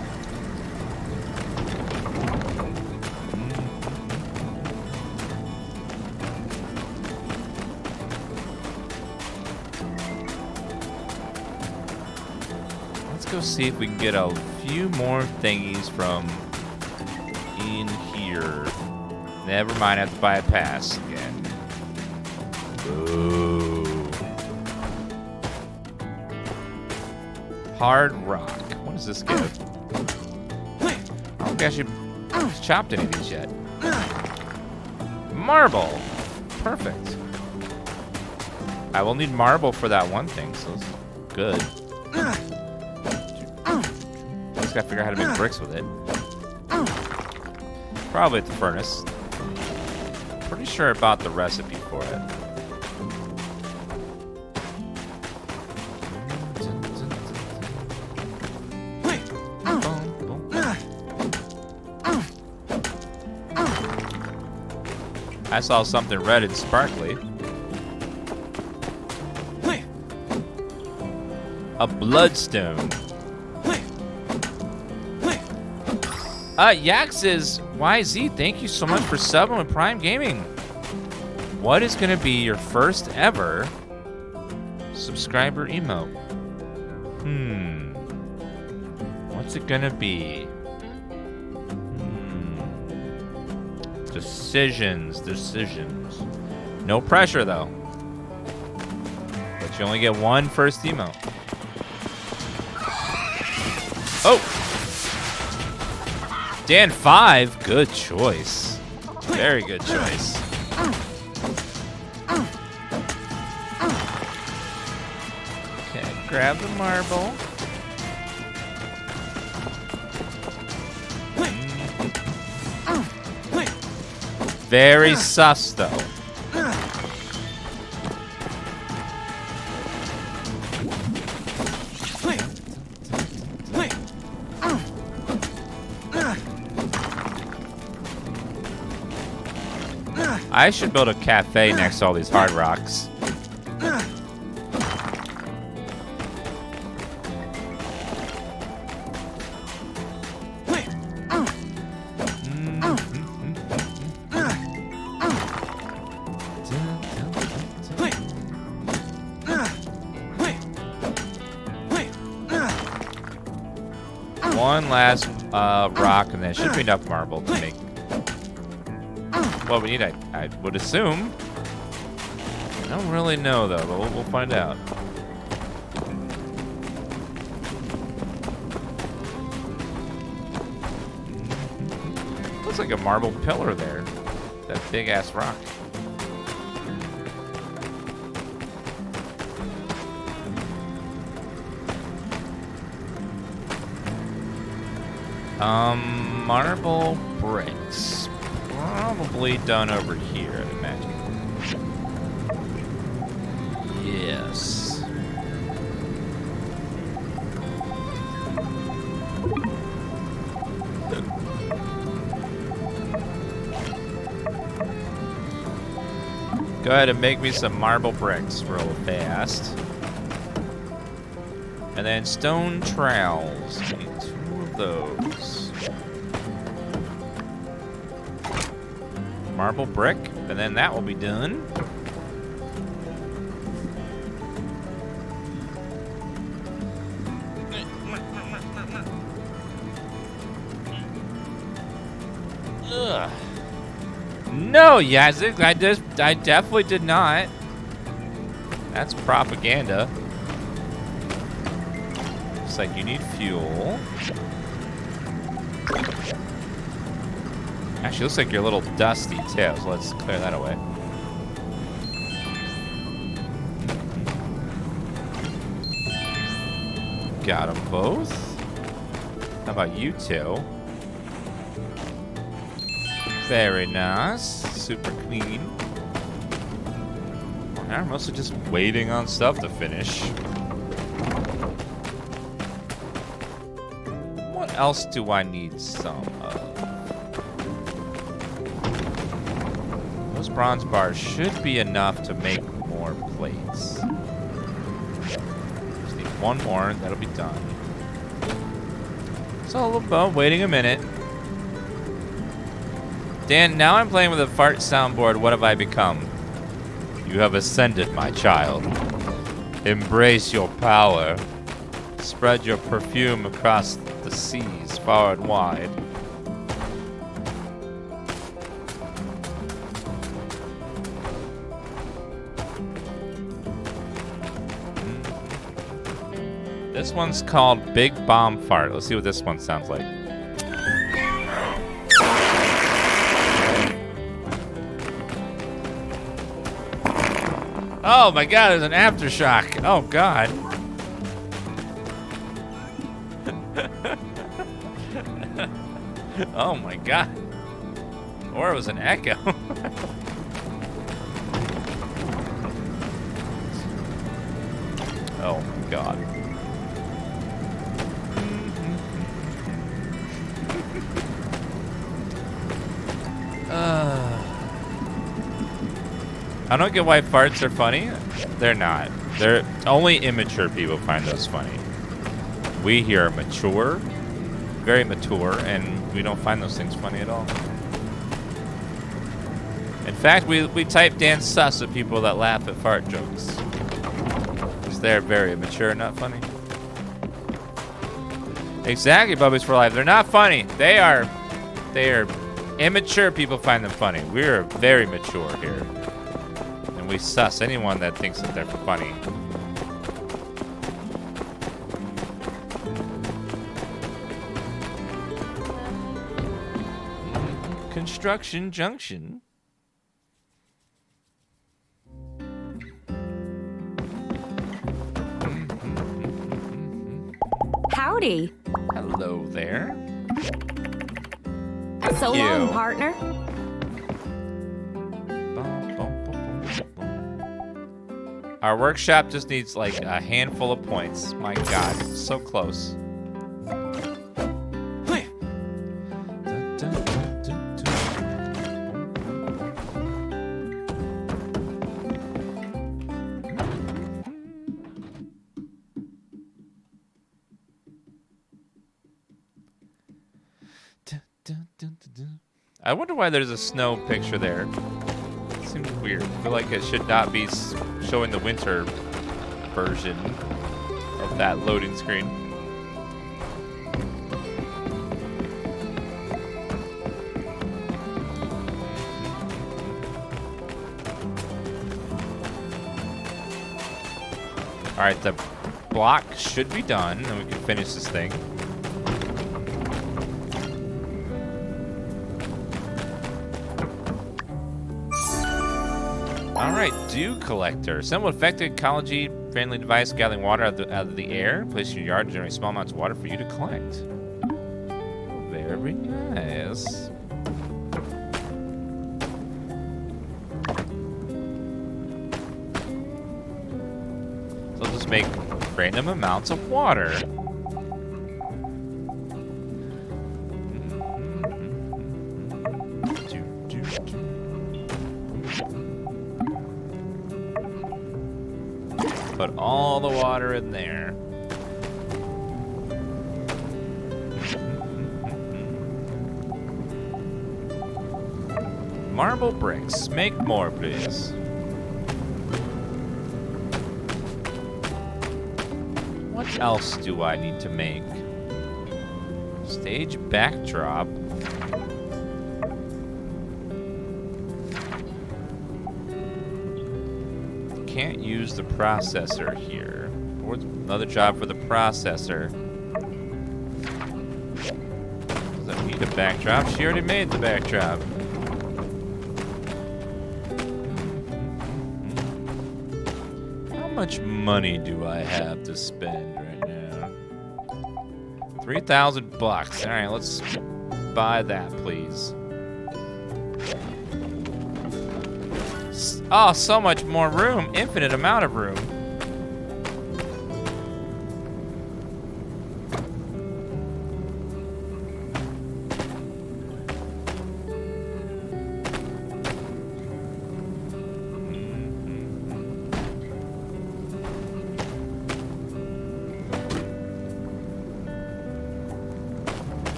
Go see if we can get a few more thingies from in here. Never mind, I have to buy a pass again. Ooh. Hard rock. What does this give? I don't think I should chopped any of these yet. Marble. Perfect. I will need marble for that one thing, so it's good. Just gotta figure out how to make bricks with it. Probably at the furnace. Pretty sure I bought the recipe for it. I saw something red and sparkly. A bloodstone. Yax's YZ, thank you so much for subbing with Prime Gaming. What is going to be your first ever subscriber emote? What's it going to be? Decisions. No pressure, though. But you only get one first emote. Oh! Dan 5, good choice. Very good choice. Okay, grab the marble. Very sus, though. I should build a cafe next to all these hard rocks. One last rock, and then should be enough marble to make what we need, I would assume. I don't really know, though, but we'll find out. Looks like a marble pillar there. That big-ass rock. Marble bricks. Probably done over here, I'd imagine. Yes. Go ahead and make me some marble bricks real fast. And then stone trowels. Need 2 of those. Marble brick, and then that will be done. Ugh. No, Yazik, I definitely did not. That's propaganda. Looks like you need fuel. Actually, looks like you're a little dusty too, so let's clear that away. Got them both. How about you two? Very nice. Super clean. Now we're mostly just waiting on stuff to finish. What else do I need some of? Those bronze bars should be enough to make more plates. Just need 1 more, that'll be done. It's all about waiting a minute. Dan, now I'm playing with a fart soundboard. What have I become? You have ascended, my child. Embrace your power. Spread your perfume across the seas, far and wide. This one's called Big Bomb Fart. Let's see what this one sounds like. Oh my god, there's an aftershock. Oh god. Oh my god. Or it was an echo. Oh my god. I don't get why farts are funny. They're not. They're only immature people find those funny. We here are mature, very mature, and we don't find those things funny at all. In fact, we type Dan sus at people that laugh at fart jokes. Because they're very immature, not funny. Exactly, Bubbies for Life. They're not funny. They are immature people find them funny. We're very mature here. And we sus anyone that thinks that they're funny. Construction Junction. Howdy. Hello there. So long, partner. Our workshop just needs like a handful of points. My god, so close. I wonder why there's a snow picture there. It seems weird. I feel like it should not be showing the winter version of that loading screen. Alright, the block should be done, and we can finish this thing. Alright, dew collector. Assemble effective, ecology-friendly device gathering water out of the air. Place in your yard to generate small amounts of water for you to collect. Very nice. So I'll just make random amounts of water. Put all the water in there. Marble bricks. Make more, please. What else do I need to make? Stage backdrop. Can't use the processor here. Or another job for the processor. Does that need a backdrop? She already made the backdrop. How much money do I have to spend right now? 3,000 bucks. All right, let's buy that, please. Oh, so much more room. Infinite amount of room.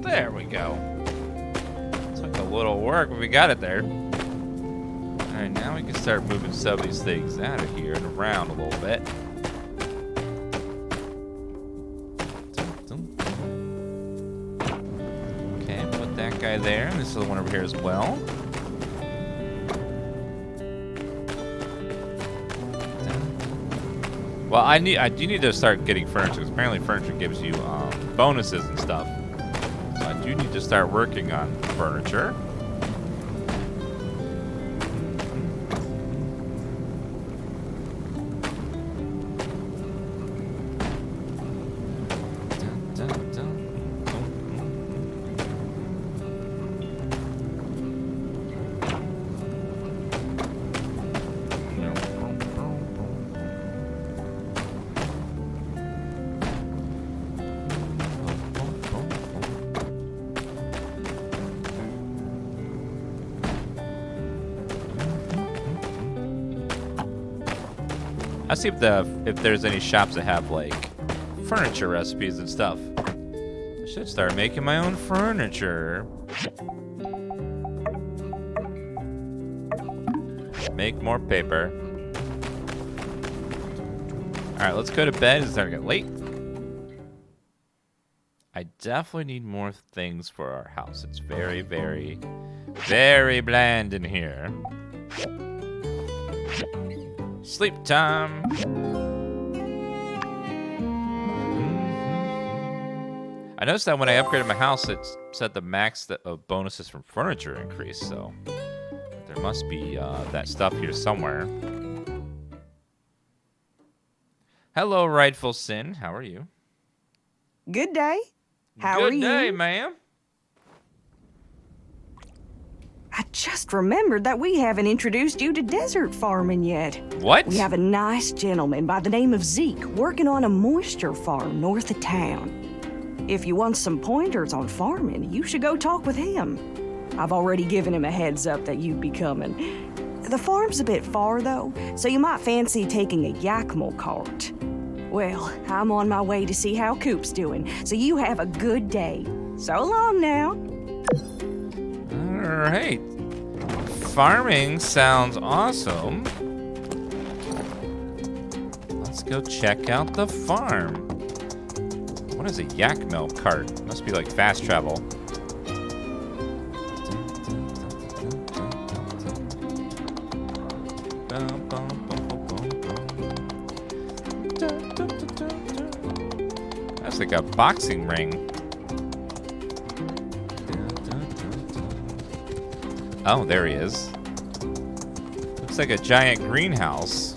There we go. Took a little work, but we got it there. Alright, now we can start moving some of these things out of here and around a little bit. Okay, put that guy there. This little one over here as well. Well, I do need to start getting furniture, because apparently furniture gives you bonuses and stuff. So I do need to start working on furniture. I'll see if there's any shops that have like furniture recipes and stuff. I should start making my own furniture. Make more paper. Alright, let's go to bed. It's starting to get late. I definitely need more things for our house. It's very, very, very bland in here. Sleep time. I noticed that when I upgraded my house, it said the max of bonuses from furniture increased, so there must be that stuff here somewhere. Hello, Rightful Sin. How are you? Good day. How are you? Good day, ma'am. I just remembered that we haven't introduced you to desert farming yet. What? We have a nice gentleman by the name of Zeke working on a moisture farm north of town. If you want some pointers on farming, you should go talk with him. I've already given him a heads up that you'd be coming. The farm's a bit far, though, so you might fancy taking a Yakima cart. Well, I'm on my way to see how Coop's doing, so you have a good day. So long now. All right. Farming sounds awesome. Let's go check out the farm. What is a yak milk cart? Must be like fast travel. That's like a boxing ring. Oh, there he is. Looks like a giant greenhouse.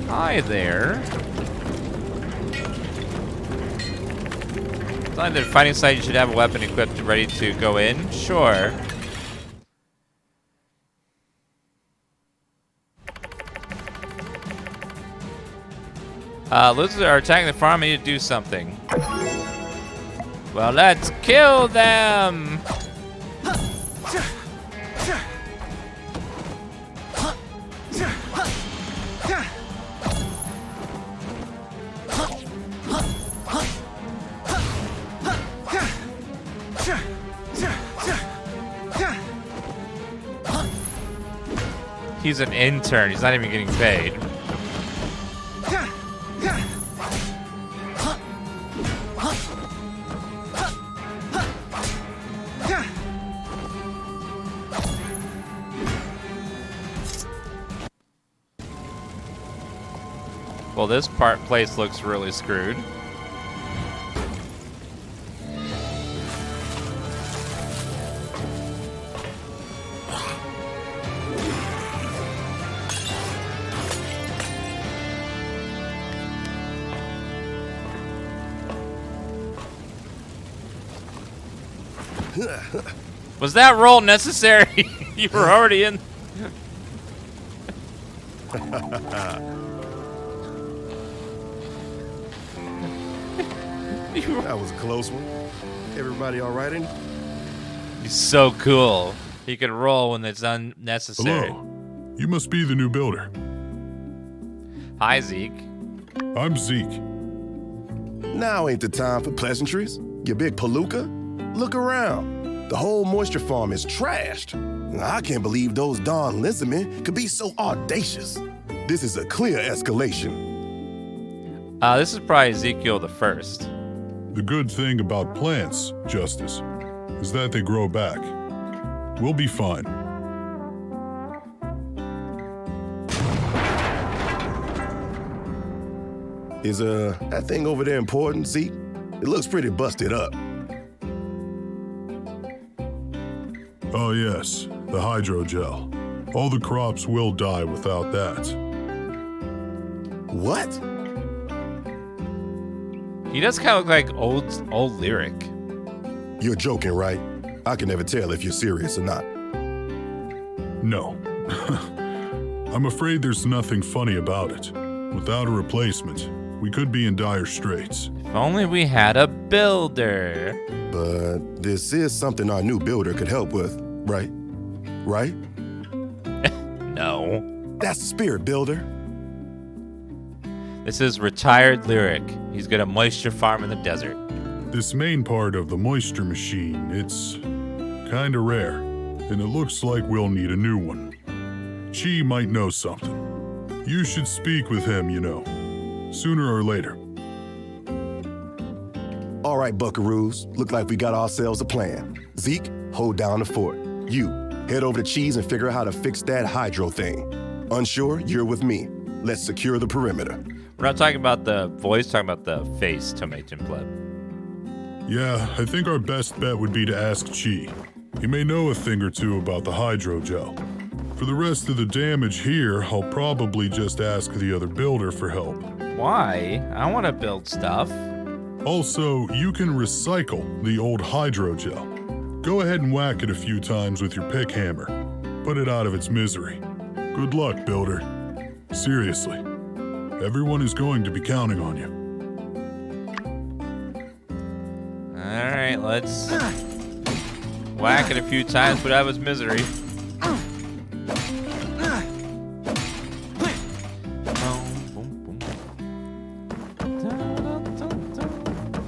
Hi there. It's like the fighting site, you should have a weapon equipped and ready to go in. Sure. Lizards are attacking the farm. I need to do something. Well, let's kill them. He's an intern. He's not even getting paid. Well, this place looks really screwed. Was that roll necessary? You were already in. That was a close one. Everybody all right in? He's so cool. He can roll when it's unnecessary. Hello. You must be the new builder. Hi, Zeke. I'm Zeke. Now ain't the time for pleasantries. You big palooka. Look around. The whole moisture farm is trashed. I can't believe those darn lizardmen could be so audacious. This is a clear escalation. This is probably Ezekiel the First. The good thing about plants, Justice, is that they grow back. We'll be fine. Is that thing over there important, Zeke? It looks pretty busted up. Oh yes, the hydrogel. All the crops will die without that. What? He does kind of look like old Lyric. You're joking, right? I can never tell if you're serious or not. No. I'm afraid there's nothing funny about it. Without a replacement, we could be in dire straits. If only we had a builder. But this is something our new builder could help with, right? Right? No. That's the spirit, builder. This is retired Lyric. He's got a moisture farm in the desert. This main part of the moisture machine, it's kinda rare, and it looks like we'll need a new one. Chi might know something. You should speak with him, you know, sooner or later. All right, buckaroos. Look like we got ourselves a plan. Zeke, hold down the fort. You, head over to Cheese and figure out how to fix that hydro thing. Unsure, you're with me. Let's secure the perimeter. We're not talking about the voice, talking about the face, Tomato Pleb. Yeah, I think our best bet would be to ask Chi. He may know a thing or two about the hydrogel. For the rest of the damage here, I'll probably just ask the other builder for help. Why? I want to build stuff. Also, you can recycle the old hydrogel. Go ahead and whack it a few times with your pick hammer. Put it out of its misery. Good luck, builder. Seriously. Everyone is going to be counting on you. Alright, let's whack it a few times, put out of his misery.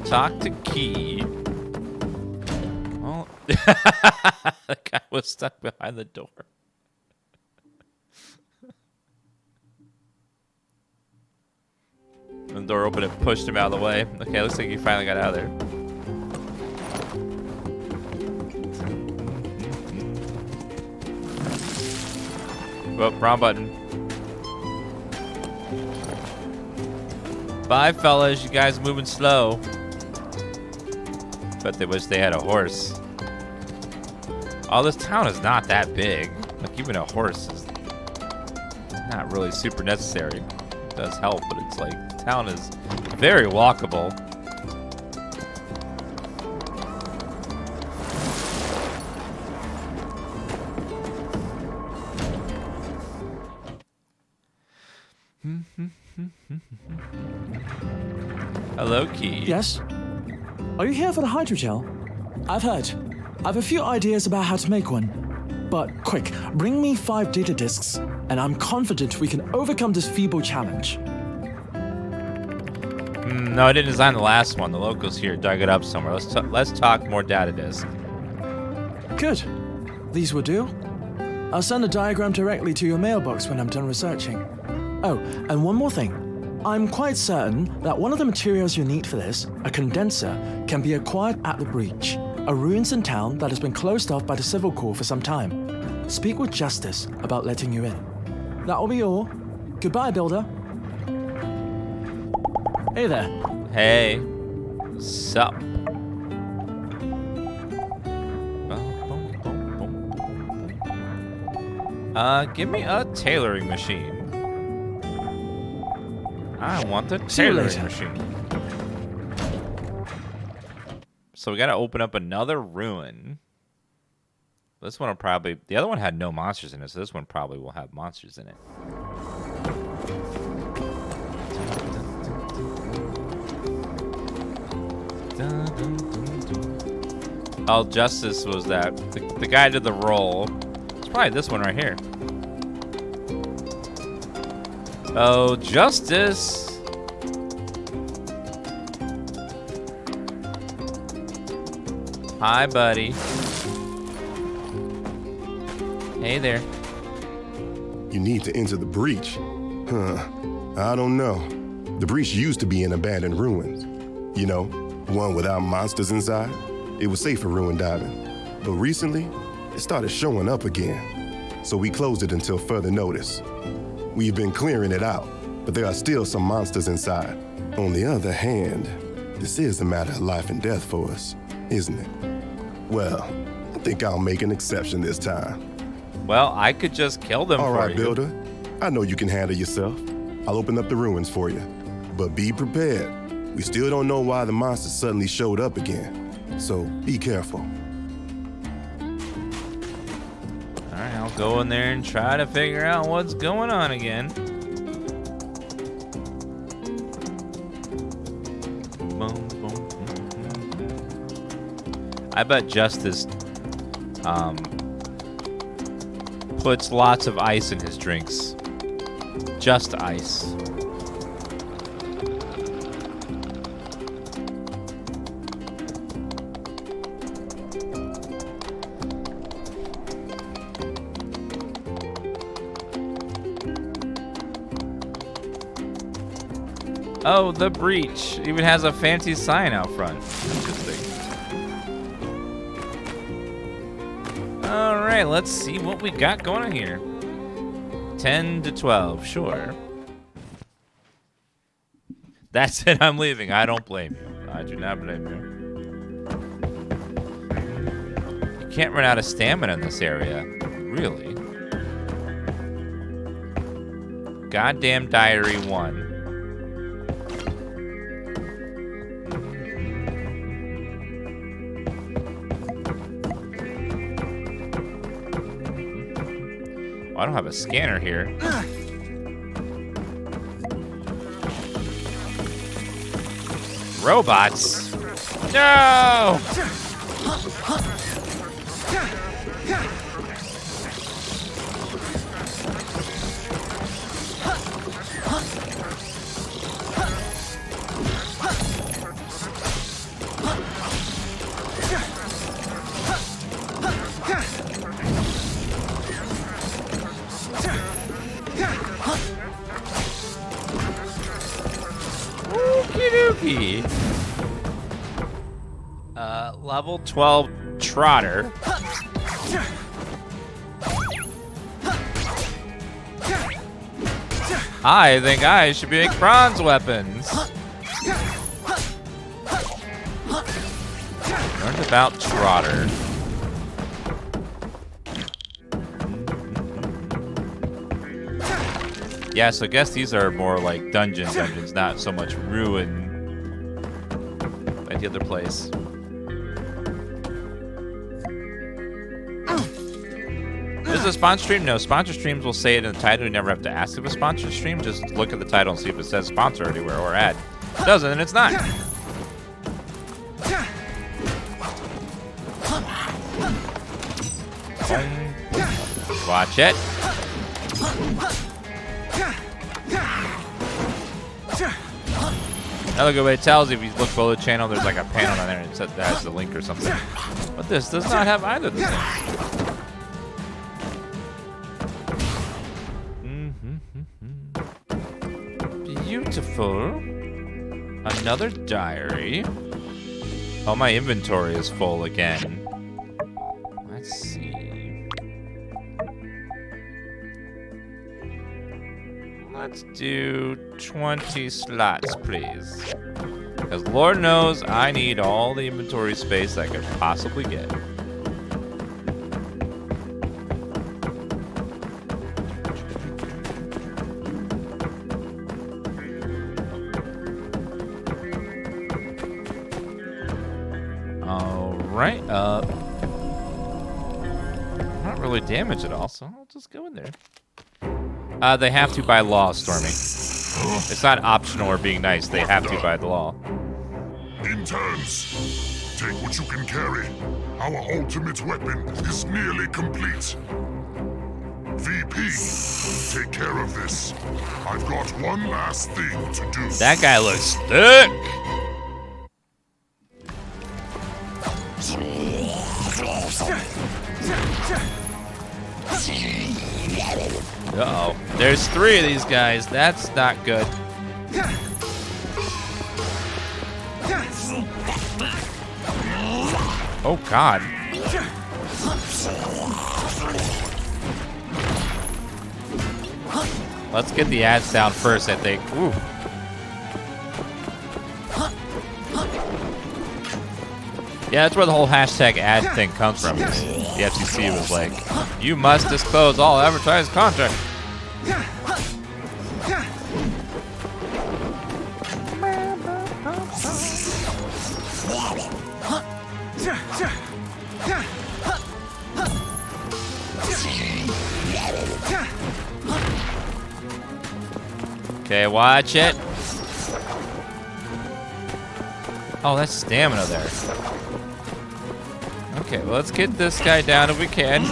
Talk to Key. Well, the guy was stuck behind the door. The door opened and pushed him out of the way. Okay, looks like he finally got out of there. Oh, wrong button. Bye, fellas. You guys moving slow. Bet they wish they had a horse. Oh, this town is not that big. Like, even a horse is not really super necessary. It does help, but it's like, the town is very walkable. Low key. Yes? Are you here for the hydrogel? I've heard. I've a few ideas about how to make one. But quick, bring me 5 data disks, and I'm confident we can overcome this feeble challenge. No, I didn't design the last one. The locals here dug it up somewhere. Let's talk more data disk. Good. These will do. I'll send a diagram directly to your mailbox when I'm done researching. Oh, and one more thing. I'm quite certain that one of the materials you need for this, a condenser, can be acquired at the breach, a ruins in town that has been closed off by the Civil Corps for some time. Speak with Justice about letting you in. That will be all. Goodbye, Builder. Hey there. Hey. Sup? Give me a tailoring machine. I want the tailoring machine. So we gotta open up another ruin. This one will probably... The other one had no monsters in it, so this one probably will have monsters in it. Oh, Justice was that. The guy did the roll. It's probably this one right here. Oh, Justice. Hi, buddy. Hey there. You need to enter the breach. Huh. I don't know. The breach used to be an abandoned ruins. You know, one without monsters inside. It was safe for ruin diving. But recently, it started showing up again. So we closed it until further notice. We've been clearing it out, but there are still some monsters inside. On the other hand, this is a matter of life and death for us, isn't it? Well, I think I'll make an exception this time. Well, I could just kill them for you. All right, Builder. I know you can handle yourself. I'll open up the ruins for you. But be prepared. We still don't know why the monsters suddenly showed up again. So be careful. All right, I'll go in there and try to figure out what's going on again. I bet Justice puts lots of ice in his drinks. Just ice. Oh, the breach even has a fancy sign out front. Interesting. All right, let's see what we got going on here. 10 to 12, sure. That's it, I'm leaving. I don't blame you. I do not blame you. You can't run out of stamina in this area. Really? Goddamn Diary 1. I don't have a scanner here. Robots? No! Level 12 Trotter. I think I should make bronze weapons. Learned about Trotter. Yeah, so I guess these are more like dungeons, not so much ruin like the other place. Is this a sponsor stream? No, sponsor streams will say it in the title. You never have to ask if it's a sponsor stream. Just look at the title and see if it says sponsor anywhere or ad. doesn't, and it's not. Watch it. Another good way to tell is if you look below the channel, there's like a panel on there and it says that has the link or something. But this does not have either of the things. Beautiful. Another diary. Oh, my inventory is full again. Let's see. Let's do 20 slots, please. Because Lord knows I need all the inventory space I could possibly get. Right up. Not really damaged at all, so I'll just go in there. They have to by law, Stormy. It's not optional or being nice. They have to by the law. Interns, take what you can carry. Our ultimate weapon is nearly complete. VP, take care of this. I've got one last thing to do. That guy looks thick. Uh-oh. There's 3 of these guys. That's not good. Oh, God. Let's get the ads down first, I think. Ooh. Yeah, that's where the whole hashtag ad thing comes from. The FCC was like, you must disclose all advertised content. Okay, watch it. Oh, that's stamina there. Okay, well, let's get this guy down if we can.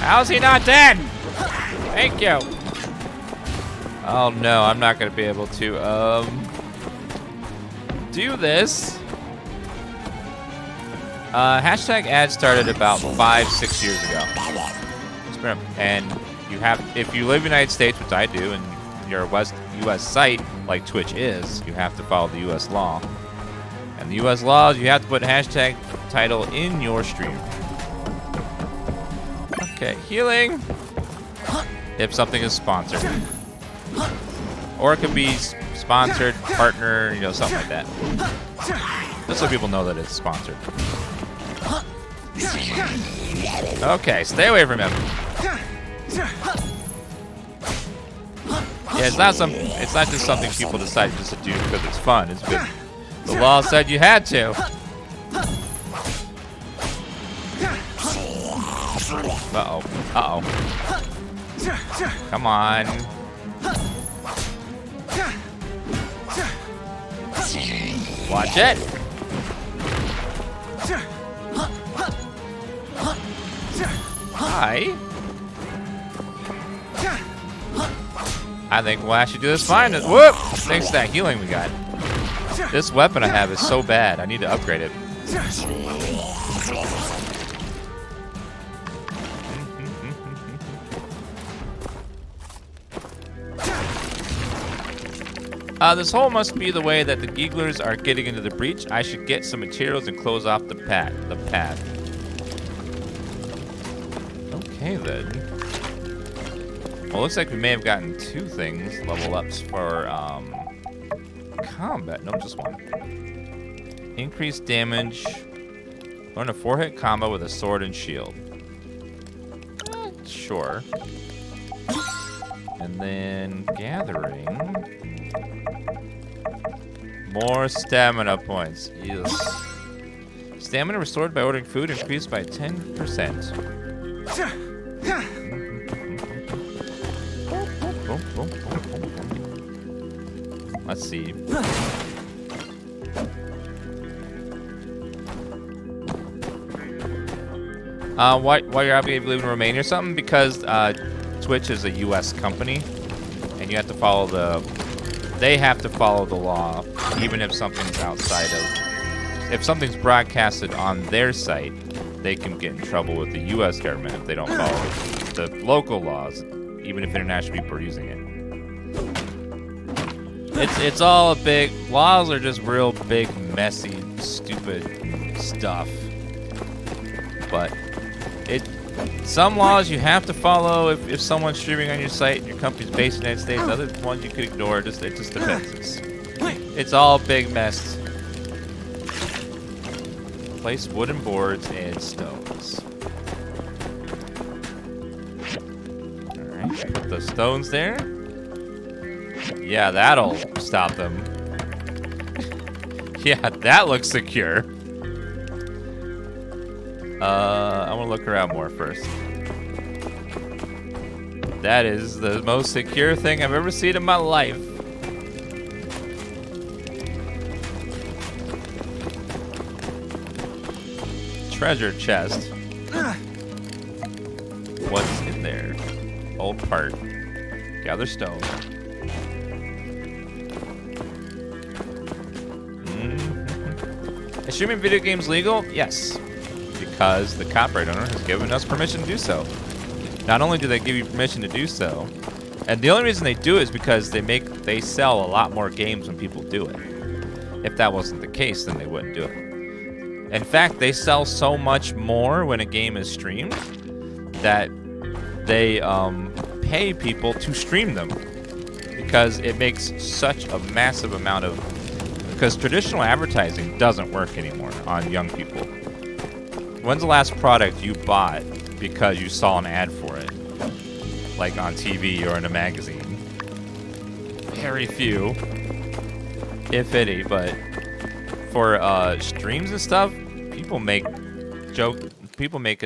How's he not dead? Thank you. Oh no, I'm not gonna be able to do this. Hashtag ad started about 5-6 years ago. And you have, if you live in the United States, which I do, and you're a US site like Twitch is, you have to follow the US law. And the US laws, you have to put hashtag title in your stream. Okay, healing. If something is sponsored. Or it could be sponsored, partner, you know, something like that. Just so people know that it's sponsored. Okay, stay away from him. Yeah, it's not just something people decide just to do because it's fun. It's because the law said you had to. Uh-oh. Uh-oh. Come on. Watch it. Hi. I think we'll actually do this fine. Whoop! Thanks to that healing we got. This weapon I have is so bad. I need to upgrade it. This hole must be the way that the Geeglers are getting into the breach. I should get some materials and close off the path. Okay, then. Well, looks like we may have gotten 2 things, level ups for combat. No, just 1. Increased damage. Learn a 4-hit combo with a sword and shield. Sure. And then gathering. More stamina points. Yes. Stamina restored by ordering food increased by 10%. Let's see. Why you're happy to live in Romania or something? Because Twitch is a U.S. company, and you have to follow they have to follow the law, even if something's outside of. If something's broadcasted on their site, they can get in trouble with the U.S. government if they don't follow the local laws, even if international people are using it. It's all a big. Laws are just real big, messy, stupid stuff. But some laws you have to follow if someone's streaming on your site and your company's based in the United States. Other ones you could ignore. It just depends. It's all a big mess. Place wooden boards and stones. Alright, put the stones there. Yeah, that'll stop them. Yeah, that looks secure. I want to look around more first. That is the most secure thing I've ever seen in my life. Treasure chest. What's in there? Old part. Gather stone. Is streaming video games legal? Yes. Because the copyright owner has given us permission to do so. Not only do they give you permission to do so, and the only reason they do it is because they sell a lot more games when people do it. If that wasn't the case, then they wouldn't do it. In fact, they sell so much more when a game is streamed that they pay people to stream them because it makes such a massive amount of. Because traditional advertising doesn't work anymore on young people. When's the last product you bought because you saw an ad for it? Like on TV or in a magazine? Very few, if any, but for streams and stuff, people make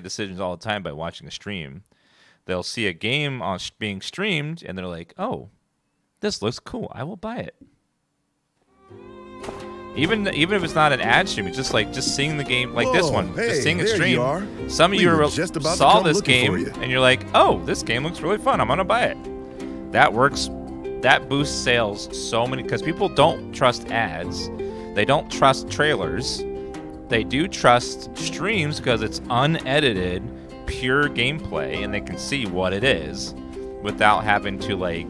decisions all the time by watching a stream. They'll see a game being streamed and they're like, oh, this looks cool, I will buy it. Even if it's not an ad stream, it's just seeing the game like this one, just seeing it stream. Some of you saw this game and you're like, oh, this game looks really fun, I'm gonna buy it. That works. That boosts sales so many because people don't trust ads, they don't trust trailers, they do trust streams because it's unedited, pure gameplay, and they can see what it is without having to like.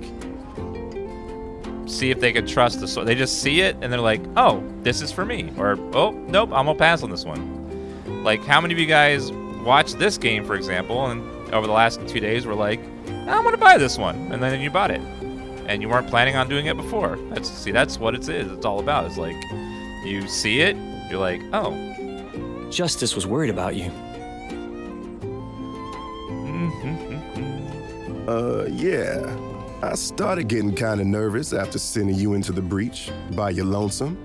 See if they could trust the source. They just see it and they're like, oh, this is for me. Or, oh, nope, I'm gonna pass on this one. Like, how many of you guys watched this game, for example, and over the last 2 days were like, I'm gonna buy this one, and then you bought it. And you weren't planning on doing it before. That's what it is. It's all about. It's like, you see it, you're like, oh. Justice was worried about you. Yeah. I started getting kind of nervous after sending you into the breach by your lonesome.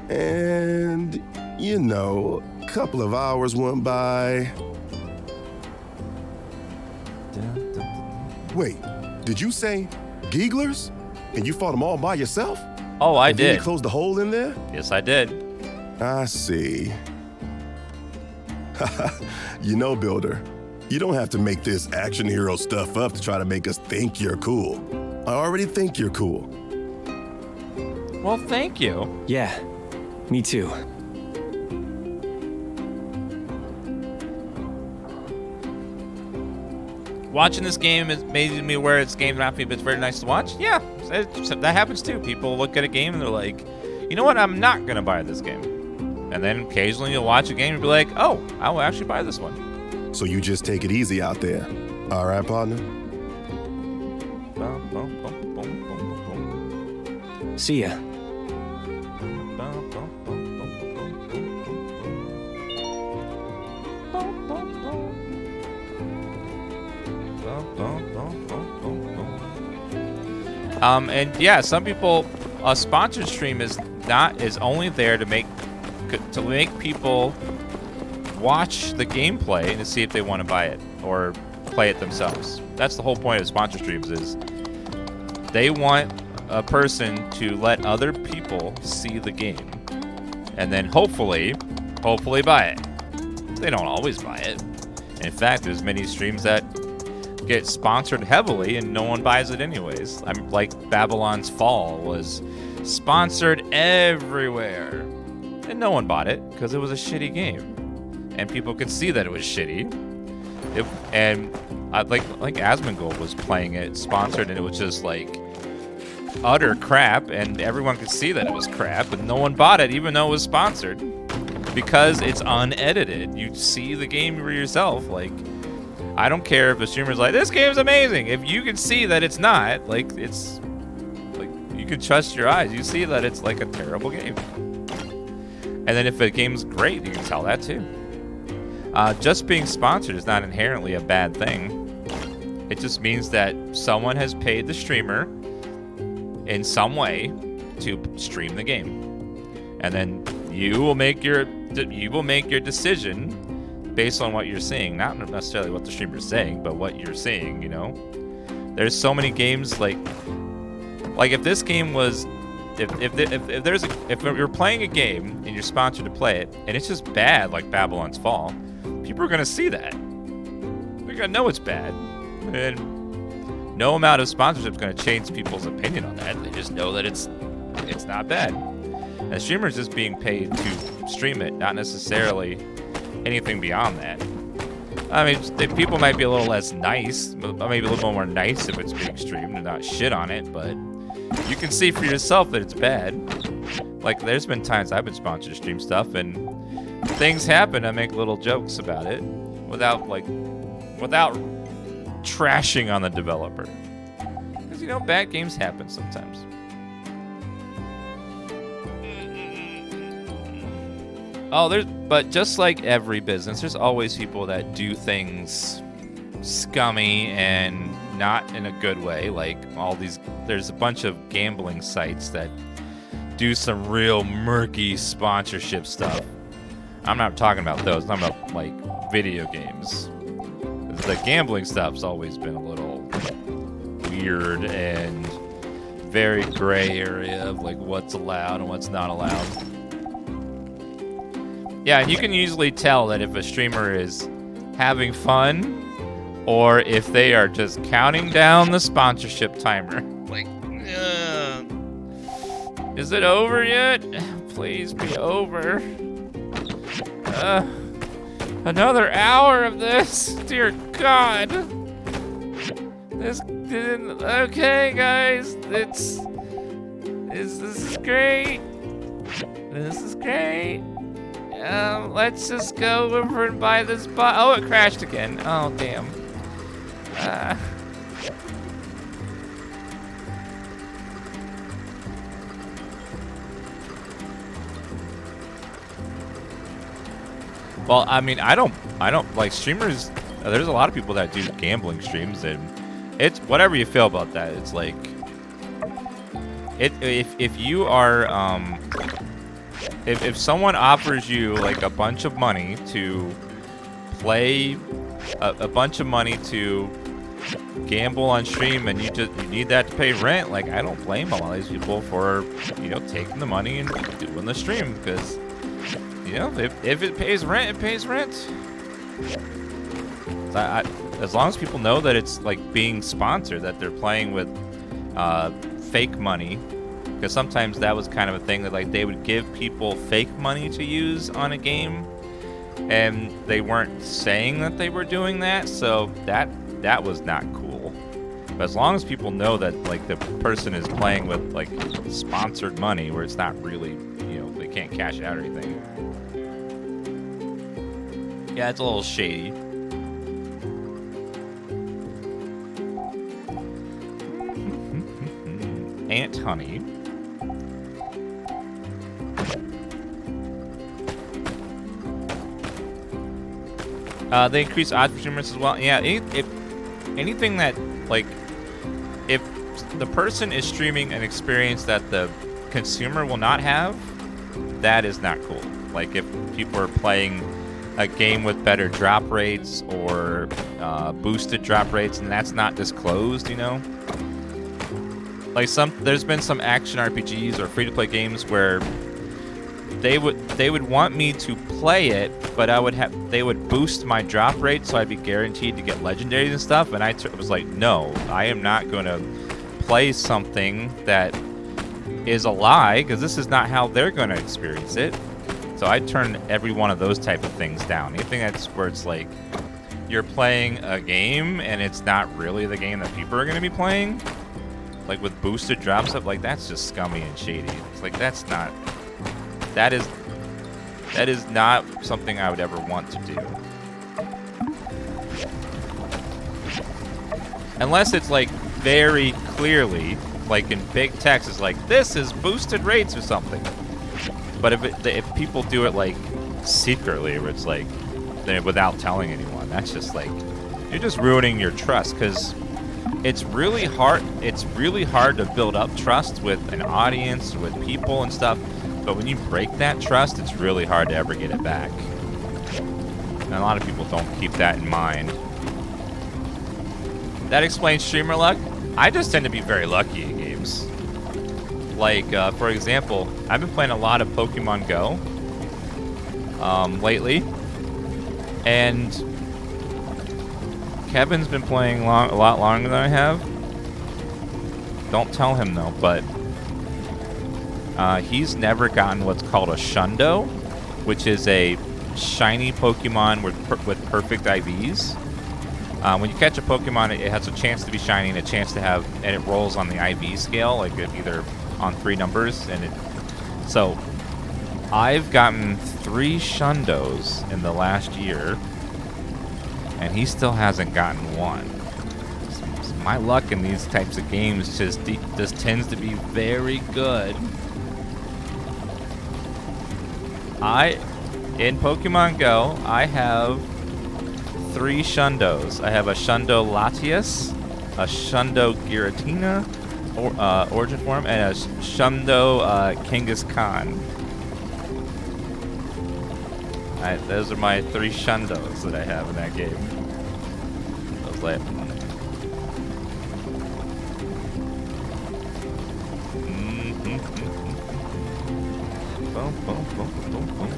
And, you know, a couple of hours went by. Wait, did you say gigglers? And you fought them all by yourself? Oh, I did. You closed the hole in there? Yes, I did. I see. You know, Builder, you don't have to make this action hero stuff up to try to make us think you're cool. I already think you're cool. Well, thank you. Yeah, me too. Watching this game is making me aware it's game not but it's very nice to watch. Yeah, that happens too. People look at a game and they're like, you know what, I'm not gonna buy this game. And then occasionally you'll watch a game and be like, oh, I will actually buy this one. So you just take it easy out there. All right, partner? See ya. And yeah, some people, a sponsored stream is is only there to make people watch the gameplay and to see if they want to buy it or play it themselves. That's the whole point of sponsor streams, is they want a person to let other people see the game and then hopefully buy it. They don't always buy it. In fact, there's many streams that get sponsored heavily and no one buys it anyways. I'm like Babylon's Fall was sponsored everywhere and no one bought it because it was a shitty game and people could see that it was shitty. Like Asmongold was playing it sponsored and it was just like utter crap and everyone could see that it was crap and no one bought it even though it was sponsored because it's unedited. You see the game for yourself. Like, I don't care if the streamer's like, this game's amazing. If you can see that it's not, like, it's like you can trust your eyes. You see that it's like a terrible game. And then if a game's great, you can tell that too. Just being sponsored is not inherently a bad thing. It just means that someone has paid the streamer in some way to stream the game, and then you will make your decision based on what you're seeing, not necessarily what the streamer's saying, but what you're seeing. You know, there's so many games like if this game was, if you're playing a game and you're sponsored to play it and it's just bad, like Babylon's Fall, people are gonna see that. They're gonna know it's bad, and no amount of sponsorship is gonna change people's opinion on that. They just know that it's not bad. And streamers just being paid to stream it, not necessarily anything beyond that. I mean, people might be a little less nice, maybe a little more nice if it's being streamed and not shit on it, but you can see for yourself that it's bad. Like, there's been times I've been sponsored to stream stuff and things happen. I make little jokes about it without trashing on the developer. Because, you know, bad games happen sometimes. But just like every business, there's always people that do things scummy and not in a good way. Like there's a bunch of gambling sites that do some real murky sponsorship stuff. I'm not talking about those. I'm talking about like video games. The gambling stuff's always been a little weird and very gray area of like what's allowed and what's not allowed. Yeah, and you can usually tell that if a streamer is having fun or if they are just counting down the sponsorship timer. Like, is it over yet? Please be over. Another hour of this? Dear God. Okay, guys. This is great. This is great. Let's just go over and buy this Oh, it crashed again. Oh, damn. Well, I mean, I don't like streamers. There's a lot of people that do gambling streams, and it's whatever you feel about that. It's like, if you are, if someone offers you like a bunch of money to play, a bunch of money to gamble on stream, and you need that to pay rent, like, I don't blame a lot of these people for, you know, taking the money and doing the stream, because, you know, if it pays rent, it pays rent. So as long as people know that it's like being sponsored, that they're playing with fake money, because sometimes that was kind of a thing that like they would give people fake money to use on a game, and they weren't saying that they were doing that, so that was not cool. But as long as people know that like the person is playing with like sponsored money, where it's not really, you know, they can't cash out or anything. Yeah, it's a little shady. Ant honey. They increase odds for streamers as well. Yeah, anything that, like, if the person is streaming an experience that the consumer will not have, that is not cool. Like if people are playing a game with better drop rates or boosted drop rates, and that's not disclosed, you know. Like there's been some action RPGs or free-to-play games where they would want me to play it, but they would boost my drop rate so I'd be guaranteed to get legendaries and stuff, and I was like, no, I am not going to play something that is a lie, because this is not how they're going to experience it. So I turn every one of those type of things down. Anything that's where it's like you're playing a game and it's not really the game that people are going to be playing, like with boosted drop stuff, like that's just scummy and shady. It's like that is not something I would ever want to do. Unless it's like very clearly, like in big text, it's like this is boosted rates or something. But if people do it like secretly, where it's like without telling anyone, that's just like you're just ruining your trust, because it's really hard. It's really hard to build up trust with an audience, with people and stuff. But when you break that trust, it's really hard to ever get it back. And a lot of people don't keep that in mind. That explains streamer luck. I just tend to be very lucky in games. Like, for example, I've been playing a lot of Pokemon Go lately. And Kevin's been playing a lot longer than I have. Don't tell him, though, but he's never gotten what's called a Shundo, which is a shiny Pokemon with perfect IVs. When you catch a Pokemon, it has a chance to be shiny and a chance to have, and it rolls on the IV scale, like either on 3 numbers, and so I've gotten 3 Shundos in the last year, and he still hasn't gotten one. So my luck in these types of games just tends to be very good. In Pokemon Go, I have 3 Shundos. I have a Shundo Latias, a Shundo Giratina, origin form, and a Shundo Kangaskhan. Those are my 3 Shundos that I have in that game. I was like, boom, boom, boom, boom, boom.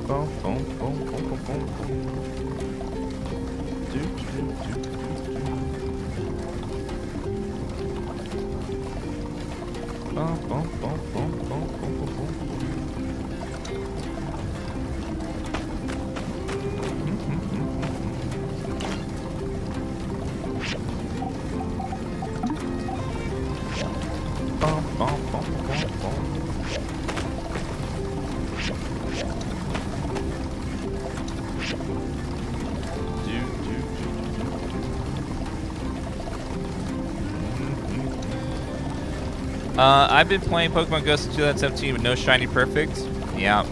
Boom, boom, boom, boom, boom, boom. Boom, boom, boom, boom, boom, boom, boom, boom. Boom, boom, boom, boom, boom. I've been playing Pokemon Go since 2017 with no shiny perfect. Yeah,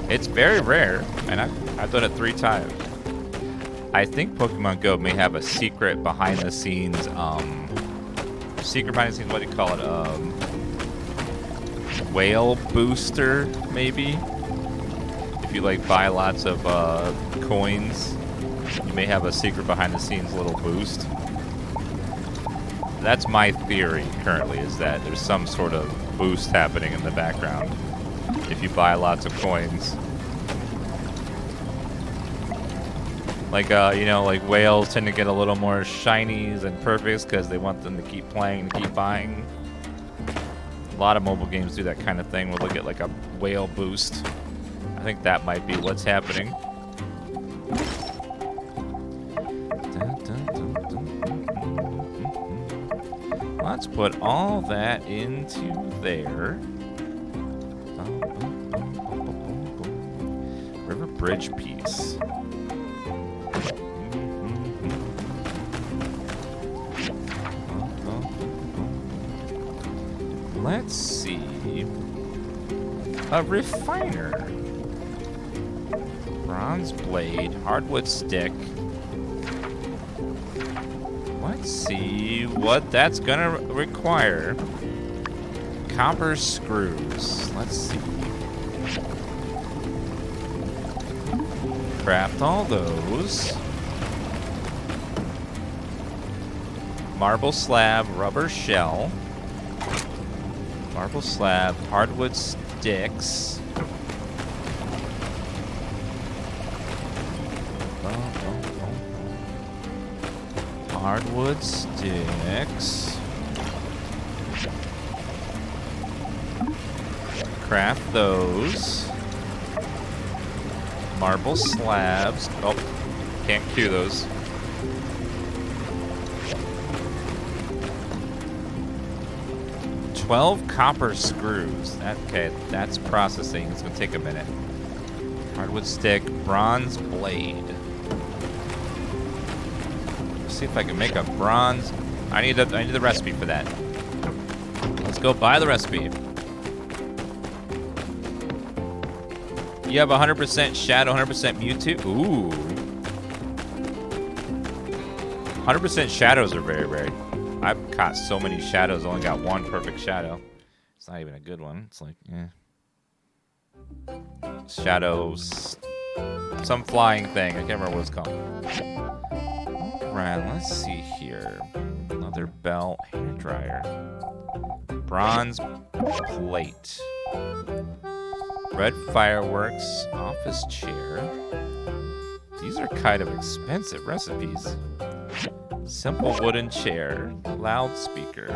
it's very rare, and I've done it 3 times. I think Pokemon Go may have a secret behind the scenes, what do you call it? Whale booster, maybe? If you like buy lots of coins, you may have a secret behind the scenes little boost. That's my theory currently, is that there's some sort of boost happening in the background if you buy lots of coins. Like, you know, like whales tend to get a little more shinies and perfects because they want them to keep playing and keep buying. A lot of mobile games do that kind of thing where they'll get like a whale boost. I think that might be what's happening. Let's put all that into there. River Bridge piece. Let's see. A refiner. Bronze blade, hardwood stick. Let's see what that's gonna require. Copper screws. Let's see. Craft all those. Marble slab, rubber shell. Marble slab, hardwood sticks. Hardwood sticks. Craft those. Marble slabs. Oh, can't queue those. $12 copper screws. Okay, that's processing. It's gonna take a minute. Hardwood stick, bronze blade. Let's see if I can make a bronze. I need the recipe for that. Let's go buy the recipe. You have 100% Shadow, 100% Mewtwo. Ooh. 100% Shadows are very rare. I've caught so many Shadows, only got one perfect Shadow. It's not even a good one. It's like, eh. Shadows. Some flying thing. I can't remember what it's called. Alright, let's see here. Another belt, hairdryer. Bronze plate. Red fireworks, office chair. These are kind of expensive recipes. Simple wooden chair, loudspeaker.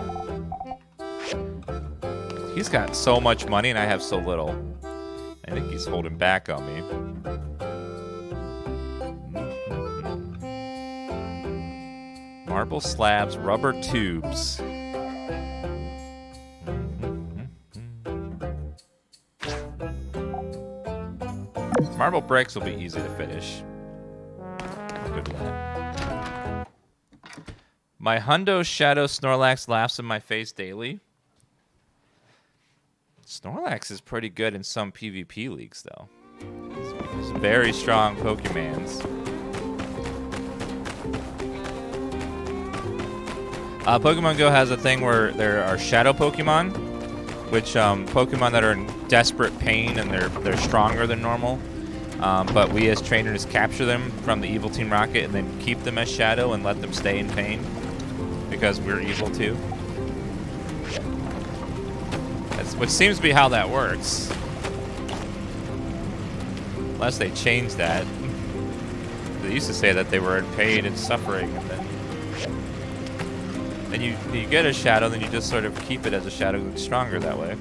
He's got so much money and I have so little. I think he's holding back on me. Marble slabs, rubber tubes. Marble bricks will be easy to finish. Good with that. My Hundo Shadow Snorlax laughs in my face daily. Snorlax is pretty good in some PvP leagues, though. He's very strong Pokemons. Pokemon Go has a thing where there are Shadow Pokemon, which Pokemon that are in desperate pain and they're stronger than normal. But we as trainers capture them from the evil Team Rocket and then keep them as Shadow and let them stay in pain because we're evil too. Which seems to be how that works. Unless they change that. They used to say that they were in pain and suffering, and then you get a Shadow, then you just sort of keep it as a Shadow that's stronger that way.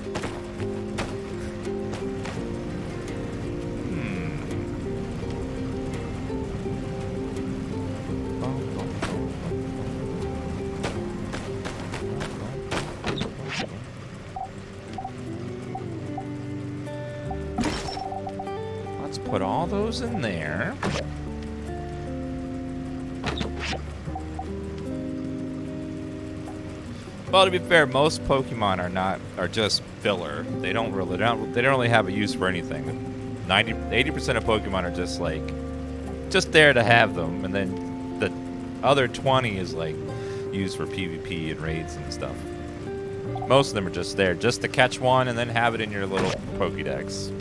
Put all those in there. Well, to be fair, most Pokemon are just filler. They don't really have a use for anything. 80% of Pokemon are just there to have them, and then the other 20 is like used for PvP and raids and stuff. Most of them are just there just to catch one and then have it in your little Pokédex.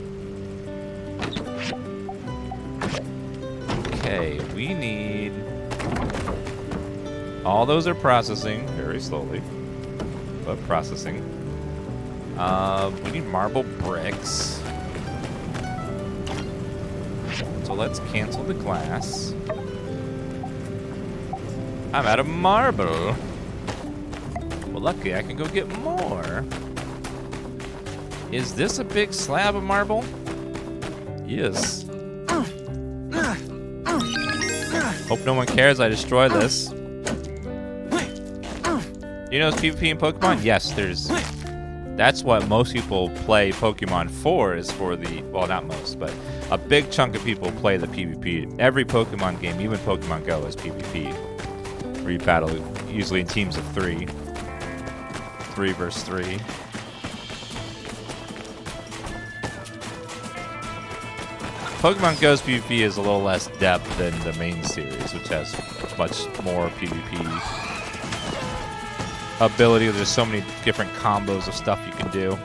Okay, we need... All those are processing, very slowly, but processing. We need marble bricks. So let's cancel the glass. I'm out of marble. Well, luckily I can go get more. Is this a big slab of marble? Yes. Hope no one cares I destroy this. You know PvP in Pokemon? Yes, that's what most people play Pokemon for, is for the, well, not most, but a big chunk of people play the PvP. Every Pokemon game, even Pokemon Go, is PvP. Where you battle usually in teams of 3. 3 versus 3. Pokemon Go's PvP is a little less depth than the main series, which has much more PvP ability. There's so many different combos of stuff you can do.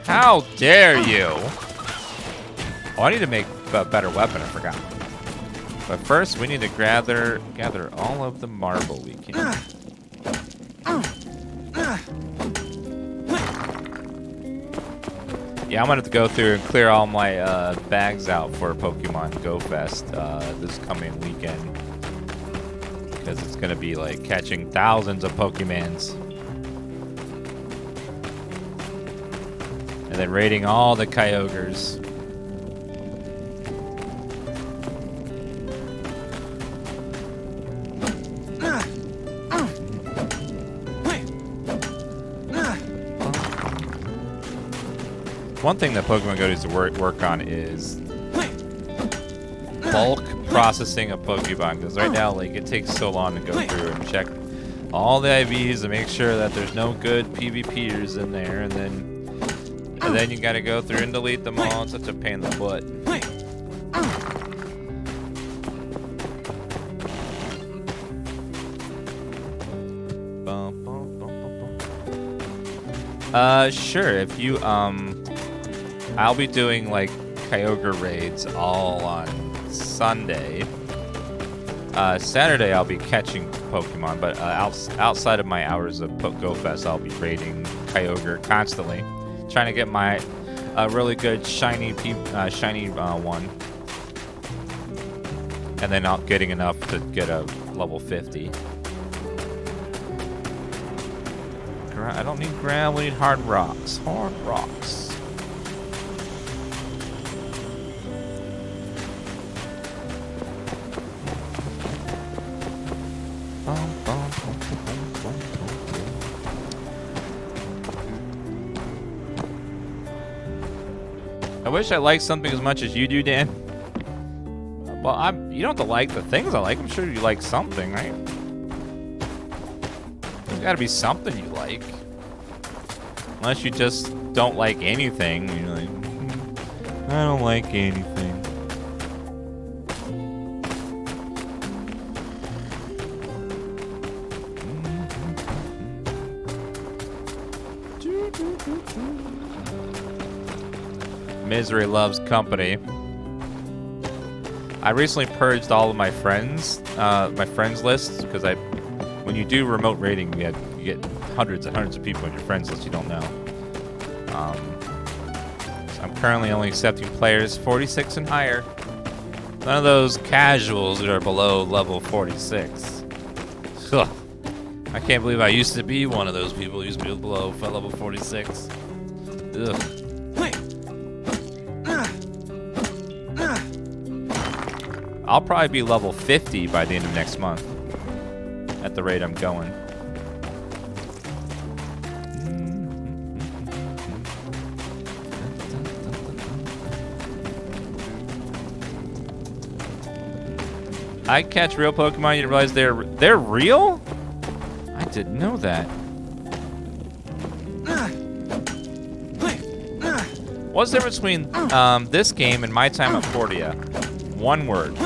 How dare you? Oh, I need to make a better weapon, I forgot. But first, we need to gather all of the marble we can. Yeah, I'm gonna have to go through and clear all my bags out for Pokemon Go Fest this coming weekend. Because it's gonna be like catching thousands of Pokemons. And then raiding all the Kyogres. One thing that Pokemon Go needs to work on is bulk processing of Pokemon, because right now, like, it takes so long to go through and check all the IVs to make sure that there's no good PvPers in there, and then you gotta go through and delete them all. It's such a pain in the butt. Sure, if you, I'll be doing, like, Kyogre raids all on Sunday. Saturday I'll be catching Pokemon, but outside of my hours of Go Fest, I'll be raiding Kyogre constantly. Trying to get my really good shiny one. And then not getting enough to get a level 50. I don't need gravel, I need hard rocks. Hard rocks. I wish I liked something as much as you do, Dan. Well, you don't have to like the things I like. I'm sure you like something, right? There's got to be something you like. Unless you just don't like anything. You're like, I don't like anything. Misery loves company. I recently purged all of my friends, my friends list, because when you do remote raiding, you get hundreds and hundreds of people in your friends list you don't know. So I'm currently only accepting players 46 and higher. None of those casuals that are below level 46. Ugh. I can't believe I used to be one of those people who used to be below level 46. Ugh. I'll probably be level 50 by the end of next month at the rate I'm going. I catch real Pokemon, you didn't realize they're real? I didn't know that. What's the difference between this game and my time at Portia? One word.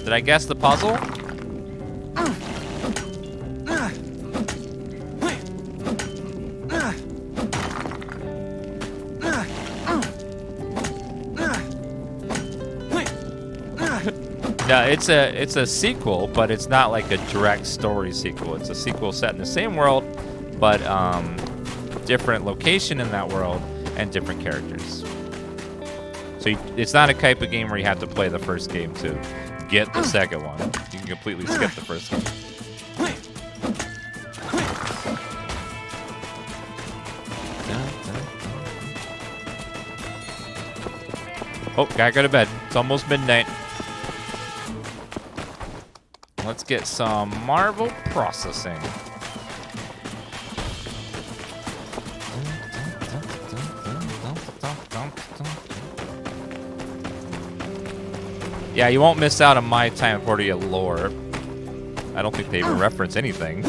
Did I guess the puzzle? No, it's a sequel, but it's not like a direct story sequel. It's a sequel set in the same world, but different location in that world and different characters. So it's not a type of game where you have to play the first game to get the second one. You can completely skip the first game. Oh, gotta go to bed. It's almost midnight. Let's get some marble processing. Yeah, you won't miss out on my Time of Portia lore. I don't think they even reference anything.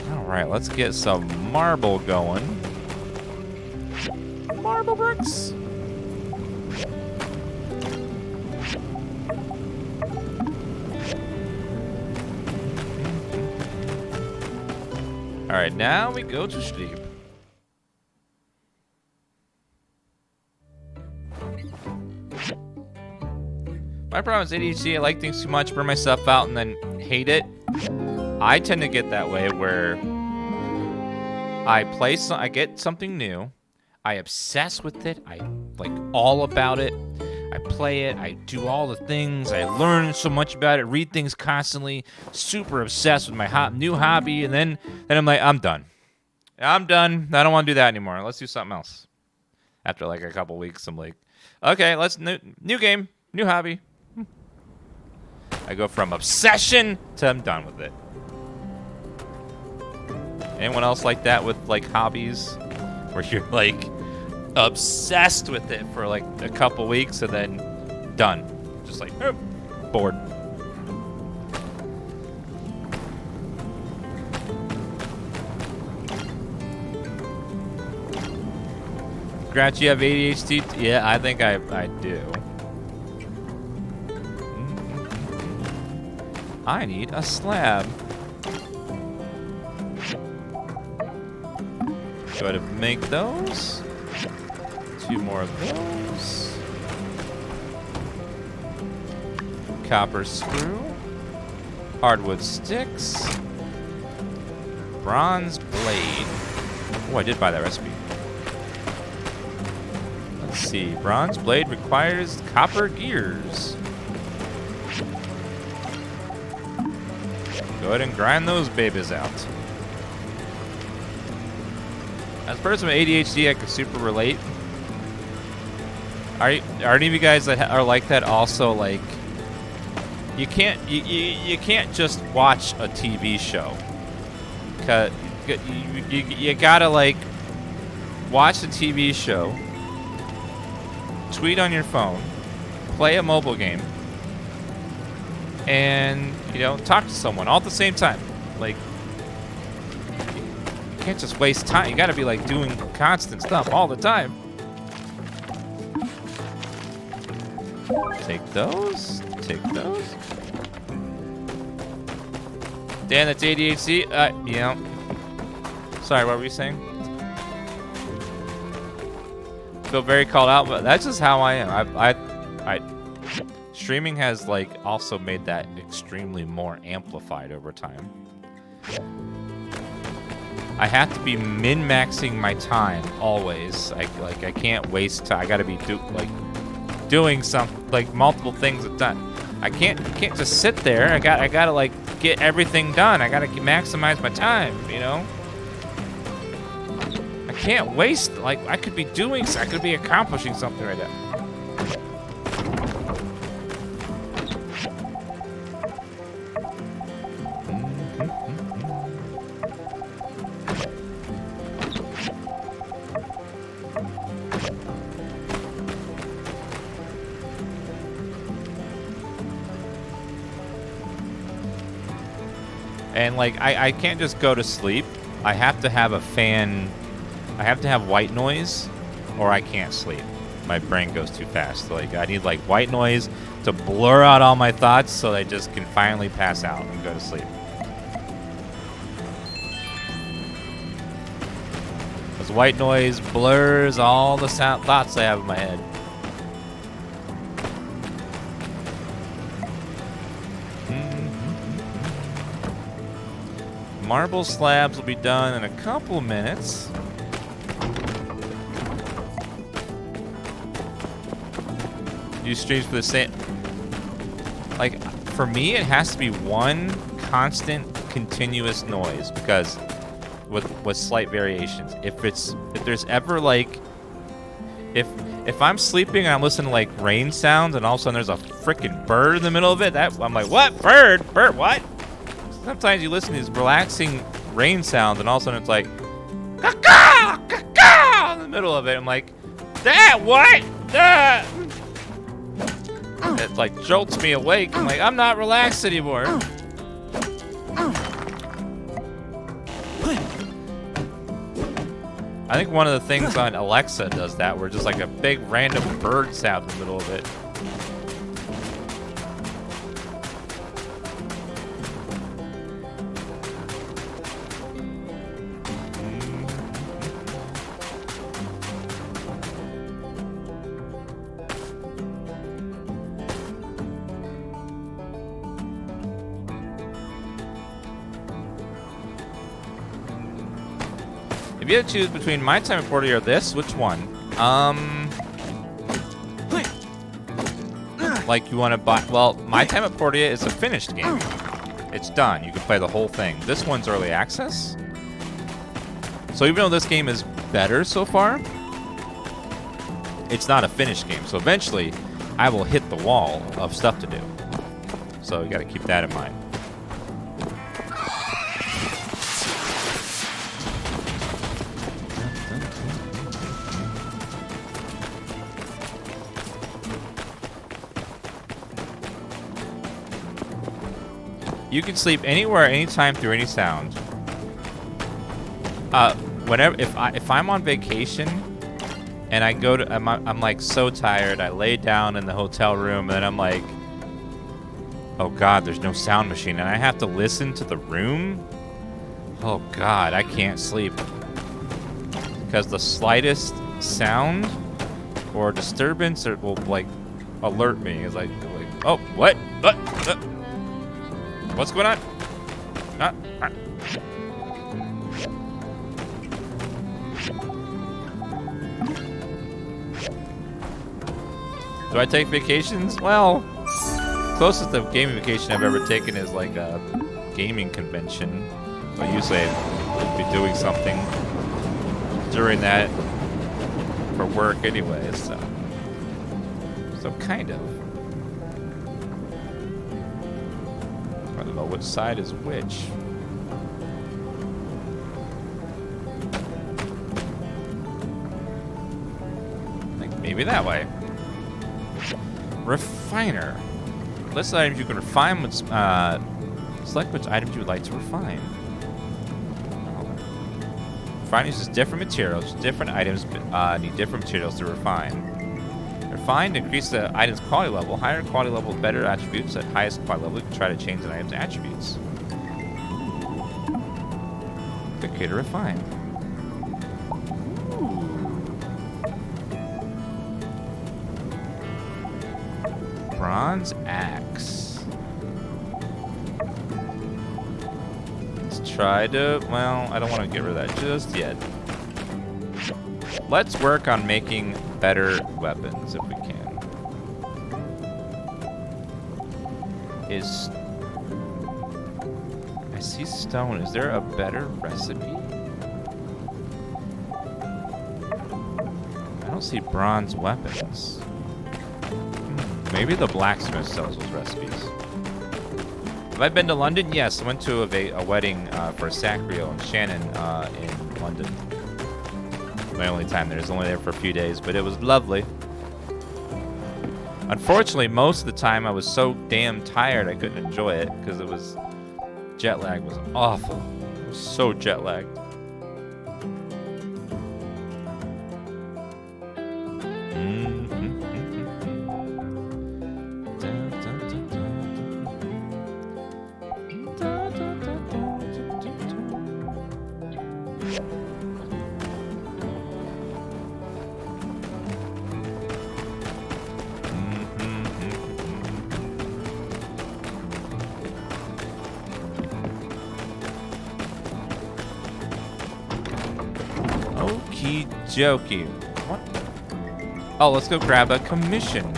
Alright, let's get some marble going. Marble bricks! Alright, now we go to sleep. My problem is ADHD. I like things too much, burn myself out, and then hate it. I tend to get that way where I get something new, I obsess with it, I like all about it, I play it, I do all the things, I learn so much about it, read things constantly, super obsessed with my new hobby, and then I'm like, I'm done. I'm done. I don't want to do that anymore. Let's do something else. After like a couple weeks, I'm like, okay, let's new game, new hobby. I go from obsession to I'm done with it. Anyone else like that with like hobbies where you're like obsessed with it for like a couple weeks and then done? Just like bored. Grouch, you have ADHD? Yeah, I think I do. I need a slab. Go ahead and make those. 2 more of those. Copper screw. Hardwood sticks. Bronze blade. Oh, I did buy that recipe. Let's see. Bronze blade requires copper gears. Go ahead and grind those babies out. As a person with ADHD, I can super relate. Are any of you guys that are like that also like? You can't just watch a TV show. Cause you gotta like watch a TV show, tweet on your phone, play a mobile game, and talk to someone all at the same time. Like, you can't just waste time. You gotta be like doing constant stuff all the time. Take those. Take those. Dan, that's ADHD. Sorry, what were you saying? Feel very called out, but that's just how I am. Streaming has like also made that extremely more amplified over time. I have to be min-maxing my time always. I can't waste time. I gotta be doing some like multiple things at a time. I can't just sit there. I gotta like get everything done. I gotta maximize my time. I can't waste. Like I could be accomplishing something right now. And like I can't just go to sleep. I have to have a fan. I have to have white noise or I can't sleep. My brain goes too fast. Like I need like white noise to blur out all my thoughts so I just can finally pass out and go to sleep. Because white noise blurs all the thoughts I have in my head. Marble slabs will be done in a couple minutes. You streams for the same. Like, for me, it has to be one constant, continuous noise because with slight variations. If there's ever like, if I'm sleeping and I'm listening to like rain sounds and all of a sudden there's a freaking bird in the middle of it, I'm like, what? Bird, what? Sometimes you listen to these relaxing rain sounds and all of a sudden it's like, caw-caw, caw-caw, in the middle of it. I'm like, that what? It like jolts me awake. I'm like, I'm not relaxed anymore. I think one of the things on Alexa does that, where just like a big random bird sound in the middle of it. If you had to choose between My Time at Portia or this, which one? Like you want to buy, well, My Time at Portia is a finished game. It's done. You can play the whole thing. This one's early access. So even though this game is better so far, it's not a finished game. So eventually, I will hit the wall of stuff to do. So you got to keep that in mind. You can sleep anywhere, anytime, through any sound. Whenever, if I'm on vacation and I go to, I'm like so tired. I lay down in the hotel room and then I'm like, oh God, there's no sound machine, and I have to listen to the room. Oh God, I can't sleep because the slightest sound or disturbance will like alert me. It's like oh, what? What's going on? Do I take vacations? Well, closest to gaming vacation I've ever taken is like a gaming convention. But usually I'd be doing something during that for work anyway, so kind of. I don't know which side is which. I think maybe that way. Refiner. List of items you can refine. Select which items you would like to refine. Refine uses different materials. Different items need different materials to refine. Refine, increase the item's quality level. Higher quality level, better attributes. At highest quality level, you can try to change an item's attributes. Click here to refine. Bronze axe. Let's try to, well, I don't want to get rid of that just yet. Let's work on making better weapons if we can. I see stone. Is there a better recipe? I don't see bronze weapons. Maybe the blacksmith sells those recipes. Have I been to London? Yes, I went to a wedding for Sacrio and Shannon in London. My only time there. I was only there for a few days, but it was lovely. Unfortunately, most of the time I was so damn tired I couldn't enjoy it because it was jet lag was awful. I was so jet lagged. Jokey. What? Oh, let's go grab a commission.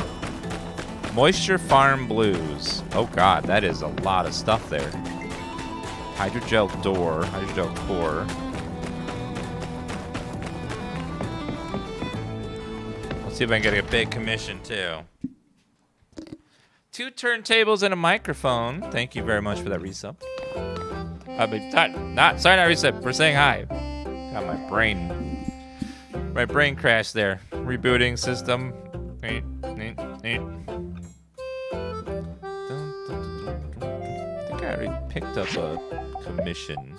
Moisture Farm Blues. Oh God, that is a lot of stuff there. Hydrogel door, hydrogel core. Let's see if I can get a big commission too. 2 turntables and a microphone. Thank you very much for that resub. Sorry, not resub, for saying hi. Got my brain crashed there. Rebooting system. picked up a commission.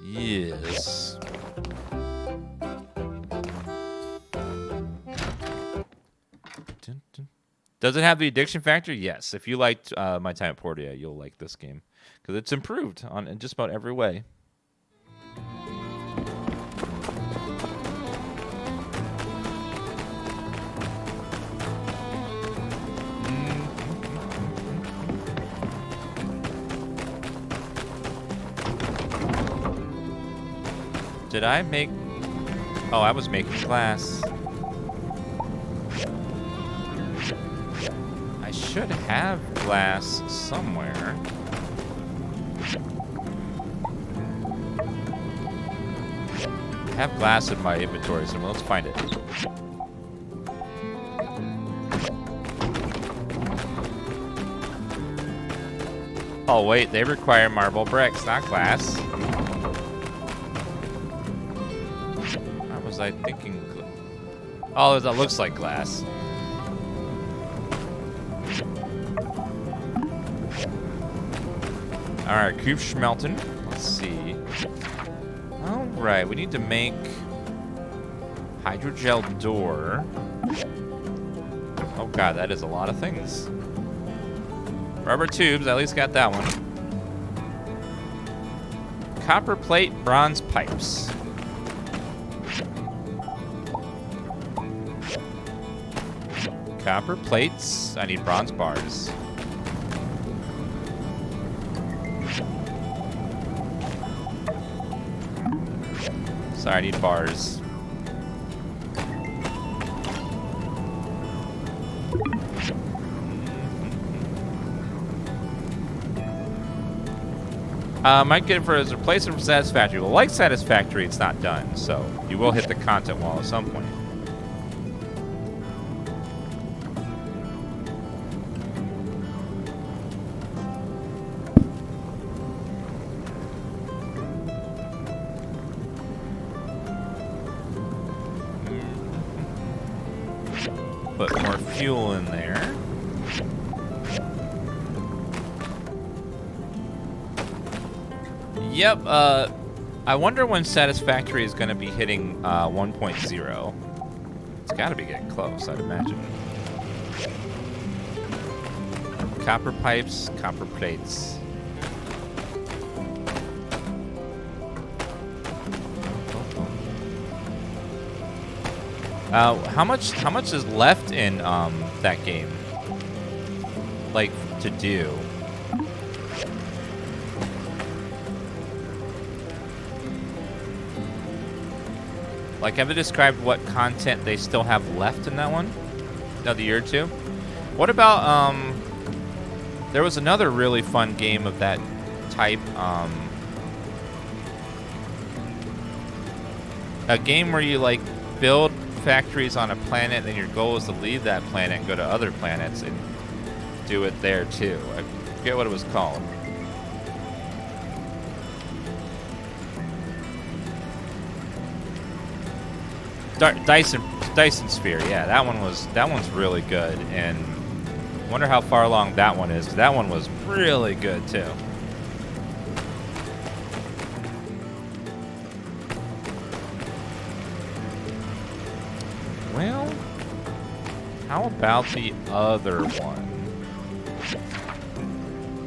Yes. Does it have the addiction factor? Yes. If you liked My Time at Portia, you'll like this game because it's improved in just about every way. Did I make... Oh, I was making glass. I should have glass somewhere. I have glass in my inventory, so let's find it. Oh, wait, they require marble bricks, not glass. Was I thinking? Oh, that looks like glass. All right, cube schmelten. Let's see. All right, we need to make hydrogel door. Oh god, that is a lot of things. Rubber tubes. I at least got that one. Copper plate, bronze pipes. Copper plates. I need bronze bars. Sorry, I need bars. Might get it for as a replacement for Satisfactory. Well, like Satisfactory, it's not done, so you will hit the content wall at some point. Put more fuel in there. Yep, I wonder when Satisfactory is going to be hitting 1.0. It's got to be getting close, I'd imagine. Copper pipes, copper plates. How much is left in that game? Like to do? Like, have they described what content they still have left in that one? Another year or two? What about there was another really fun game of that type. A game where you like build factories on a planet, and then your goal is to leave that planet and go to other planets and do it there too. I forget what it was called. Dyson Sphere, yeah, that one's really good, and wonder how far along that one is, 'cause that one was really good too. Well, how about the other one?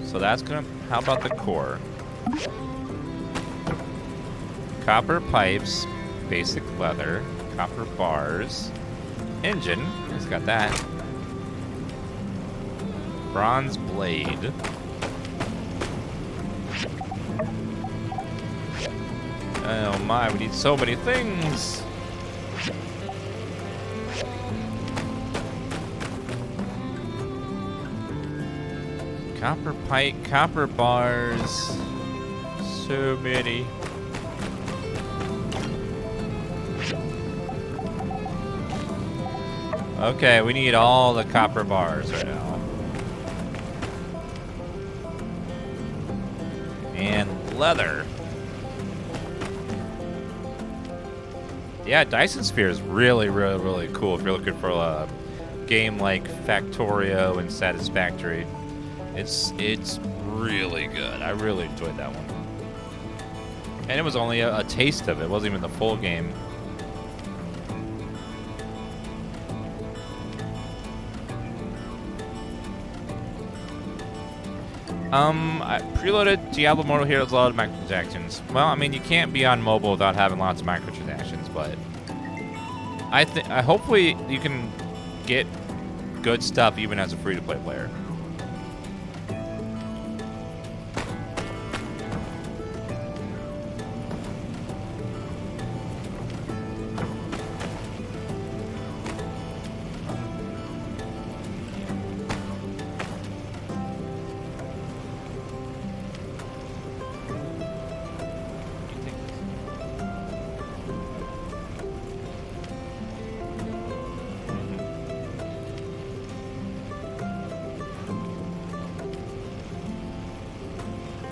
So that's gonna, how about the core? Copper pipes, basic leather, copper bars, engine, it's got that. Bronze blade. Oh my, we need so many things. Copper pipe, copper bars, so many. Okay, we need all the copper bars right now. And leather. Yeah, Dyson Sphere is really, really, really cool if you're looking for a game like Factorio and Satisfactory. It's really good. I really enjoyed that one. And it was only a taste of it. It wasn't even the full game. I preloaded Diablo Immortal Heroes, a lot of microtransactions. Well, I mean, you can't be on mobile without having lots of microtransactions, but I hopefully you can get good stuff even as a free-to-play player.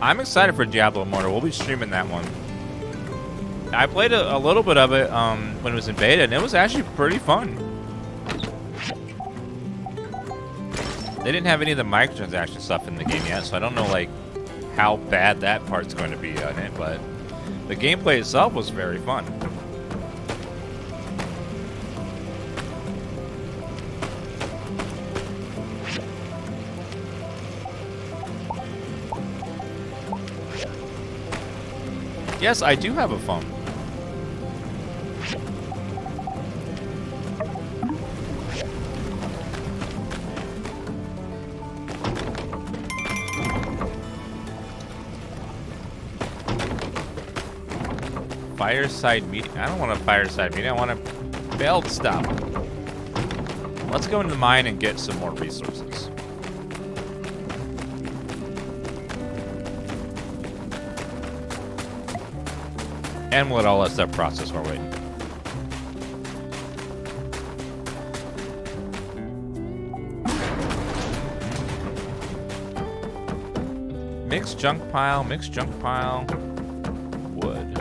I'm excited for Diablo Immortal. We'll be streaming that one. I played a little bit of it when it was in beta, and it was actually pretty fun. They didn't have any of the microtransaction stuff in the game yet, so I don't know like how bad that part's going to be on it, but the gameplay itself was very fun. Yes, I do have a phone. Fireside meeting. I don't want a fireside meeting. I want a belt stop. Let's go into the mine and get some more resources. And we'll let all that stuff process while waiting. Mixed junk pile, wood.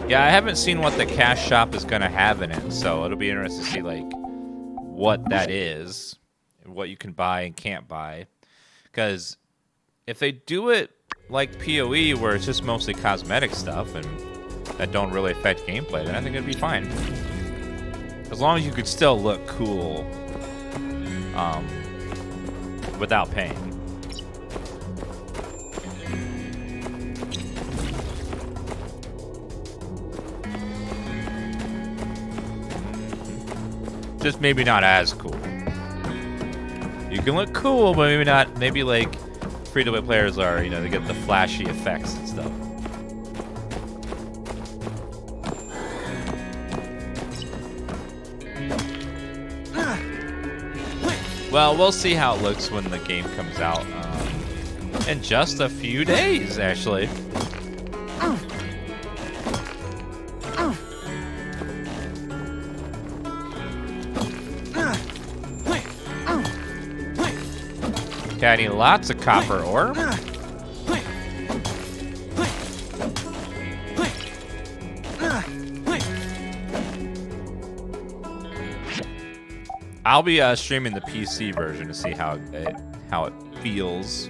Yeah, I haven't seen what the cash shop is gonna have in it, so it'll be interesting to see like what that is, what you can buy and can't buy. Because if they do it like PoE, where it's just mostly cosmetic stuff and that don't really affect gameplay, then I think it'd be fine. As long as you could still look cool without paying. Just maybe not as cool. You can look cool, but maybe not. Maybe like free-to-play players are, you know, they get the flashy effects and stuff. Well, we'll see how it looks when the game comes out in just a few days, actually. Okay, I need lots of copper ore. I'll be streaming the PC version to see how it feels.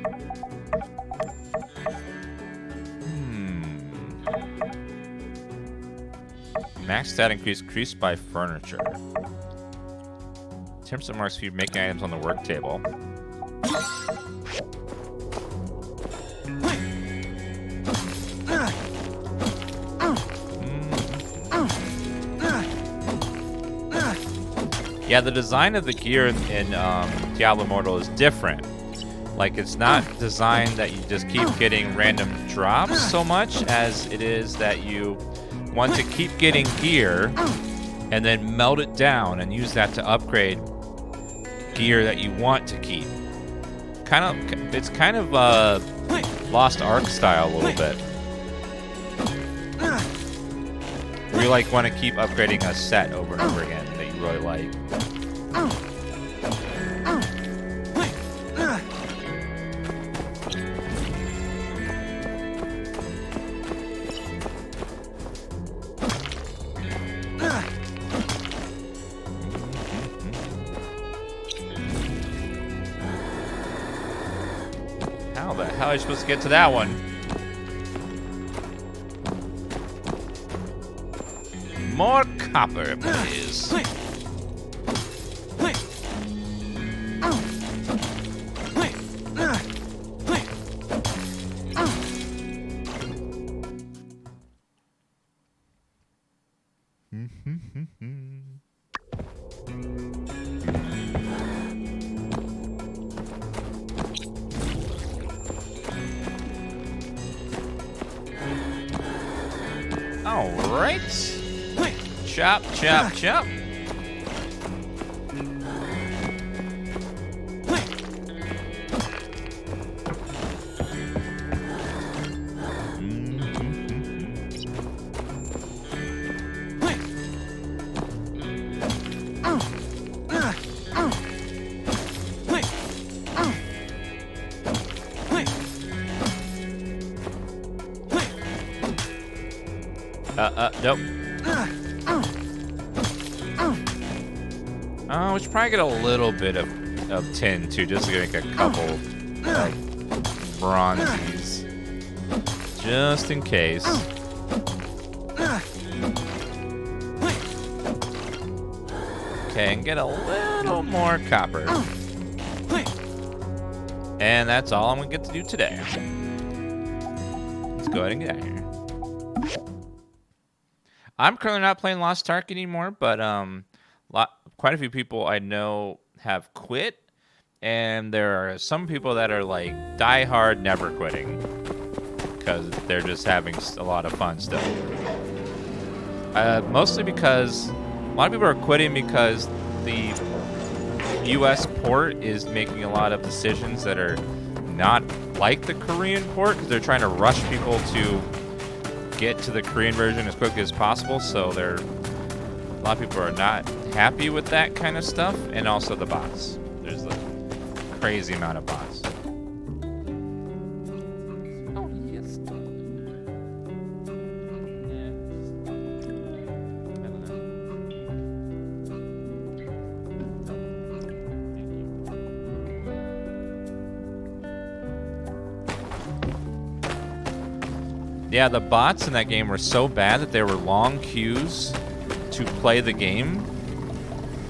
Max stat increased by furniture. 10% more speed making items on the work table. Yeah, the design of the gear in Diablo Immortal is different. Like, it's not designed that you just keep getting random drops so much as it is that you want to keep getting gear and then melt it down and use that to upgrade gear that you want to keep. It's kind of Lost Ark style a little bit. Where you like want to keep upgrading a set over and over again that you really like. How the hell are you supposed to get to that one? More copper, please. All right. Chop, chop, chop. Nope. We should probably get a little bit of tin too, just to make a couple like bronzies, just in case. Okay, and get a little more copper. And that's all I'm gonna get to do today. Let's go ahead and get out of here. I'm currently not playing Lost Ark anymore, but quite a few people I know have quit, and there are some people that are like die-hard never quitting because they're just having a lot of fun still. Mostly because a lot of people are quitting because the U.S. port is making a lot of decisions that are not like the Korean port because they're trying to rush people to get to the Korean version as quickly as possible, so a lot of people are not happy with that kind of stuff, and also the bots. There's a crazy amount of bots. Oh, yes. Yeah, the bots in that game were so bad that there were long queues to play the game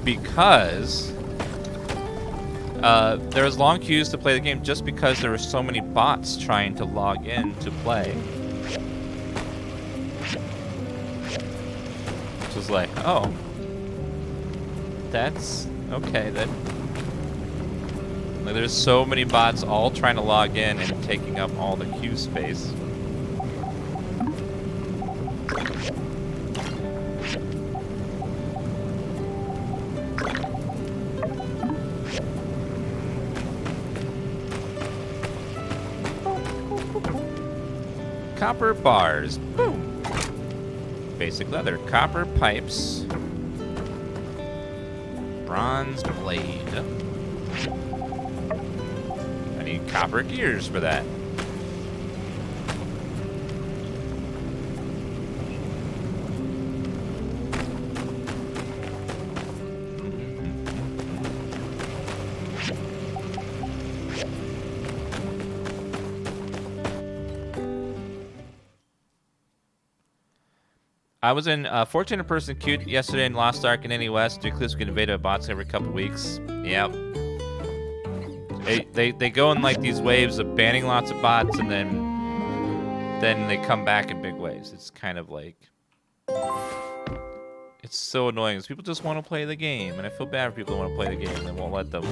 because there was long queues to play the game just because there were so many bots trying to log in to play. Which was like, oh, that's okay then. Like, there's so many bots all trying to log in and taking up all the queue space. Copper bars. Boom. Basic leather. Copper pipes. Bronze blade. I need copper gears for that. I was in 14-person queue yesterday in Lost Ark in NE West. Do clips get invaded by bots every couple weeks. Yep. They go in like these waves of banning lots of bots, and then they come back in big waves. It's kind of like, it's so annoying because people just want to play the game, and I feel bad for people who want to play the game and they won't let them.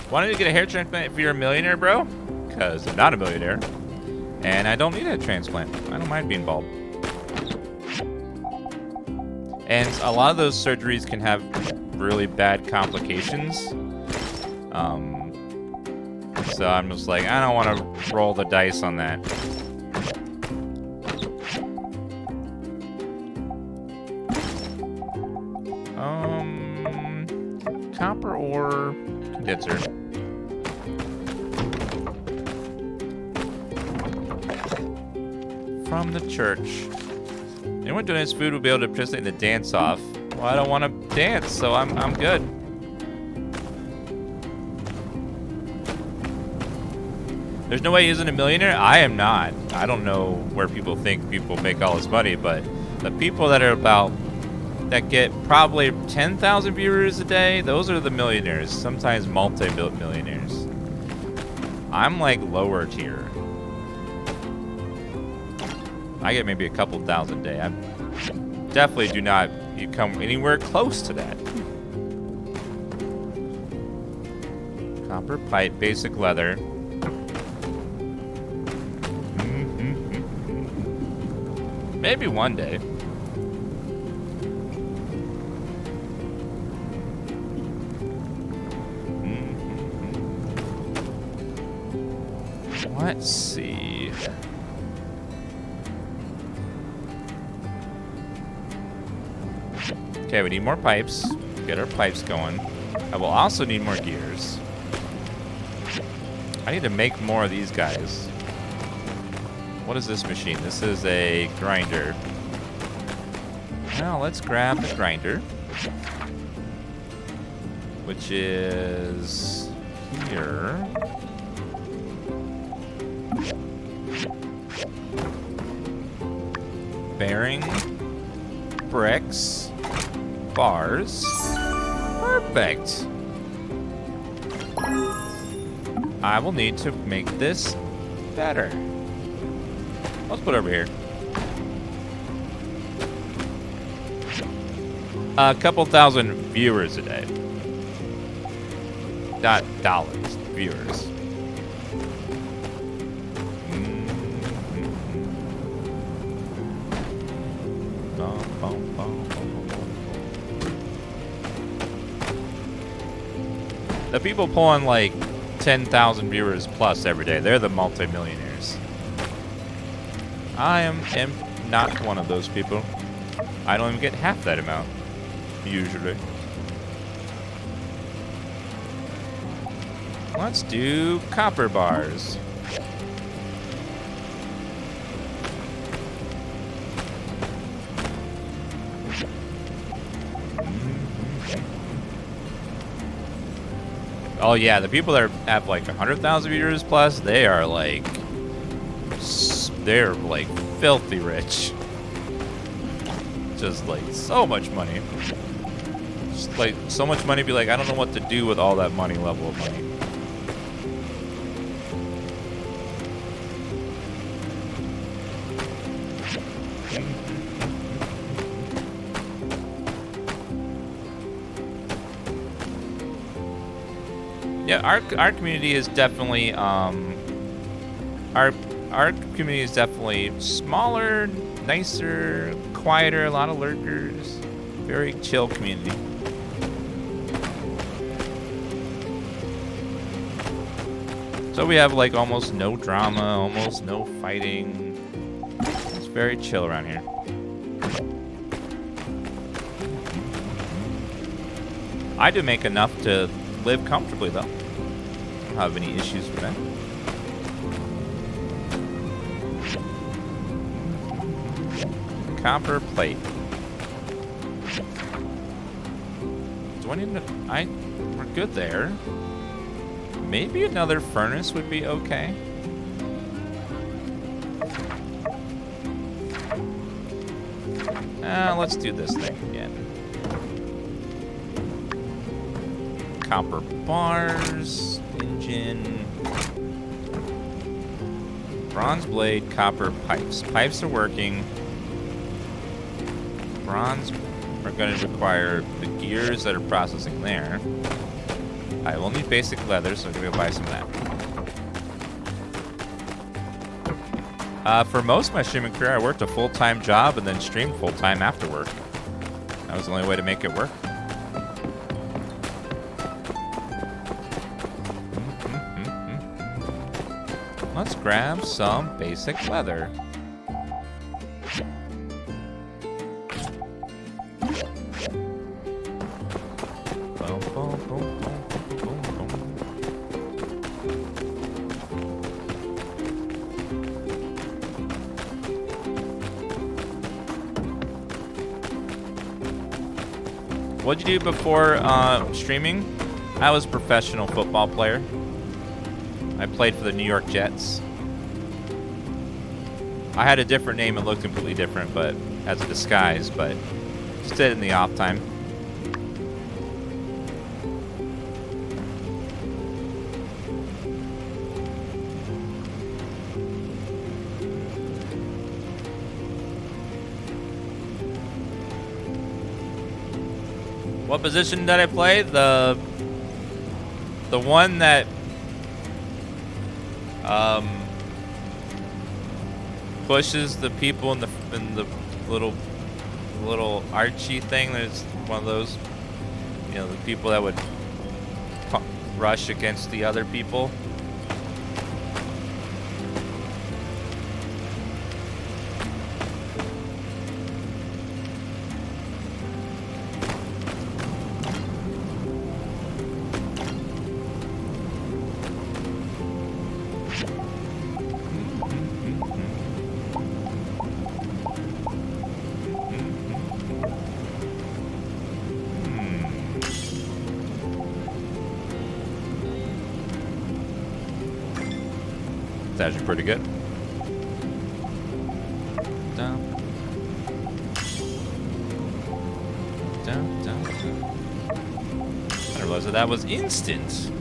Wanted to get a hair transplant if you're a millionaire, bro? Because I'm not a millionaire. And I don't need a transplant. I don't mind being bald. And a lot of those surgeries can have really bad complications. So I'm just like, I don't want to roll the dice on that. Copper or condenser. from the church. Anyone donates food will be able to participate in the dance-off. Well, I don't want to dance, so I'm good. There's no way he isn't a millionaire? I am not. I don't know where people think people make all this money, but the people that are that get probably 10,000 viewers a day, those are the millionaires, sometimes multi-millionaires. I'm like lower tier. I get maybe a couple thousand a day. I definitely do not come anywhere close to that. Copper pipe, basic leather. Maybe one day. Let's see. Okay, we need more pipes. Get our pipes going. I will also need more gears. I need to make more of these guys. What is this machine? This is a grinder. Now let's grab the grinder, which is here. Bearing, bricks, bars. Perfect. I will need to make this better. Let's put it over here. A couple thousand viewers a day. Not dollars, viewers. The people pulling like 10,000 viewers plus every day, they're the multi-millionaires. I am not one of those people. I don't even get half that amount, usually. Let's do copper bars. Oh yeah, the people that have like 100,000 viewers plus, they're like filthy rich. Just like so much money. Just like so much money, be like, I don't know what to do with all that money, level of money. Yeah, our community is definitely our community is definitely smaller, nicer, quieter, a lot of lurkers, very chill community. So we have like almost no drama, almost no fighting. It's very chill around here. I do make enough to live comfortably though. I don't have any issues with that. Copper plate. Do I need to... we're good there. Maybe another furnace would be okay. Let's do this thing again. Copper bars, engine, bronze blade, copper pipes. Pipes are working. Bronze are going to require the gears that are processing there. I will need basic leather, so I'm going to go buy some of that. For most of my streaming career, I worked a full-time job and then streamed full-time after work. That was the only way to make it work. Let's grab some basic leather. What'd you do before streaming? I was a professional football player. I played for the New York Jets. I had a different name. It looked completely different, but as a disguise, but just did it in the off time. What position did I play? The one that pushes the people in the little Archie thing. There's one of those, you know, the people that would rush against the other people. It's actually pretty good. Down. Down, down, down. I didn't realize that was instant.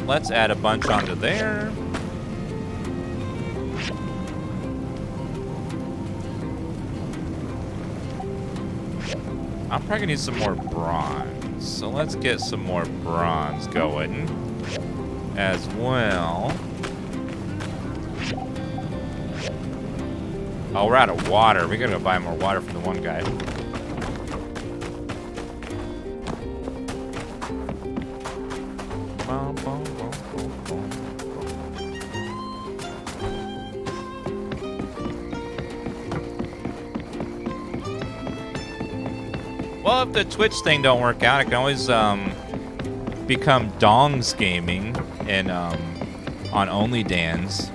Let's add a bunch onto there. I'm probably gonna need some more bronze. So let's get some more bronze going as well. Oh, we're out of water. We gotta go buy more water from the one guy. Well, if the Twitch thing don't work out, I can always become DansGaming and on Only Dans.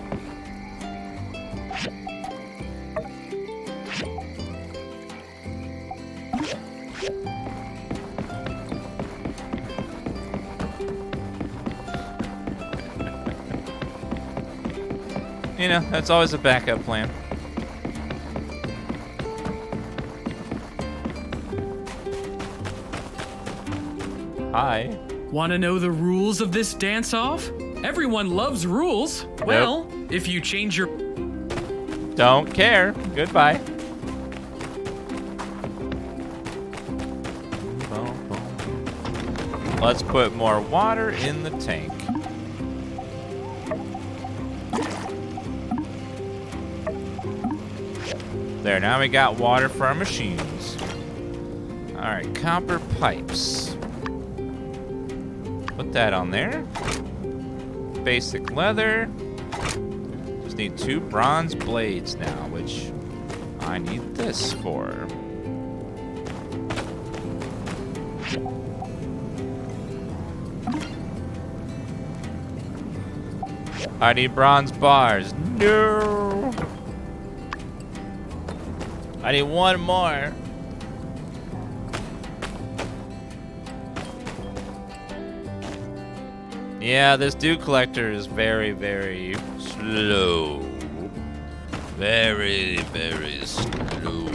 You know, that's always a backup plan. Hi. Want to know the rules of this dance-off? Everyone loves rules. Well, if you change your... Don't care. Goodbye. Let's put more water in the tank. There, now we got water for our machines. All right, copper pipes. Put that on there. Basic leather. Just need 2 bronze blades now, which I need this for. I need bronze bars. No. I need 1 more. Yeah, this dew collector is very, very slow. Very, very slow.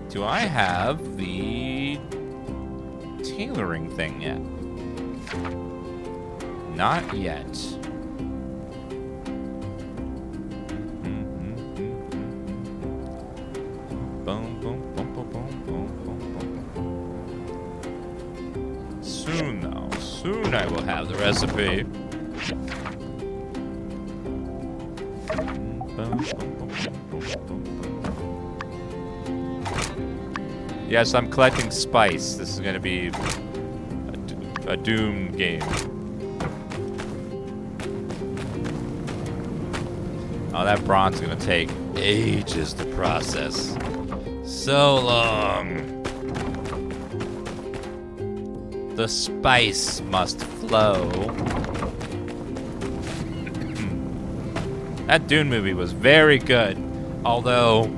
Do I have the tailoring thing yet? Not yet. Boom, boom, boom, boom, boom, boom, boom, boom. Soon, though. Soon I will have the recipe. Yes, I'm collecting spice. This is going to be a a Doom game. Oh, that bronze is gonna take ages to process. So long. The spice must flow. That Dune movie was very good, although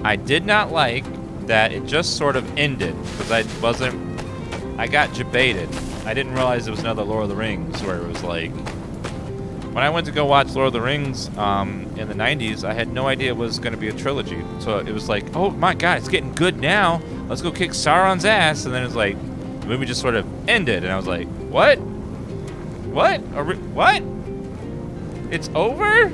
I did not like that it just sort of ended because I got debated. I didn't realize it was another Lord of the Rings where it was like, when I went to go watch Lord of the Rings in the 90s, I had no idea it was going to be a trilogy. So it was like, oh my God, it's getting good now. Let's go kick Sauron's ass. And then it's like, the movie just sort of ended. And I was like, what? What? What? It's over?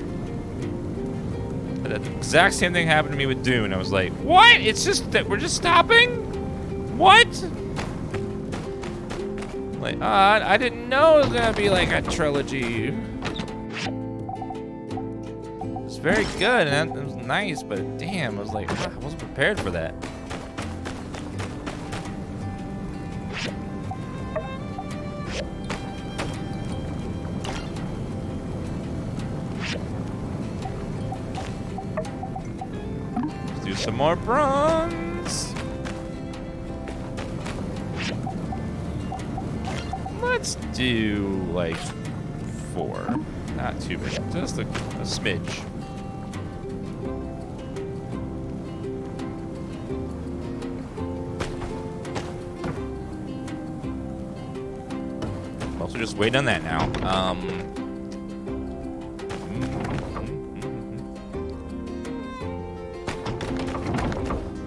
The exact same thing happened to me with Dune. I was like, what? It's just that we're just stopping? What? Like, I didn't know it was going to be like a trilogy. It's very good, and it was nice, but damn, I was like, I wasn't prepared for that. Let's do some more bronze. Let's do like 4. Not too many, just a smidge. Also just wait on that now.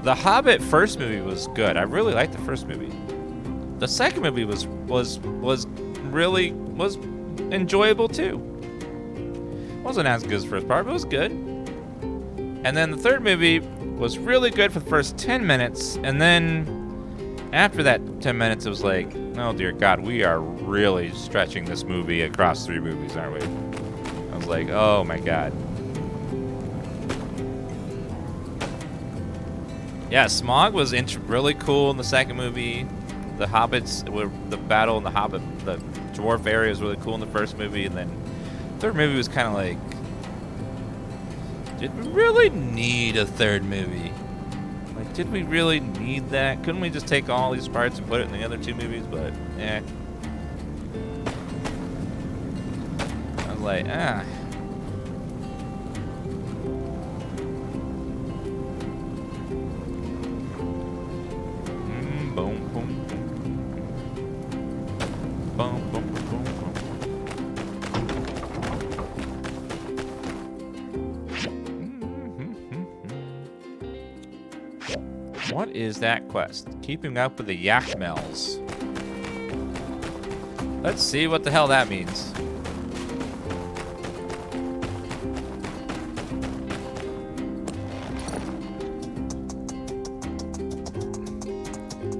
The Hobbit first movie was good. I really liked the first movie. The second movie was enjoyable too. Wasn't as good as the first part, but it was good. And then the third movie was really good for the first 10 minutes, and then after that 10 minutes, it was like, oh dear God, we are really stretching this movie across 3 movies, aren't we? I was like, oh my God. Yeah, Smaug was really cool in the second movie. The hobbits, the battle in the Hobbit, the dwarf area was really cool in the first movie, and then the third movie was kind of like, did we really need a third movie? Like, did we really need that? Couldn't we just take all these parts and put it in the other 2 movies? But, eh. I was like, ah. Boom, boom, boom. Boom, boom, boom, boom. What is that quest? Keeping up with the Yakmels. Let's see what the hell that means.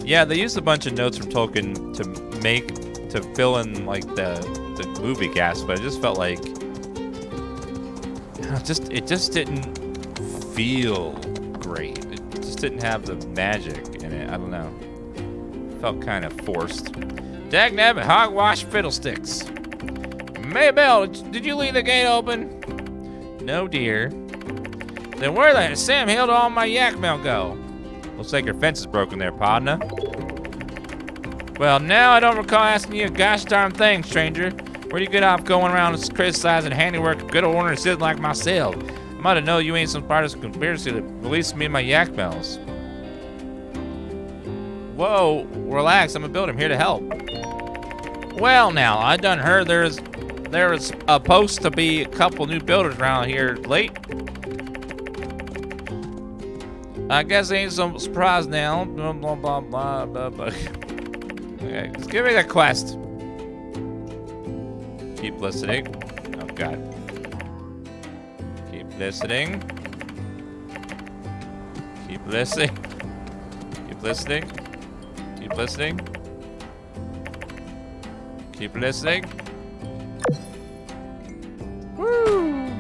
Yeah, they used a bunch of notes from Tolkien to fill in like the movie gas, but it just felt like it just didn't feel great. It just didn't have the magic in it. I don't know. It felt kind of forced. Dagnabbit, hogwash fiddlesticks. Maybelle, did you leave the gate open? No, dear. Then where the Sam Hill did all my yak mail go? Looks like your fence is broken there, partner. Well, now I don't recall asking you a gosh darn thing, stranger. Where do you get off going around criticizing handiwork of good old citizen like myself? I might have known you ain't some part of this conspiracy that released me and my yak bells. Whoa, relax, I'm a builder, I'm here to help. Well now, I done heard there is supposed to be a couple new builders around here late. I guess it ain't so surprise now. Blah, blah, blah, blah, blah, blah. Okay, just give me that quest. Keep listening. Oh, God. Keep listening. Keep listening. Keep listening. Keep listening. Keep listening. Woo!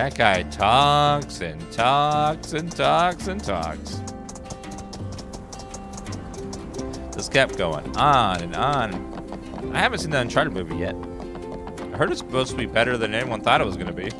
That guy talks and talks and talks and talks. This kept going on and on. I haven't seen the Uncharted movie yet. I heard it's supposed to be better than anyone thought it was going to be.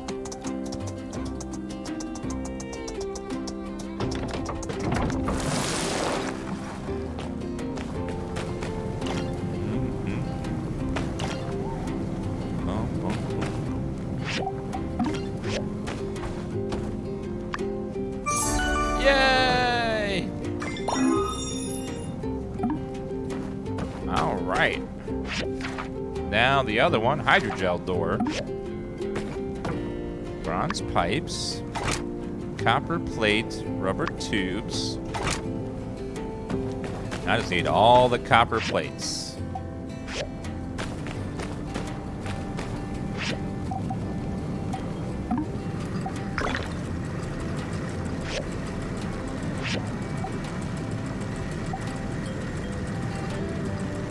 Yay! All right. Now the other one, hydrogel door. Bronze pipes. Copper plate, rubber tubes. I just need all the copper plates.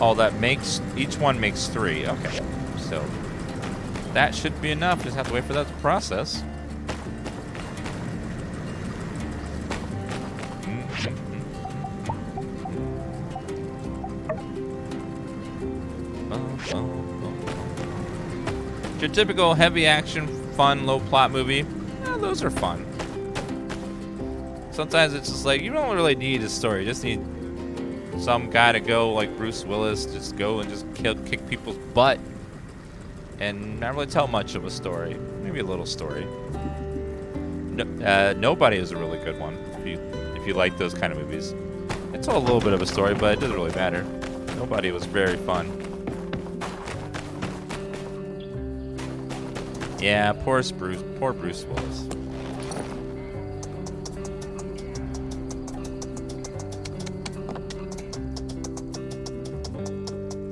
Oh, that makes, each one makes 3. Okay, so that should be enough. Just have to wait for that to process. Your typical heavy action, fun, low plot movie. Yeah, those are fun. Sometimes it's just like, you don't really need a story. You just need some guy to go like Bruce Willis, just go and just kick people's butt and not really tell much of a story. Maybe a little story. No, Nobody is a really good one if you like those kind of movies. It told a little bit of a story, but it doesn't really matter. Nobody was very fun. Yeah, poor Bruce Willis.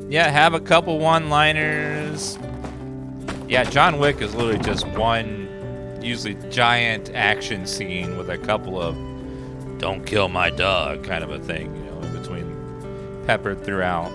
Yeah, have a couple one-liners. Yeah, John Wick is literally just one, usually giant action scene with a couple of "don't kill my dog" kind of a thing, you know, in between, peppered throughout.